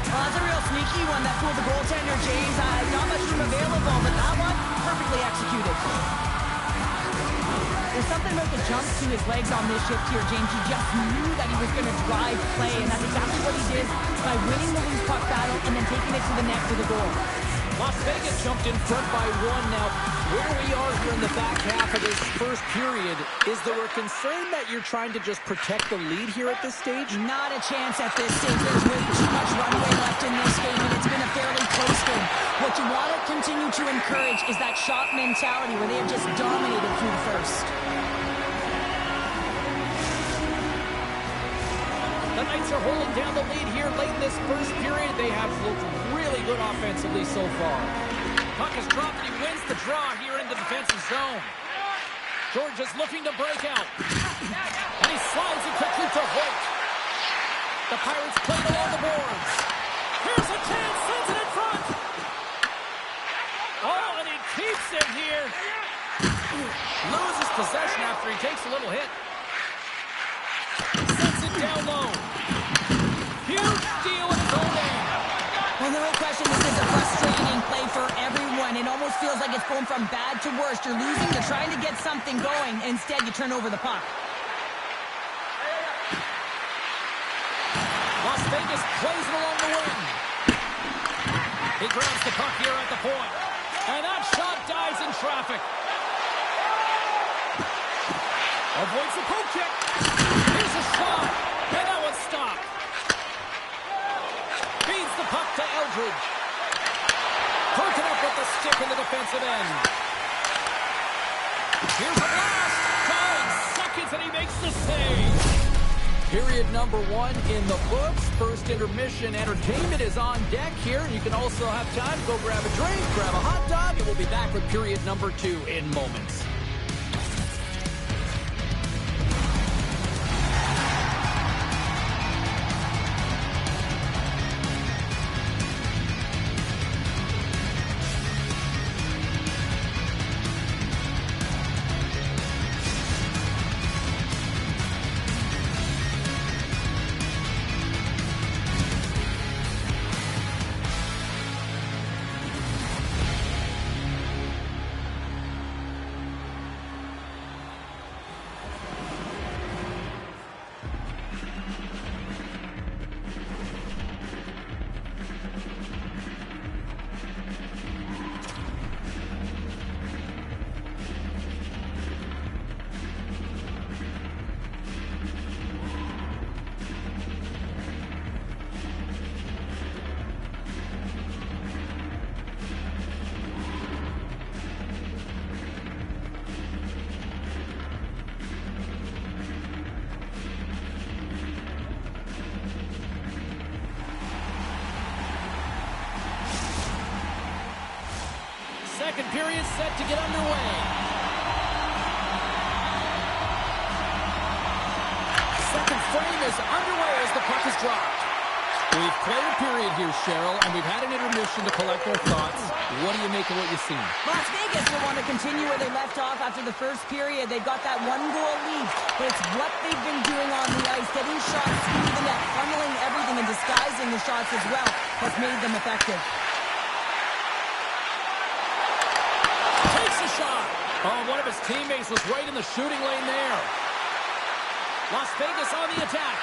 Well, that's a real sneaky one that fooled the goaltender, James. Not much room available, but that one, perfectly executed. There's something about the jump to his legs on this shift here, James. He just knew that he was going to drive play, and that's exactly what he did by winning the loose puck battle and then taking it to the net for the goal. Las Vegas jumped in front by 1 now. Where we are here in the back half of this first period, is there a concern that you're trying to just protect the lead here at this stage? Not a chance at this stage. There's way too much runway left in this game, and it's been a fairly close game. What you want to continue to encourage is that shot mentality where they have just dominated through the first. The Knights are holding down the lead here late in this first period. They have looked really good offensively so far. Puck is dropped and he wins the draw here in the defensive zone. George is looking to break out. And he slides it quickly to Hoyt. The Pirates play it along the boards. Here's a chance, sends it in front. Oh, and he keeps it here. Loses possession after he takes a little hit. Sends it down low. Huge deal in his own end. Well, no question, this is a frustrating play for everyone. It almost feels like it's going from bad to worse. You're losing, you're trying to get something going. Instead, you turn over the puck. Las Vegas plays it along the wing. He grabs the puck here at the point. And that shot dies in traffic. Avoids the poke check. Here's a shot. And that one's stopped. Feeds the puck to Eldridge. Perking up with the stick in the defensive end. Here's a blast. 9 seconds and he makes the save. Period number 1 in the books. First intermission entertainment is on deck here. You can also have time to go grab a drink, grab a hot dog, and we'll be back with period number 2 in moments. Second period set to get underway. Second frame is underway as the puck is dropped. We've played a period here, Cheryl, and we've had an intermission to collect our thoughts. What do you make of what you've seen? Las Vegas will want to continue where they left off after the first period. They've got that 1-goal lead, but it's what they've been doing on the ice, getting shots through the net, funneling everything and disguising the shots as well, has made them effective. Oh, one of his teammates was right in the shooting lane there. Las Vegas on the attack.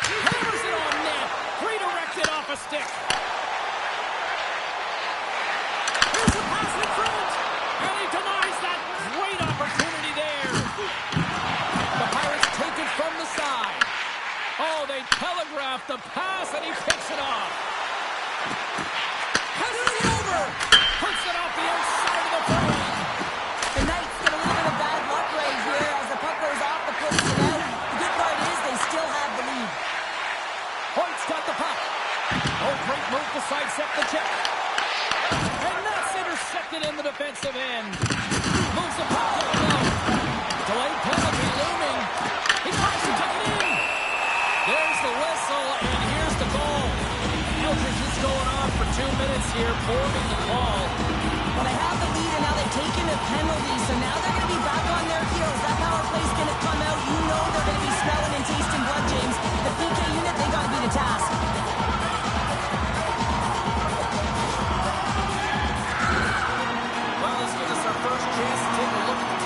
Hammers it on net. Redirected off a stick. Here's a pass in front. And he denies that great opportunity there. The Pirates take it from the side. Oh, they telegraphed the pass and he picks it off. Passes it over. Puts it off the outside of the frame. The Knights get a little bit of bad luck right here as the puck goes off the puts it out. The good part is they still have the lead. Hoyt's got the puck. Oh, great move to sidestep the check. And that's intercepted in the defensive end. Moves the puck to the low. Delayed penalty looming. He tries to tuck it in. There's the whistle, and here's the goal. Eldridge is going on for 2 minutes here, forming the call. Well, they have the lead, and now they've taken a penalty, so now they're going to be back on their heels. That power play's going to come out. You know they're going to be smelling and tasting blood, James. The PK unit, they got to be the task. Well, this gives us our first chance to take a look at the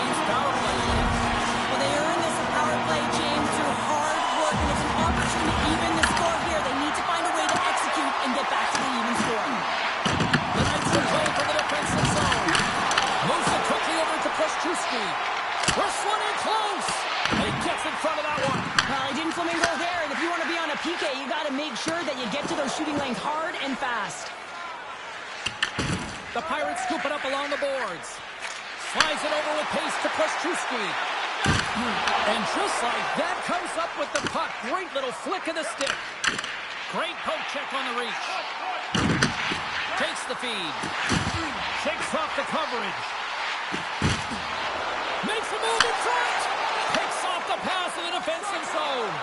Trusky. First one in close. And he gets in front of that one. Well, he didn't flamingo there, and if you want to be on a PK, you got to make sure that you get to those shooting lanes hard and fast. The Pirates scoop it up along the boards. Slides it over with pace to Trusky. And just like that, comes up with the puck. Great little flick of the stick. Great poke check on the reach. Takes the feed. Shakes off the coverage. Makes a move in front. Picks off the pass in the defensive zone.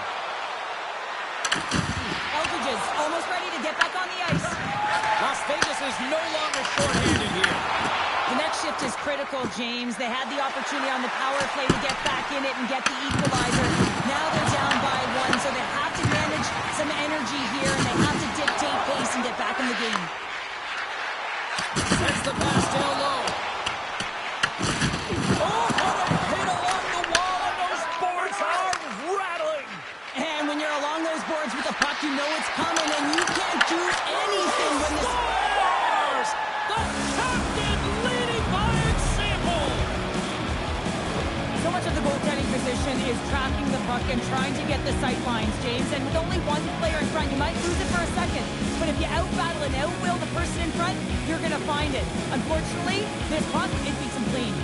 Eldridge is almost ready to get back on the ice. Las Vegas is no longer short-handed here. The next shift is critical, James. They had the opportunity on the power play to get back in it and get the equalizer. Now they're down by one, so they have to manage some energy here, and they have to dictate pace and get back in the game. Sends the pass down low. Oh, what a hit along the wall, and those boards are rattling. And when you're along those boards with the puck, you know it's coming, and you can't do anything when the... Scores! The captain leading by example! So much of the goaltending position is tracking the puck and trying to get the sight lines, James. And with only one player in front, you might lose it for a second. But if you out-battle and out-will the person in front, you're going to find it. Unfortunately, this puck, it beats him clean.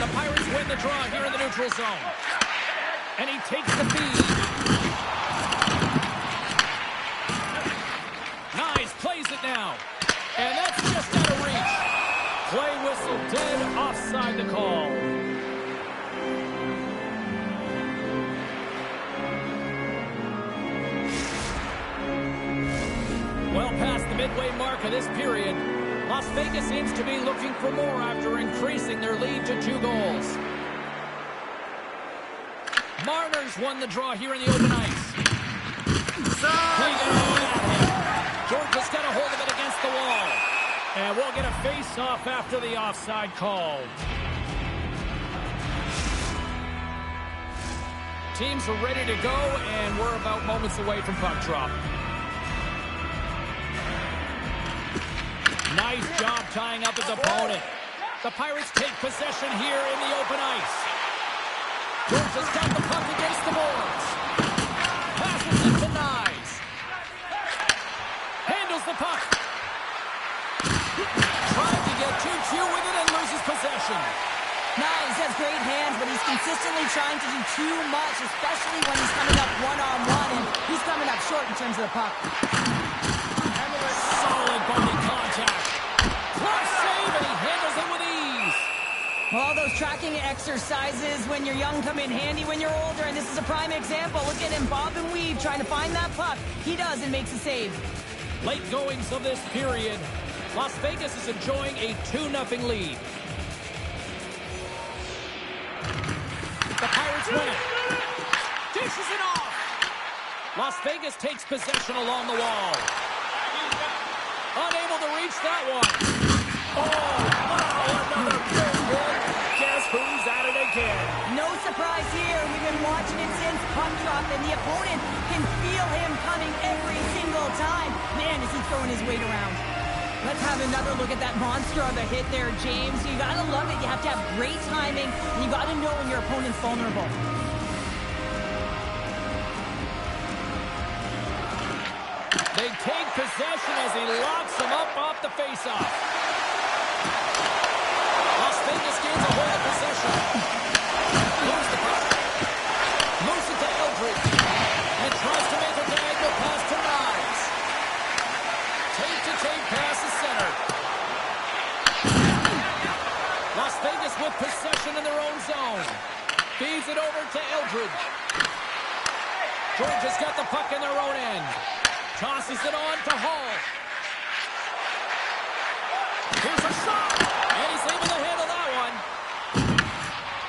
The Pirates win the draw here in the neutral zone. And he takes the feed. Nice, plays it now. And that's just out of reach. Play whistle dead, offside the call. Well past the midway mark of this period, Las Vegas seems to be looking for more after increasing their lead to 2 goals. Mariners won the draw here in the open ice. Georgia's got a hold of it against the wall. And we'll get a face-off after the offside call. Teams are ready to go, and we're about moments away from puck drop. Nice job tying up his opponent. The Pirates take possession here in the open ice. Georgia's got the puck against the boards. Passes it to Nyes. Handles the puck. Trying to get too cute with it and loses possession. Nyes has great hands, but he's consistently trying to do too much, especially when he's coming up one-on-one, and he's coming up short in terms of the puck. Solid body contact. Close save, and he handles it with ease. All those tracking exercises when you're young come in handy when you're older, and this is a prime example. Look at him bob and weave trying to find that puck. He does and makes a save. Late goings of this period. Las Vegas is enjoying a 2-0 lead. The Pirates win it. Dishes it off. Las Vegas takes possession along the wall. Unable to reach that one. Oh, wow, another big hit. Guess who's at it again? No surprise here. We've been watching it since puck drop, and the opponent can feel him coming every single time. Man, is he throwing his weight around. Let's have another look at that monster of a hit there, James. You gotta love it. You have to have great timing, and you gotta know when your opponent's vulnerable. They take possession as he locks him up off the faceoff. Las Vegas gains a hold of possession. Moves the puck. Moves it to Eldridge. And tries to make a diagonal pass to Nyes. Tape-to-tape pass is centered. Las Vegas with possession in their own zone. Feeds it over to Eldridge. Georgia's got the puck in their own end. Tosses it on to Hall. Here's a shot. And he's able to handle that one.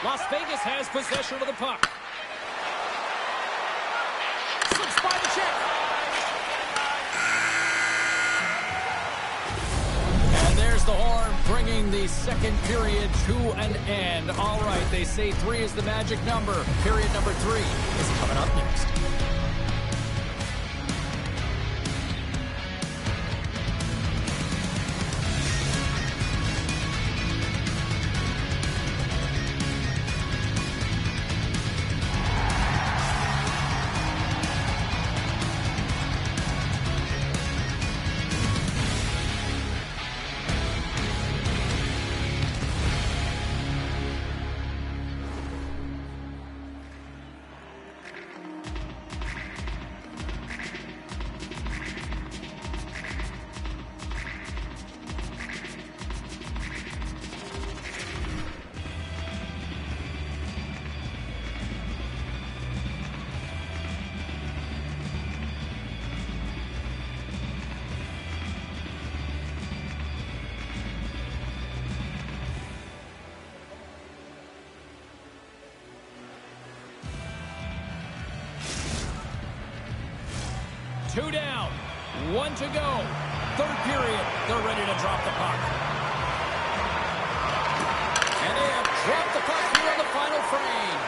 Las Vegas has possession of the puck. Slips by the check. And there's the horn, bringing the second period to an end. All right, they say 3 is the magic number. Period number 3 is coming up next. 2 down. 1 to go. Third period. They're ready to drop the puck. And they have dropped the puck here in the final frame.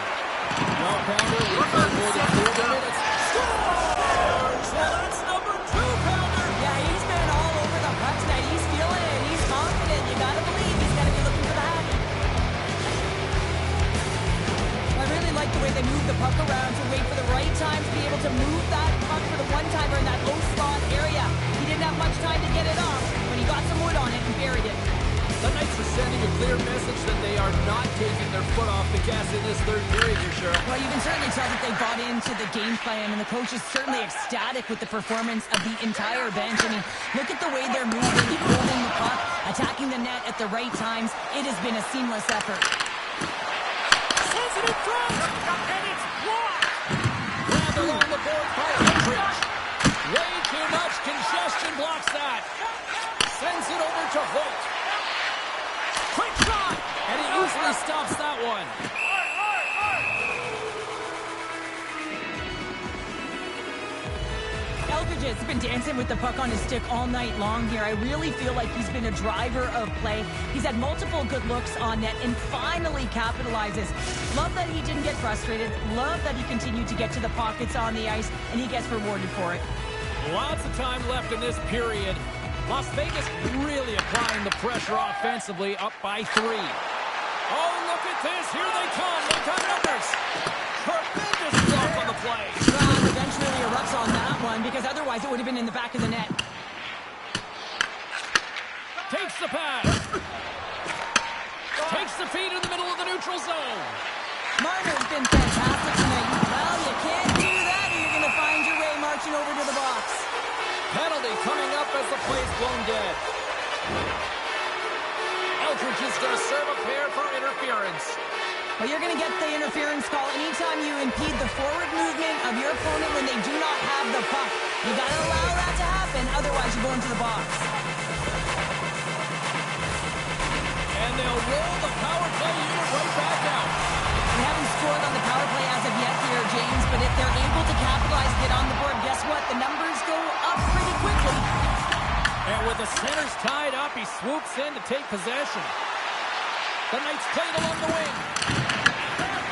Well, Pounder, we've got more than 4 minutes. Scores! Well, that's number 2, Pounder. Yeah, he's been all over the puck tonight. He's feeling it. He's confident. You gotta believe he's gotta be looking for the hat. I really like the way they move the puck around to wait for the right time to be able to move that puck for the one-timer in that low slot area. He didn't have much time to get it off, but he got some wood on it and buried it. The Knights are sending a clear message that they are not taking their foot off the gas in this third period here, Cheryl. Well, you can certainly tell that they bought into the game plan, and the coach is certainly ecstatic with the performance of the entire bench. I mean, look at the way they're moving, holding the puck, attacking the net at the right times. It has been a seamless effort. Sensitive front, and it's blocked. Grabbed along the board by Aldridge. Way too much congestion blocks that. Sends it over to Holt. Quick shot! And he easily stops that one. Eldridge has been dancing with the puck on his stick all night long here. I really feel like he's been a driver of play. He's had multiple good looks on net and finally capitalizes. Love that he didn't get frustrated. Love that he continued to get to the pockets on the ice, and he gets rewarded for it. Lots of time left in this period. Las Vegas really applying the pressure offensively, up by 3. Oh, look at this. Here they come. They've got numbers. Tremendous block on the play. Strong eventually erupts on that one because otherwise it would have been in the back of the net. Takes the pass. Takes the feed in the middle of the neutral zone. Marner's been fantastic tonight. Well, you can't do that or you're going to find your way marching over to the box. Penalty coming up as the play's blown dead. Eldridge is going to serve a pair for interference. Well, you're going to get the interference call anytime you impede the forward movement of your opponent when they do not have the puck. You got to allow that to happen, otherwise you go into the box. And they'll roll the power play unit right back out. They haven't scored on the power play as of yet here, James, but if they're able to capitalize and get on the board, guess what? The numbers go up pretty quickly. And with the centers tied up, he swoops in to take possession. The Knights played along the wing.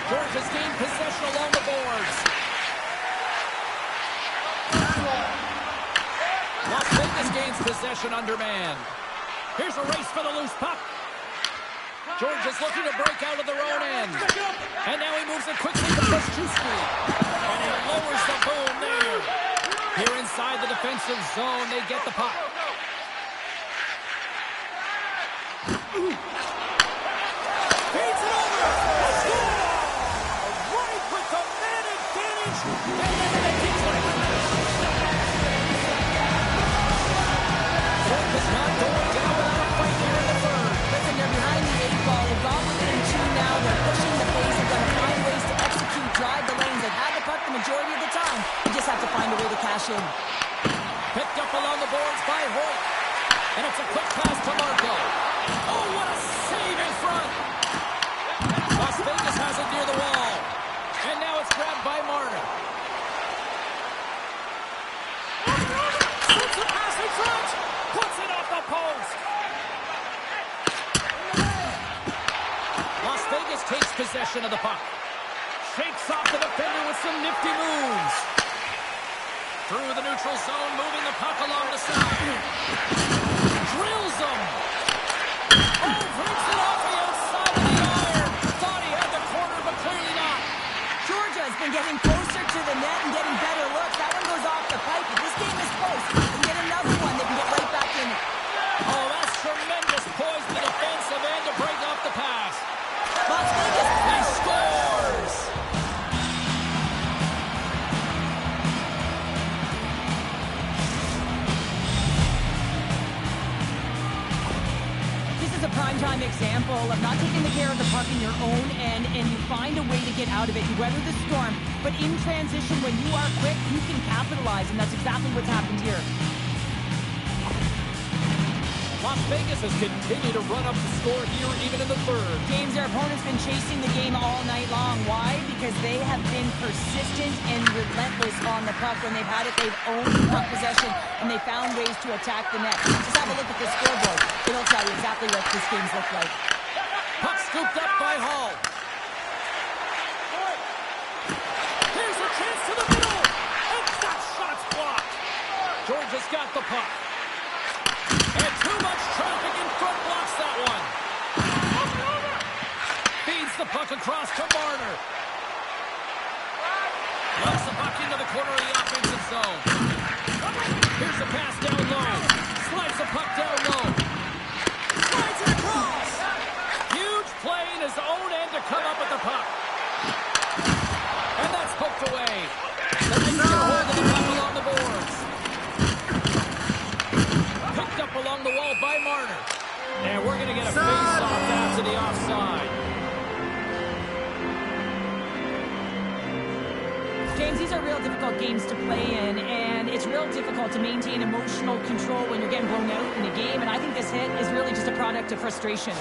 George has gained possession along the boards. Las Vegas gains possession under man. Here's a race for the loose puck. George is looking to break out of their own end. And now he moves it quickly to Koszczewski. And he lowers the boom there. Here inside the defensive zone, they get the puck. Feeds it over. A score! Right with the man advantage. And then they keep it. George is not going down without a fight here in the third. Listen, they're behind the 8 ball. They've got within 2 now. They're pushing the pace. They're going to find ways to execute, drive the lanes. They've had the puck the majority of the time. You just have to find a way to cash in. Picked up along the boards by Hoyt. And it's a quick pass to Marco. Oh, what a save in front. Las Vegas has it near the wall. And now it's grabbed by Marner. Shoots a pass in front. Puts it off the post. Las Vegas takes possession of the puck. Shakes off the defender with some nifty moves. Through the neutral zone, moving the puck along the side. Drills him. Oh, breaks it off the outside of the iron. Thought he had the corner, but clearly not. Georgia has been getting closer to the net and getting better looks. That one goes off the pipe. If this game is close, they can get another one. They can get right back in it. Oh, that's tremendous poise to the defensive end to break off the pass. Las Vegas. He scores! This is a primetime example of not taking the care of the puck in your own end, and you find a way to get out of it. You weather the storm, but in transition, when you are quick, you can capitalize, and that's exactly what's happened here. Las Las Vegas has continued to run up the score here even in the third. James, their opponent's been chasing the game all night long. Why? Because they have been persistent and relentless on the puck. When they've had it, they've owned the puck possession, and they found ways to attack the net. Just have a look at the scoreboard. It'll tell you exactly what this game's looked like. Puck scooped up by Hall. Here's a chance to the middle. And that shot's blocked. Georgia's got the puck. And too much traffic in front blocks that one. Feeds the puck across to Marner. Lost the puck into the corner of the offensive zone. Here's a pass down low. Slides the puck down low. Slides it across. Huge play in his own end to come up with the puck. And that's poked away. The Knights get a hold of the puck along the boards. Picked up along the wall by Marner. And we're going to get a face-off after the offside. James, these are real difficult games to play in, and it's real difficult to maintain emotional control when you're getting blown out in a game, and I think this hit is really just a product of frustration.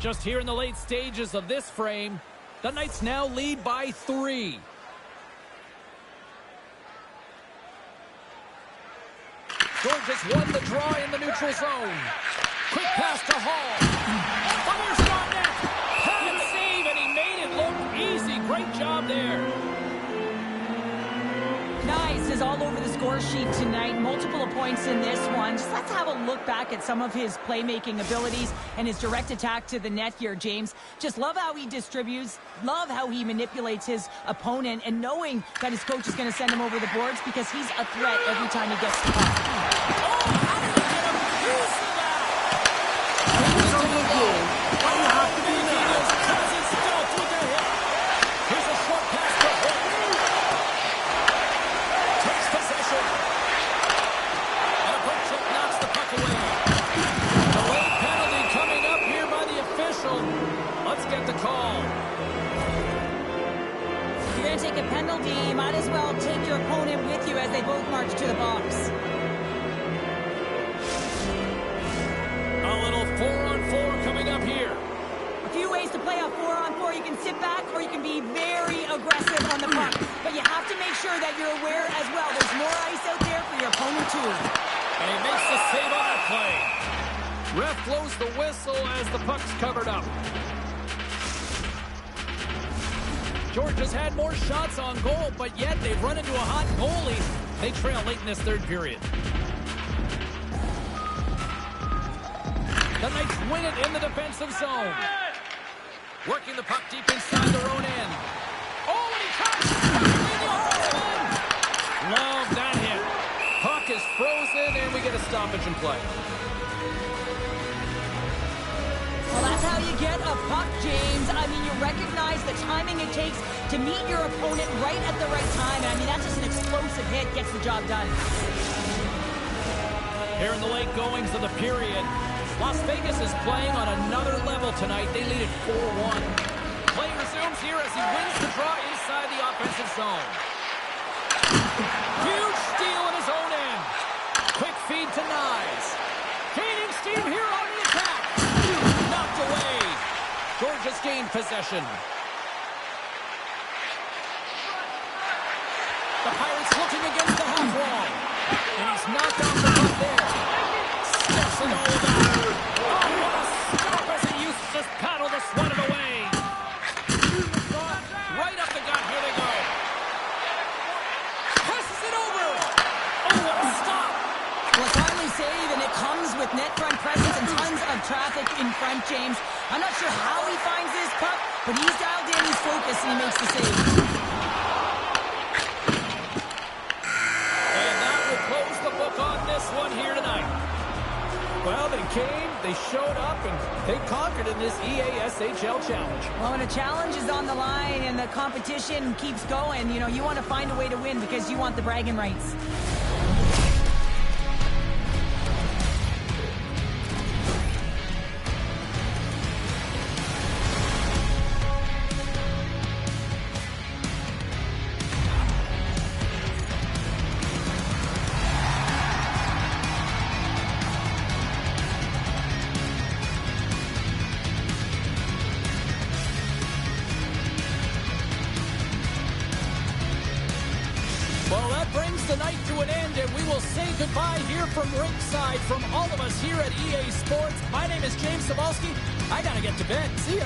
Just here in the late stages of this frame, the Knights now lead by 3. Georgia's won the draw in the neutral zone. Quick pass to Hall. Fires shot net. Pad save, and he made it look easy. Great job there. Nice is all over the score sheet tonight. Multiple points in this one. Just let's have a look back at some of his playmaking abilities and his direct attack to the net here, James. Just love how he distributes, love how he manipulates his opponent, and knowing that his coach is going to send him over the boards because he's a threat every time he gets the puck. Oh, how did he get a piece of that? It's on the goal. Why you have to be mad? Cousins still through the hit. Here's a short pass to Hook. Takes possession. And a puck check knocks the puck away. The late penalty coming up here by the official. Let's get the call. If you're going to take a penalty, you might as well take your opponent with you as they both march to the box. A little 4-on-4 coming up here. A few ways to play a 4-on-4. You can sit back or you can be very aggressive on the puck. But you have to make sure that you're aware as well. There's more ice out there for your opponent too. And he makes the save on that play. Ref blows the whistle as the puck's covered up. Georgia's had more shots on goal, but yet they've run into a hot goalie. They trail late in this third period. The Knights win it in the defensive zone. Working the puck deep inside their own end. Oh, and he tries to love that hit. Puck is frozen, and we get a stoppage in play. Well, that's how you get a puck, James. I mean, you recognize the timing it takes to meet your opponent right at the right time. I mean, that's just an explosive hit, gets the job done. Here in the late goings of the period, Las Vegas is playing on another level tonight. They lead at 4-1. Play resumes here as he wins the draw inside the offensive zone. Huge steal in his own end. Quick feed to Nyes. Gaining steam here on the attack. Knocked away. Georgia's gained possession. The Pirates looking against the half wall. And he's knocked off the puck there. Steps it all down. Oh, what a stop as he used to paddle to swat it away. Right up the gut. Here they go. Presses it over. Oh, what a stop. Well, a timely save, and it comes with net front presence and tons of traffic in front, James. I'm not sure how he finds this puck, but he's dialed in, he's focused, and he makes the save. And that will close the book on this one here tonight. Well, they came, they showed up, and they conquered in this EASHL challenge. Well, when a challenge is on the line and the competition keeps going, you know, you want to find a way to win because you want the bragging rights. that brings the night to an end, and we will say goodbye here from ringside from all of us here at EA Sports. My name is James Cebulski. I got to get to bed. See ya.